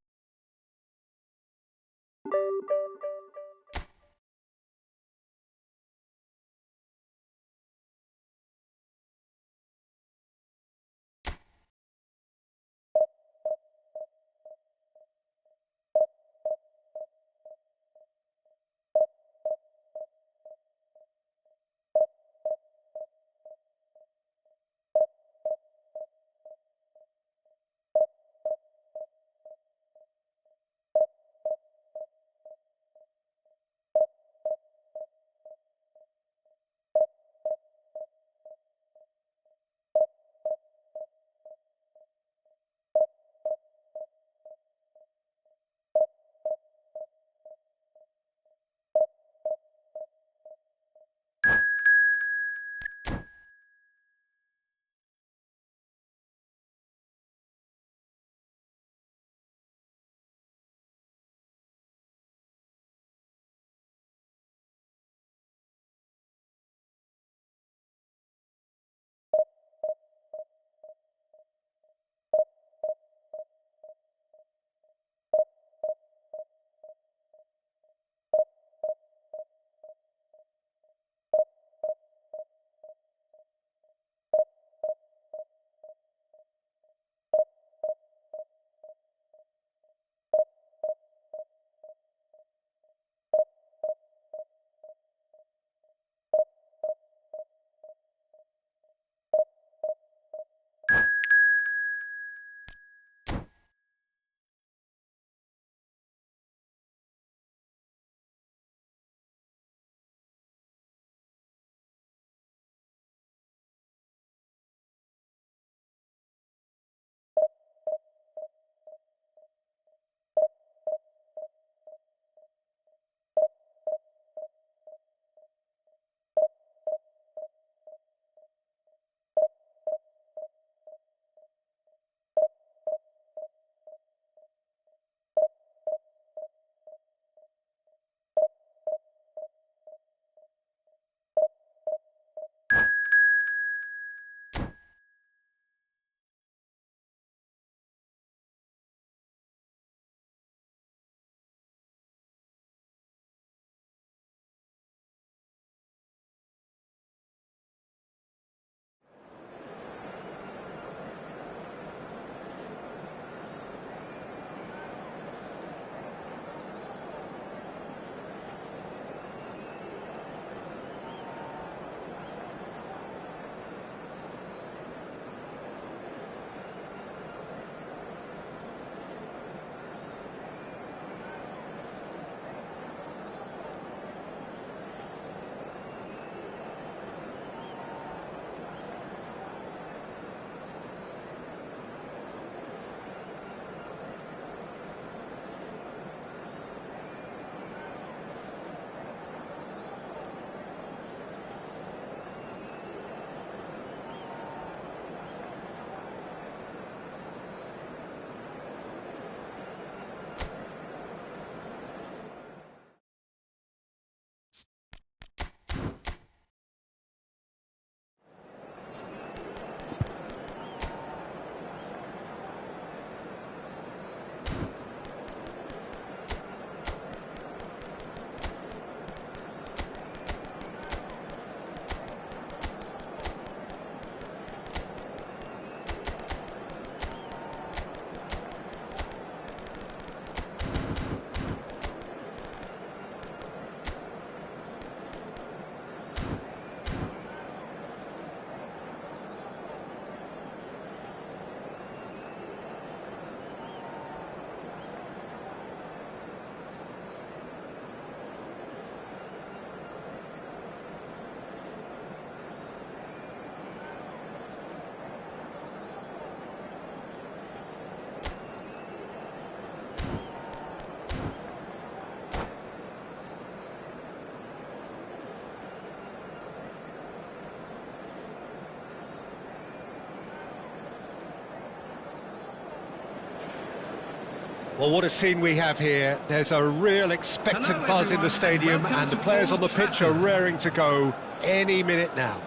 Well, what a scene we have here. There's a real expectant Hello, buzz in the everyone, stadium, and welcome and the to players on the Old pitch are Trafford. raring to go any minute now.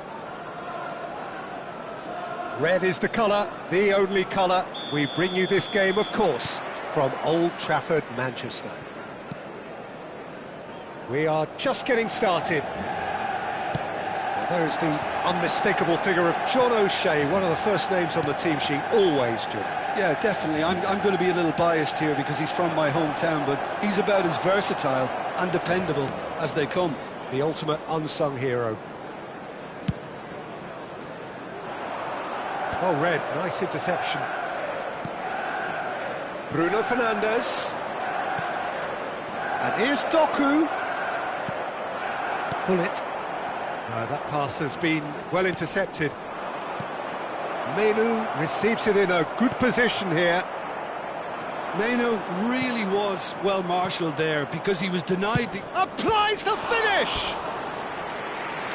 Red is the colour, the only colour. We bring you this game, of course, from Old Trafford, Manchester. We are just getting started. Now, there's the unmistakable figure of John O'Shea, one of the first names on the team sheet, always, Jim. Yeah, definitely. I'm going to be a little biased here because he's from my hometown, but he's about as versatile and dependable as they come. The ultimate unsung hero. Oh, Red, nice interception. Bruno Fernandes. And here's Doku. Pull it. That pass has been well intercepted. Menu receives it in a good position here. Meno really was well marshalled there because he was denied the... Applies the finish!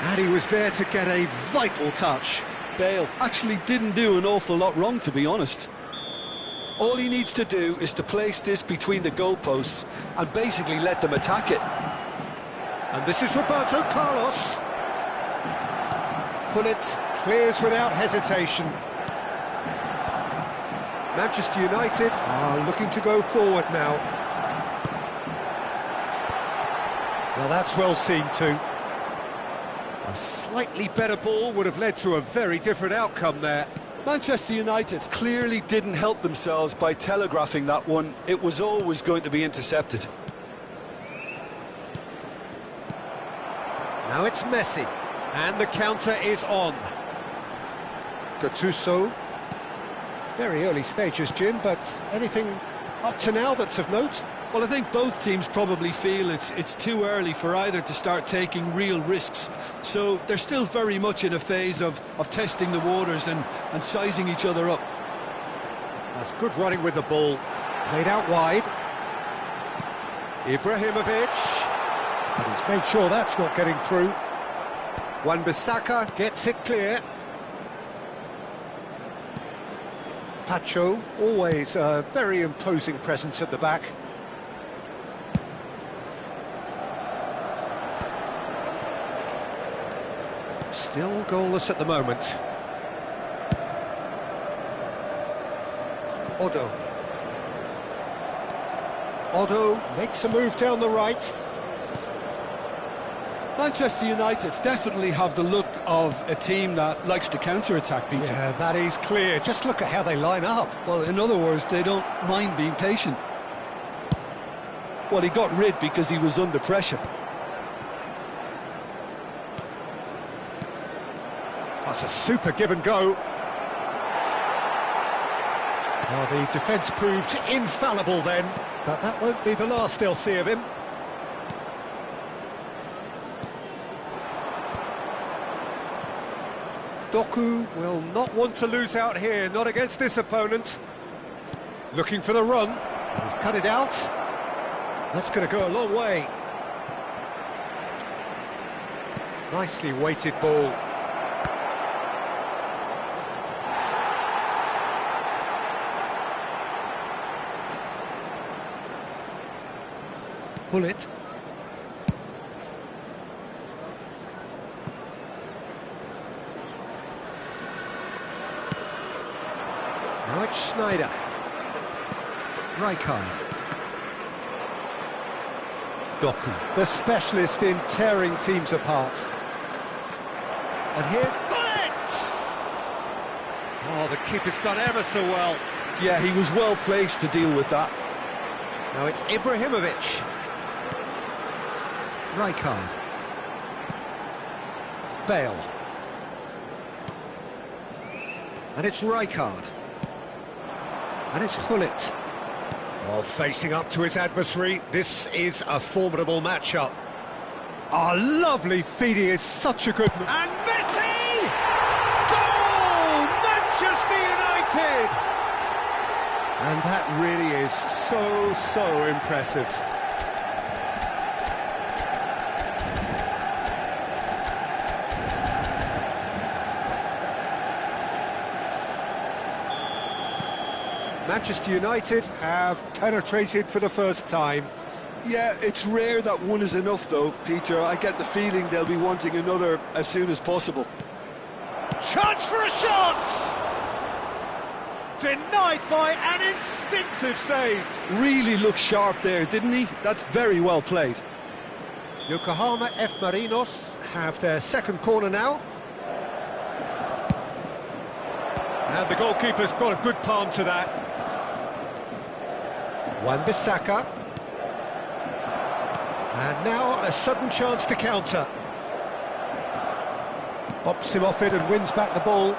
And he was there to get a vital touch. Bale actually didn't do an awful lot wrong, to be honest. All he needs to do is to place this between the goalposts and basically let them attack it. And this is Roberto Carlos. Pull it, clears without hesitation. Manchester United are looking to go forward now. Well, that's well seen too. A slightly better ball would have led to a very different outcome there. Manchester United clearly didn't help themselves by telegraphing that one. It was always going to be intercepted. Now it's Messi, and the counter is on. Gattuso. Very early stages, Jim, but anything up to now that's of note? Well, I think both teams probably feel it's too early for either to start taking real risks. So they're still very much in a phase of testing the waters and sizing each other up. That's good running with the ball. Played out wide. Ibrahimovic. But he's made sure that's not getting through. Wan-Bissaka gets it clear. Pacho, always a very imposing presence at the back. Still goalless at the moment. Odo makes a move down the right. Manchester United definitely have the look of a team that likes to counter-attack, Peter. Yeah, that is clear. Just look at how they line up. Well, in other words, they don't mind being patient. Well, he got rid because he was under pressure. That's a super give and go. Well, the defence proved infallible then, but that won't be the last they'll see of him. Doku will not want to lose out here, not against this opponent. Looking for the run. He's cut it out. That's going to go a long way. Nicely weighted ball. Pull it. Now it's Schneider. Rijkaard. Doku, the specialist in tearing teams apart. And here's Bullet! Oh, the keeper's done ever so well. Yeah, he was well placed to deal with that. Now it's Ibrahimovic. Rijkaard. Bale. And it's Rijkaard. And it's Gullit. Oh, facing up to his adversary, this is a formidable matchup. Oh, lovely feed, he is such a good... And Messi! Goal! Manchester United! And that really is so impressive. Manchester United have penetrated for the first time. Yeah, it's rare that one is enough though, Peter. I get the feeling they'll be wanting another as soon as possible. Chance for a shot! Denied by an instinctive save. Really looked sharp there, didn't he? That's very well played. Yokohama F. Marinos have their second corner now. And the goalkeeper's got a good palm to that. Wan-Bissaka. And now a sudden chance to counter. Bops him off it and wins back the ball.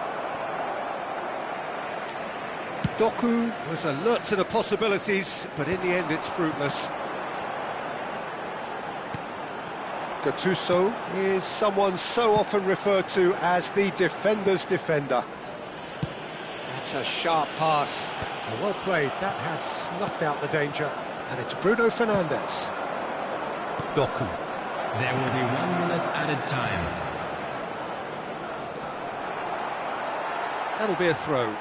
Doku was alert to the possibilities, but in the end it's fruitless. Gattuso is someone so often referred to as the defender's defender. That's a sharp pass. Well played, that has snuffed out the danger. And it's Bruno Fernandes. Doku. There will be 1 minute added time. That'll be a throw.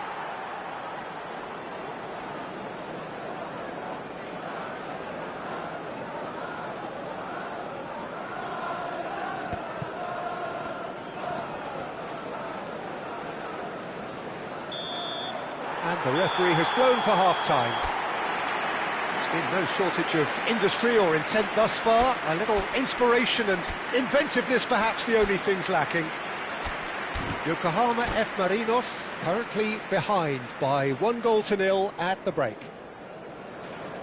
And the referee has blown for half-time. There's been no shortage of industry or intent thus far. A little inspiration and inventiveness perhaps the only things lacking. Yokohama F. Marinos currently behind by 1-0 at the break.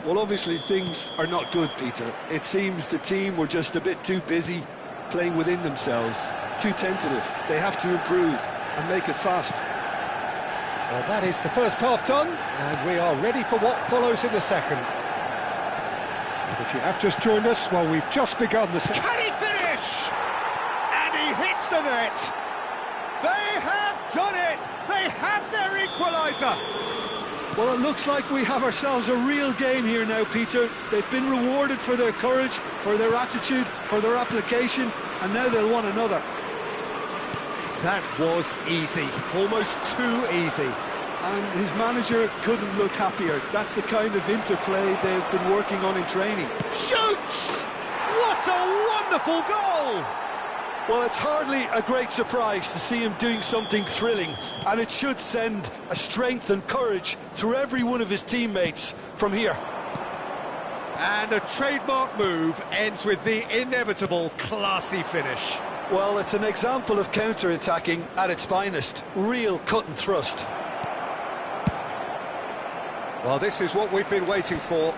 Well, obviously things are not good, Peter. It seems the team were just a bit too busy playing within themselves, too tentative. They have to improve and make it fast. Well, that is the first half done, and we are ready for what follows in the second. And if you have just joined us, well, we've just begun the second. Can he finish? And he hits the net! They have done it! They have their equaliser! Well, it looks like we have ourselves a real game here now, Peter. They've been rewarded for their courage, for their attitude, for their application, and now they'll want another. That was easy, almost too easy. And his manager couldn't look happier. That's the kind of interplay they've been working on in training. Shoots! What a wonderful goal! Well, it's hardly a great surprise to see him doing something thrilling, and it should send a strength and courage through every one of his teammates from here. And a trademark move ends with the inevitable classy finish. Well, it's an example of counter-attacking at its finest. Real cut and thrust. Well, this is what we've been waiting for.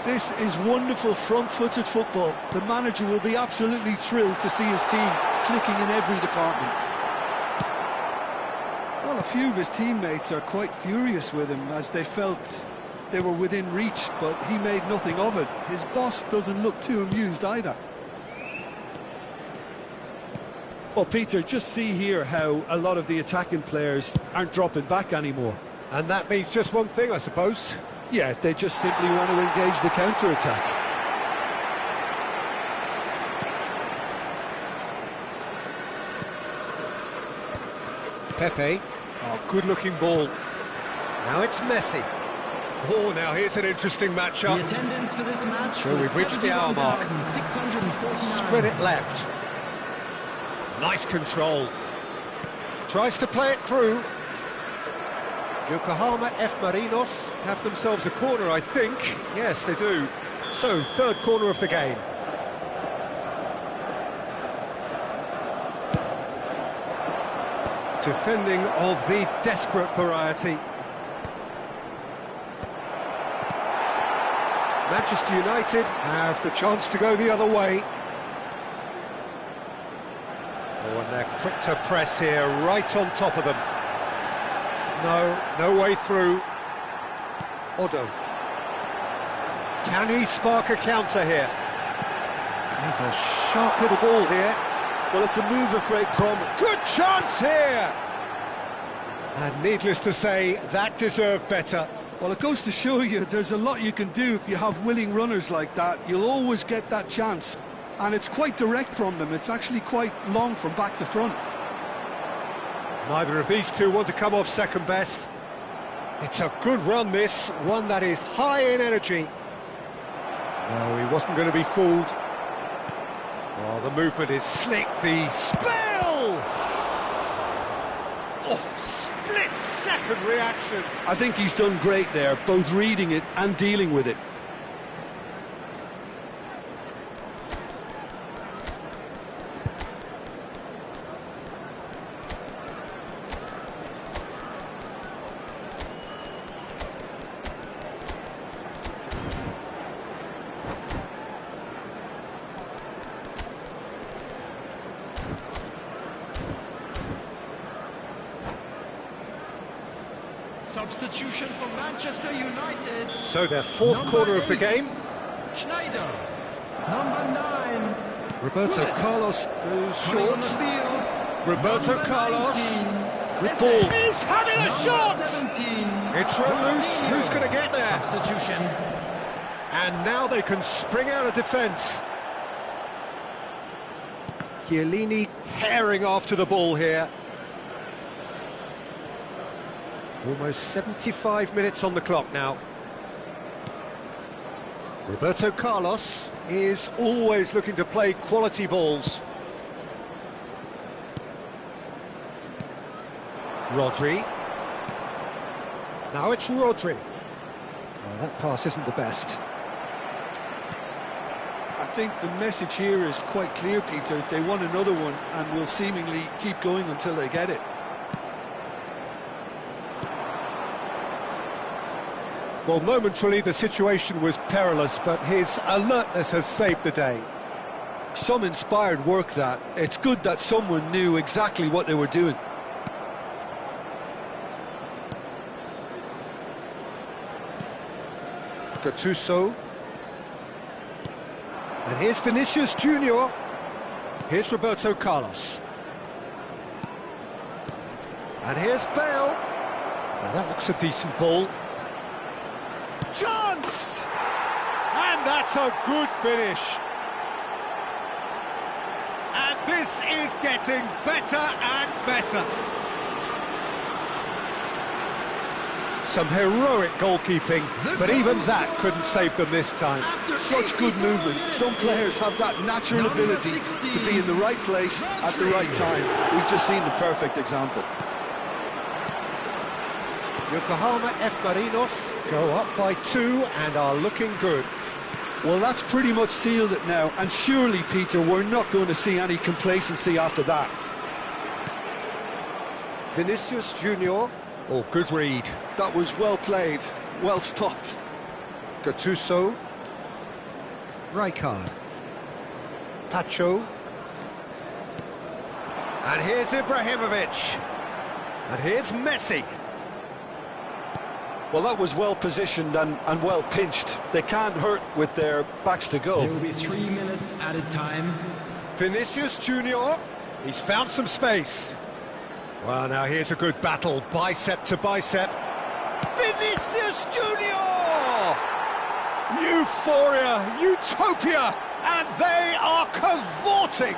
This is wonderful front-footed football. The manager will be absolutely thrilled to see his team clicking in every department. Well, a few of his teammates are quite furious with him as they felt they were within reach, but he made nothing of it. His boss doesn't look too amused either. Well, Peter, just see here how a lot of the attacking players aren't dropping back anymore. And that means just one thing, I suppose. Yeah, they just simply want to engage the counter-attack. Pepe. Oh, good-looking ball. Now it's Messi. Oh, now here's an interesting matchup. The attendance for this match. Sure, we've reached the hour mark. Spread it left. Nice control. Tries to play it through. Yokohama F. Marinos have themselves a corner, I think. Yes, they do. So, third corner of the game. Defending of the desperate variety. Manchester United have the chance to go the other way. Oh, and they're quick to press here, right on top of them. No way through. Odo. Can he spark a counter here? He's a sharp little ball here. Well, it's a move of great promise. Good chance here! And needless to say, that deserved better. Well, it goes to show you there's a lot you can do if you have willing runners like that. You'll always get that chance. And it's quite direct from them. It's actually quite long from back to front. Neither of these two want to come off second best. It's a good run, this, one that is high in energy. No, he wasn't going to be fooled. Oh, the movement is slick, the spill! Oh, split-second reaction. I think he's done great there, both reading it and dealing with it. Substitution for Manchester United. So their fourth quarter of the game. Schneider. Number 9. Roberto Carlos goes Coming on short. the field. Roberto Number Carlos. 19. Good ball. He's having a Number shot! 17. It's run loose. Who's going to get there? Substitution. And now they can spring out of defence. Chiellini herring after the ball here. Almost 75 minutes on the clock now. Roberto Carlos is always looking to play quality balls. Rodri. Now it's Rodri. Oh, that pass isn't the best. I think the message here is quite clear, Peter. They want another one and will seemingly keep going until they get it. Well, momentarily the situation was perilous, but his alertness has saved the day. Some inspired work that. It's good that someone knew exactly what they were doing. Gattuso. And here's Vinicius Junior. Here's Roberto Carlos. And here's Bale. Now that looks a decent ball. Chance! And that's a good finish. And this is getting better and better. Some heroic goalkeeping, but even that couldn't save them this time. Such good movement. Some players have that natural ability to be in the right place at the right time. We've just seen the perfect example. Yokohama F. Marinos go up by 2 and are looking good. Well, that's pretty much sealed it now, and surely, Peter, we're not going to see any complacency after that. Vinicius Junior. Oh, good read. That was well played, well stopped. Gattuso. Rijkaard. Pacho. And here's Ibrahimovic. And here's Messi. Well, that was well positioned and well pinched. They can't hurt with their backs to goal. There will be 3 minutes added time. Vinicius Junior. He's found some space. Well, now here's a good battle, bicep to bicep. Vinicius Junior! Euphoria, utopia, and they are cavorting.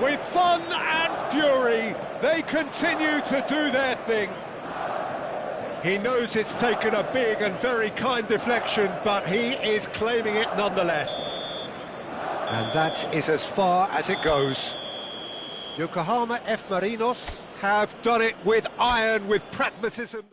With fun and fury, they continue to do their thing. He knows it's taken a big and very kind deflection, but he is claiming it nonetheless. And that is as far as it goes. Yokohama F. Marinos have done it with iron, with pragmatism.